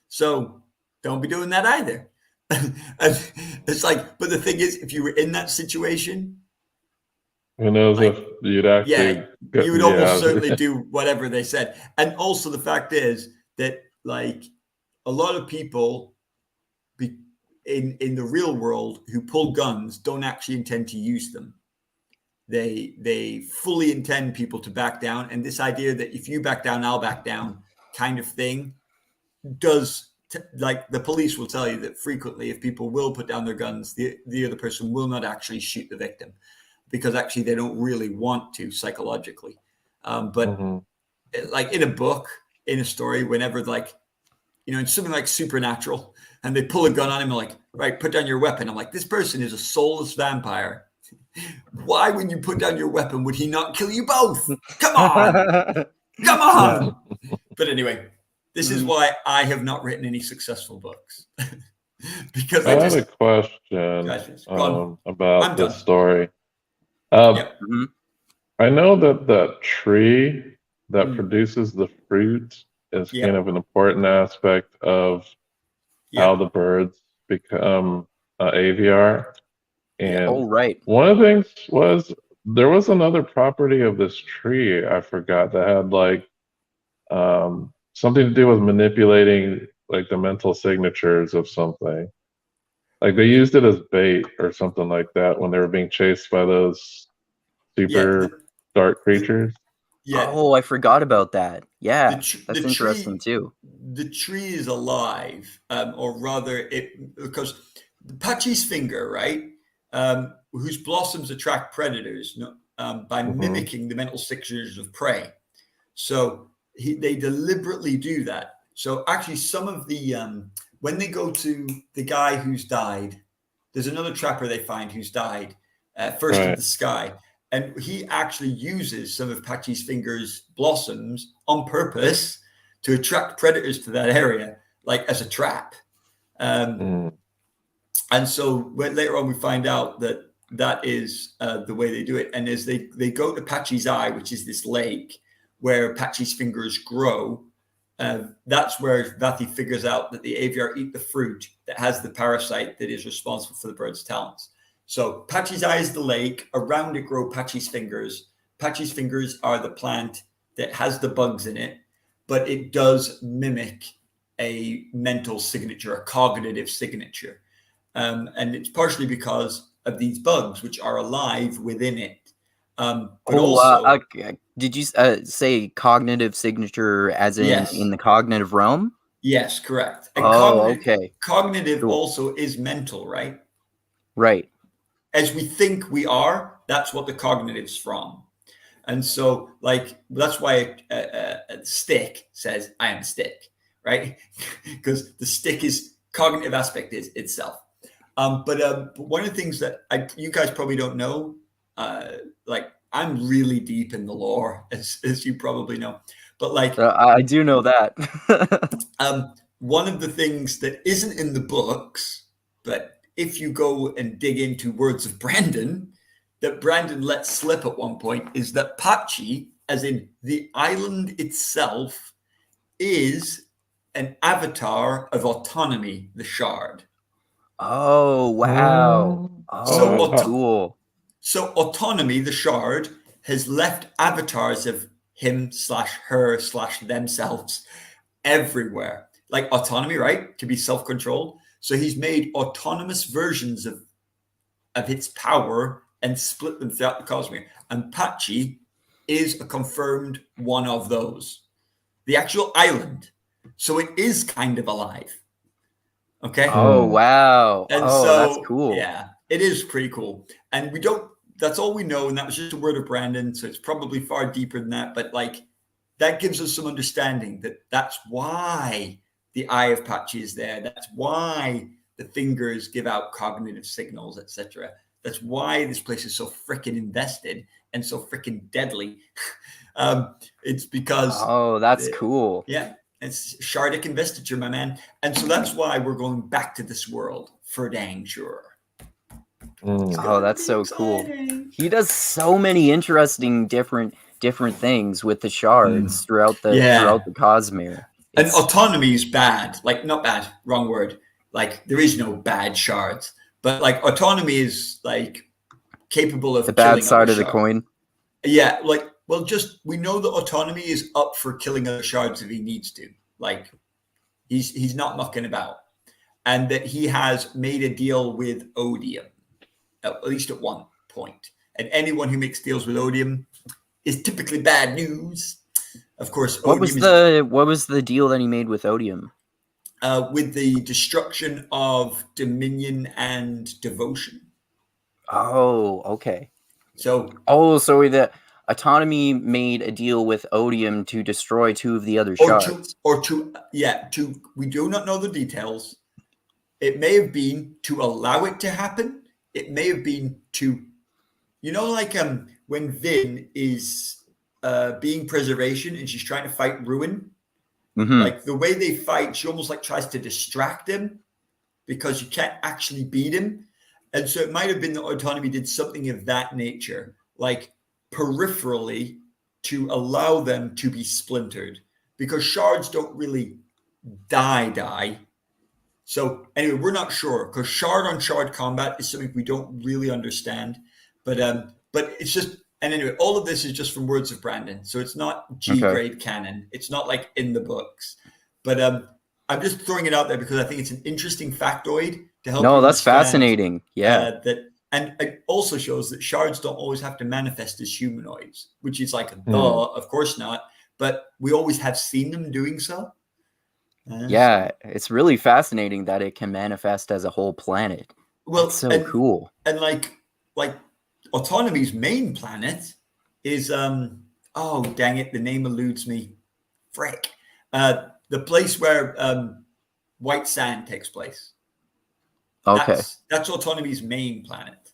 So don't be doing that either. And it's like, but the thing is, if you were in that situation, who knows if you'd actually... you would almost certainly do whatever they said. And also the fact is that like a lot of people in the real world who pull guns don't actually intend to use them. They fully intend people to back down. And this idea that if you back down, I'll back down kind of thing like the police will tell you that frequently if people will put down their guns, the other person will not actually shoot the victim, because actually they don't really want to psychologically. But like in a book, in a story, whenever like, in something like Supernatural, and they pull a gun on him and like, right, put down your weapon. I'm like, this person is a soulless vampire. Why, when you put down your weapon, would he not kill you both? Come on. Come on. But anyway, this is why I have not written any successful books. Because I had a question about this story. I know that the tree that produces the fruit is kind of an important aspect of how the birds become AVR. And one of the things was there was another property of this tree I forgot that had like something to do with manipulating like the mental signatures of something. Like they used it as bait or something like that when they were being chased by those super dark creatures. Yeah. Oh, I forgot about that. Yeah, that's interesting too. The tree is alive, or rather, because Pachi's finger, right, whose blossoms attract predators by mimicking the mental signatures of prey. So they deliberately do that. So actually, some of the when they go to the guy who's died, there's another trapper they find who's died first in the sky. And he actually uses some of Pachi's finger's blossoms on purpose to attract predators to that area, like as a trap. And so later on, we find out that is the way they do it. And as they go to Pachi's eye, which is this lake where Pachi's fingers grow, that's where Vathi figures out that the AVR eat the fruit that has the parasite that is responsible for the bird's talents. So Pachi's eye is the lake. Around it grow Pachi's fingers. Pachi's fingers are the plant that has the bugs in it, but it does mimic a mental signature, a cognitive signature. And it's partially because of these bugs, which are alive within it. Did you say cognitive signature as in the cognitive realm? Yes, correct. And okay. Cognitive also is mental, right? Right. as we think we are, that's what the cognitive's from. And so, like, that's why a stick says, I am a stick, right? Because the stick is cognitive aspect is itself. But one of the things that you guys probably don't know, like, I'm really deep in the lore, as you probably know. But like, I do know that. one of the things that isn't in the books, but if you go and dig into words of Brandon, that Brandon lets slip at one point is that Pachi, as in the island itself, is an avatar of autonomy, the shard. Oh, wow. Oh, cool. So autonomy, the shard, has left avatars of him / her / themselves everywhere. Like autonomy, right? To be self-controlled. So he's made autonomous versions of its power and split them throughout the Cosmere. And Pachi is a confirmed one of those. The actual island. So it is kind of alive. Okay. Oh, wow. And that's cool. Yeah, it is pretty cool. And we don't, that's all we know. And that was just a word of Brandon. So it's probably far deeper than that. But like, that gives us some understanding that that's why the eye of Pachi is there. That's why the fingers give out cognitive signals, etc. That's why this place is so freaking invested and so freaking deadly. It's because that's cool. Yeah, it's Shardic investiture, my man. And so that's why we're going back to this world for dang sure. Oh, that's so cool. He does so many interesting different things with the shards throughout the Cosmere. And autonomy is bad. Like, not bad, wrong word. Like, there is no bad shards. But like, autonomy is like capable of the bad side of the coin. Yeah, like, well, just we know that autonomy is up for killing other shards if he needs to. Like, he's not mucking about, and that he has made a deal with Odium, at least at one point. And anyone who makes deals with Odium is typically bad news. Of course, what was the deal that he made with Odium? With the destruction of Dominion and Devotion. Oh, okay. So the autonomy made a deal with Odium to destroy 2 of the other shards. We do not know the details. It may have been to allow it to happen. It may have been to, like when Vin is being preservation and she's trying to fight Ruin. Mm-hmm. Like the way they fight, she almost like tries to distract him because you can't actually beat him. And so it might have been that autonomy did something of that nature, like peripherally to allow them to be splintered, because shards don't really die. So anyway, we're not sure, because shard on shard combat is something we don't really understand. But it's just, and anyway, all of this is just from words of Brandon. So it's not G-grade canon. It's not like in the books. But I'm just throwing it out there because I think it's an interesting factoid to help. No, that's fascinating. Yeah. And it also shows that shards don't always have to manifest as humanoids, which is like, of course not. But we always have seen them doing so. It's really fascinating that it can manifest as a whole planet. Well, that's so cool. And like Autonomy's main planet is oh dang it, the name eludes me. Frick. The place where White Sand takes place. Okay. That's Autonomy's main planet.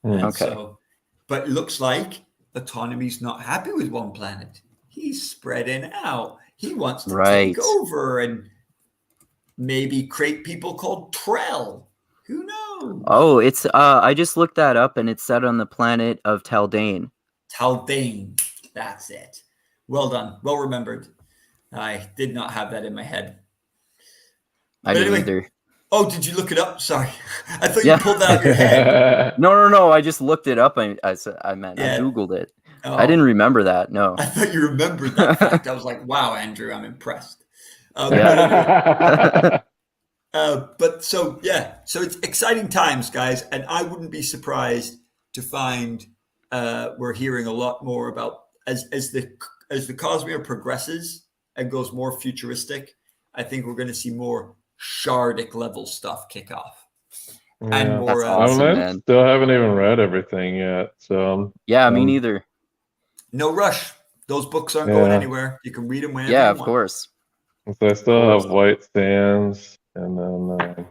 Okay. So, but it looks like Autonomy's not happy with one planet. He's spreading out. He wants to take over and maybe create people called Trell. Who knows? Oh, it's I just looked that up and it's set on the planet of Taldane. Taldane. That's it. Well done. Well remembered. I did not have that in my head. I didn't either. Oh, did you look it up? Sorry. I thought you pulled that out of your head. No. I just looked it up. I Googled it. Oh. I didn't remember that. No. I thought you remembered that fact. I was like, wow, Andrew, I'm impressed. But so it's exciting times, guys. And I wouldn't be surprised to find we're hearing a lot more about as the Cosmere progresses and goes more futuristic. I think we're going to see more Shardic level stuff kick off. and more. That's awesome, I man. still haven't even read everything yet, so Yeah, me neither. No rush. Those books aren't going anywhere. You can read them whenever Yeah, you of want. course. So I still have White Sands, and then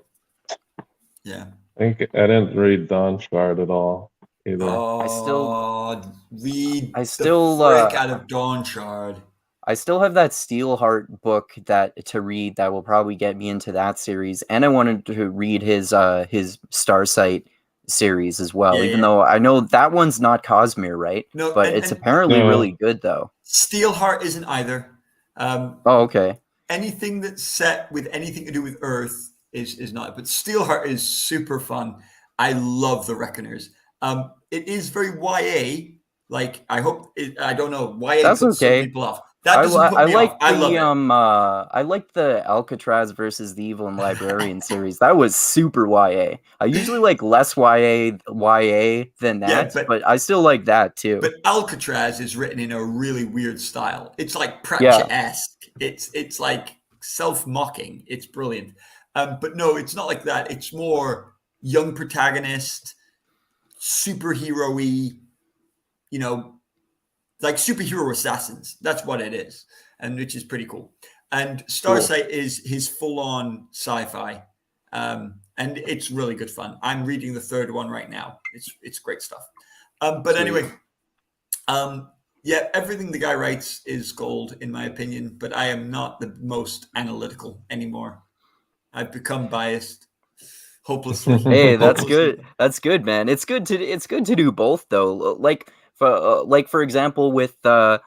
Yeah. I think I didn't read Dawn Shard at all either. Read I the still, frick out of Dawn Shard. I still have that Steelheart book to read that will probably get me into that series, and I wanted to read his Starsight series as well. Even though I know that one's not Cosmere, right? No, but it's apparently really good though. Steelheart isn't either. Oh, okay. Anything that's set with anything to do with Earth is not. But Steelheart is super fun. I love the Reckoners. It is very YA. Like I hope I don't know. YA That's puts okay. some people off. That doesn't put me off. I love it. I like the Alcatraz versus the Evil and Librarian series. That was super YA. I usually like less YA than that, but I still like that too. But Alcatraz is written in a really weird style. It's like Pratchett-esque. It's like self-mocking. It's brilliant. But no, it's not like that. It's more young protagonist, superhero-y, like superhero assassins. That's what it is, and which is pretty cool. And Starsight is his full-on sci-fi, and it's really good fun. I'm reading the third one right now. It's great stuff. But anyway, everything the guy writes is gold in my opinion. But I am not the most analytical anymore. I've become biased. Hopelessly. Hey, that's good. That's good, man. It's good to do both though. Like for example, with when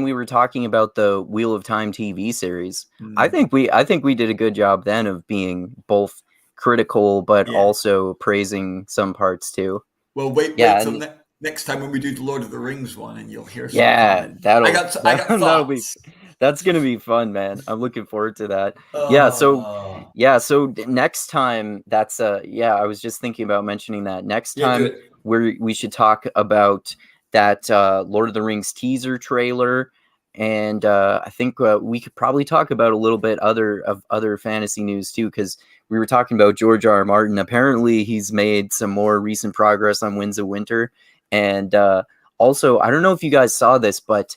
we were talking about the Wheel of Time TV series, I think we did a good job then of being both critical but also praising some parts too. Well, wait till next time when we do the Lord of the Rings one, and you'll hear some comments. I got thoughts. That's gonna be fun, man. I'm looking forward to that. So next time, that's I was just thinking about mentioning that next time we should talk about that Lord of the Rings teaser trailer, and I think we could probably talk about a little bit other fantasy news too, because we were talking about George R. R. Martin. Apparently, he's made some more recent progress on Winds of Winter, and also I don't know if you guys saw this, but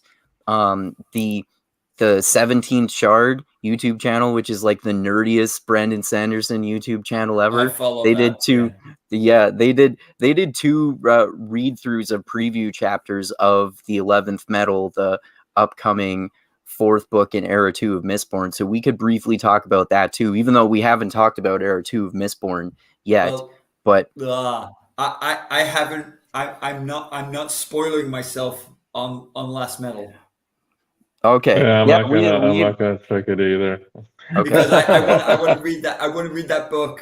the 17th Shard YouTube channel, which is like the nerdiest Brandon Sanderson YouTube channel ever. They did two read-throughs of preview chapters of the 11th Metal, the upcoming 4th book in Era 2 of Mistborn. So we could briefly talk about that too, even though we haven't talked about Era 2 of Mistborn yet. But I haven't. I'm not spoiling myself on Last Metal. Okay. Yeah, I'm not gonna check it either. Okay. Because I want to read that. I want to read that book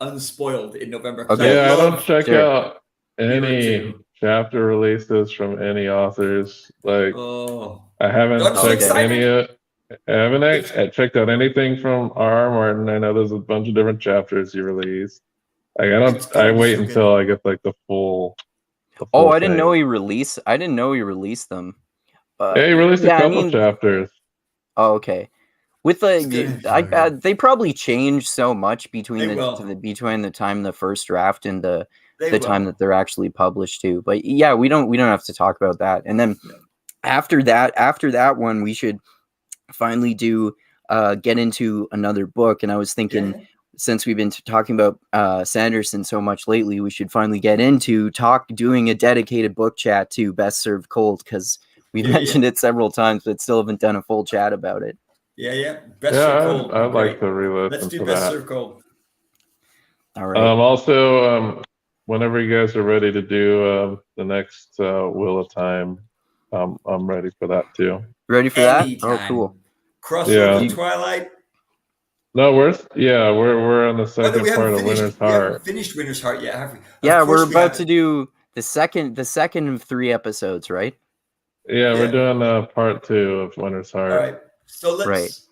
unspoiled in November. Okay. I don't check out any chapter releases from any authors. Like I haven't checked I checked out anything from R. Martin. I know there's a bunch of different chapters he released. Like I wait until I get like the full I didn't know he released them. Yeah, he released a couple chapters. Oh, okay. With they probably changed so much between the time the first draft and the time that they're actually published too. But yeah, we don't have to talk about that. And then after that one, we should finally get into another book. And I was thinking, since we've been talking about Sanderson so much lately, we should finally get into doing a dedicated book chat to Best Served Cold, because we mentioned it several times, but still haven't done a full chat about it. Best Served Cold. I'd like to re-listen Let's do to Best that. Served Cold. All right. Also, whenever you guys are ready to do the next Wheel of Time, I'm ready for that too. Ready for Anytime. that? Oh, cool. Crossroads of Twilight. No, we're on the second part of Winter's Heart. We haven't finished Winter's Heart yet, have we? Yeah, we're about to do the second of 3 episodes, right? Yeah, we're doing part 2 of Winter's Heart. All right. So let's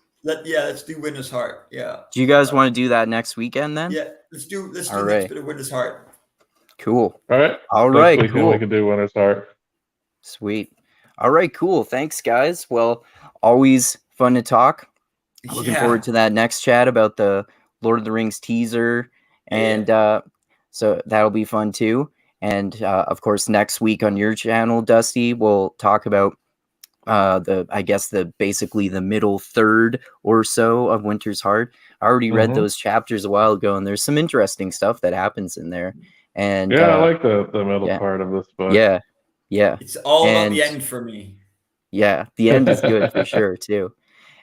do Winter's Heart. Yeah. Do you guys want to do that next weekend then? Yeah, let's do next bit of Winter's Heart. Cool. All right. Next cool. We can do Winter's Heart. Sweet. All right, cool. Thanks, guys. Well, always fun to talk. Looking forward to that next chat about the Lord of the Rings teaser, and so that'll be fun too. And of course, next week on your channel, Dusty, we'll talk about basically the middle third or so of Winter's Heart. I already read those chapters a while ago, and there's some interesting stuff that happens in there. And I like the middle part of this book. Yeah. It's all about the end for me. Yeah, the end is good for sure too.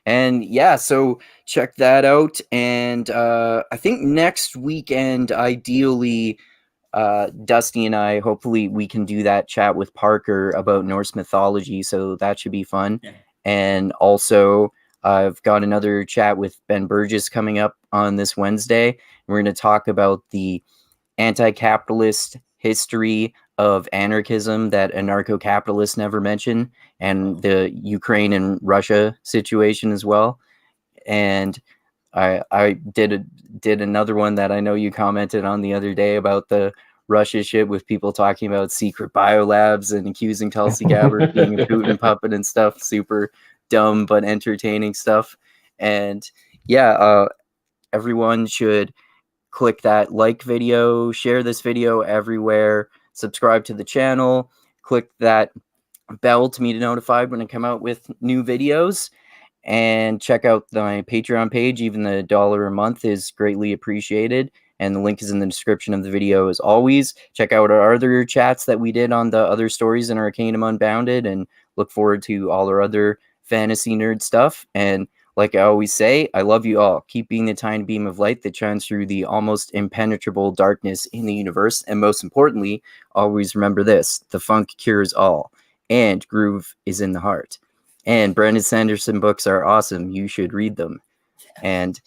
And yeah, so check that out. And I think next weekend, ideally, Dusty and I, hopefully we can do that chat with Parker about Norse mythology. So that should be fun. Yeah. And also, I've got another chat with Ben Burgess coming up on this Wednesday. We're going to talk about the anti-capitalist history of anarchism that anarcho-capitalists never mention, and the Ukraine and Russia situation as well. And I did another one that I know you commented on the other day about the Russia shit, with people talking about secret biolabs and accusing Tulsi Gabbard of being a Putin puppet and stuff. Super dumb but entertaining stuff. And yeah, everyone should click that like video, share this video everywhere, subscribe to the channel, click that bell to be notified when I come out with new videos, and check out my Patreon page. Even the $1 a month is greatly appreciated, and the link is in the description of the video. As always, check out our other chats that we did on the other stories in Arcanum Unbounded, and look forward to all our other fantasy nerd stuff. And like I always say, I love you all. Keep being the tiny beam of light that shines through the almost impenetrable darkness in the universe. And most importantly, always remember this: the funk cures all, and groove is in the heart. And Brandon Sanderson books are awesome. You should read them. And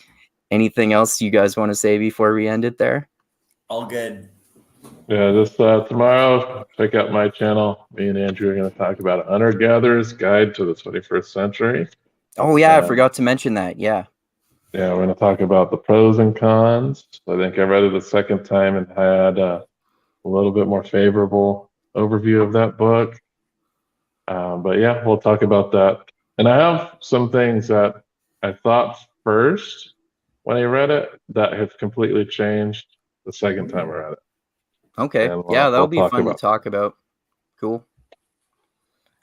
anything else you guys want to say before we end it there? All good. Yeah, just tomorrow, check out my channel. Me and Andrew are going to talk about Hunter Gatherer's Guide to the 21st Century. Oh, yeah, I forgot to mention that. Yeah. Yeah, we're going to talk about the pros and cons. I think I read it a second time and had a little bit more favorable overview of that book. But yeah, we'll talk about that. And I have some things that I thought first when I read it that have completely changed the second time I read it. Okay. And Yeah, that'll we'll be fun to talk about. Cool.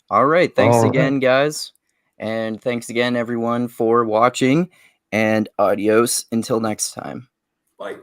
All right. Thanks again, guys. And thanks again, everyone, for watching. And adios until next time. Bye.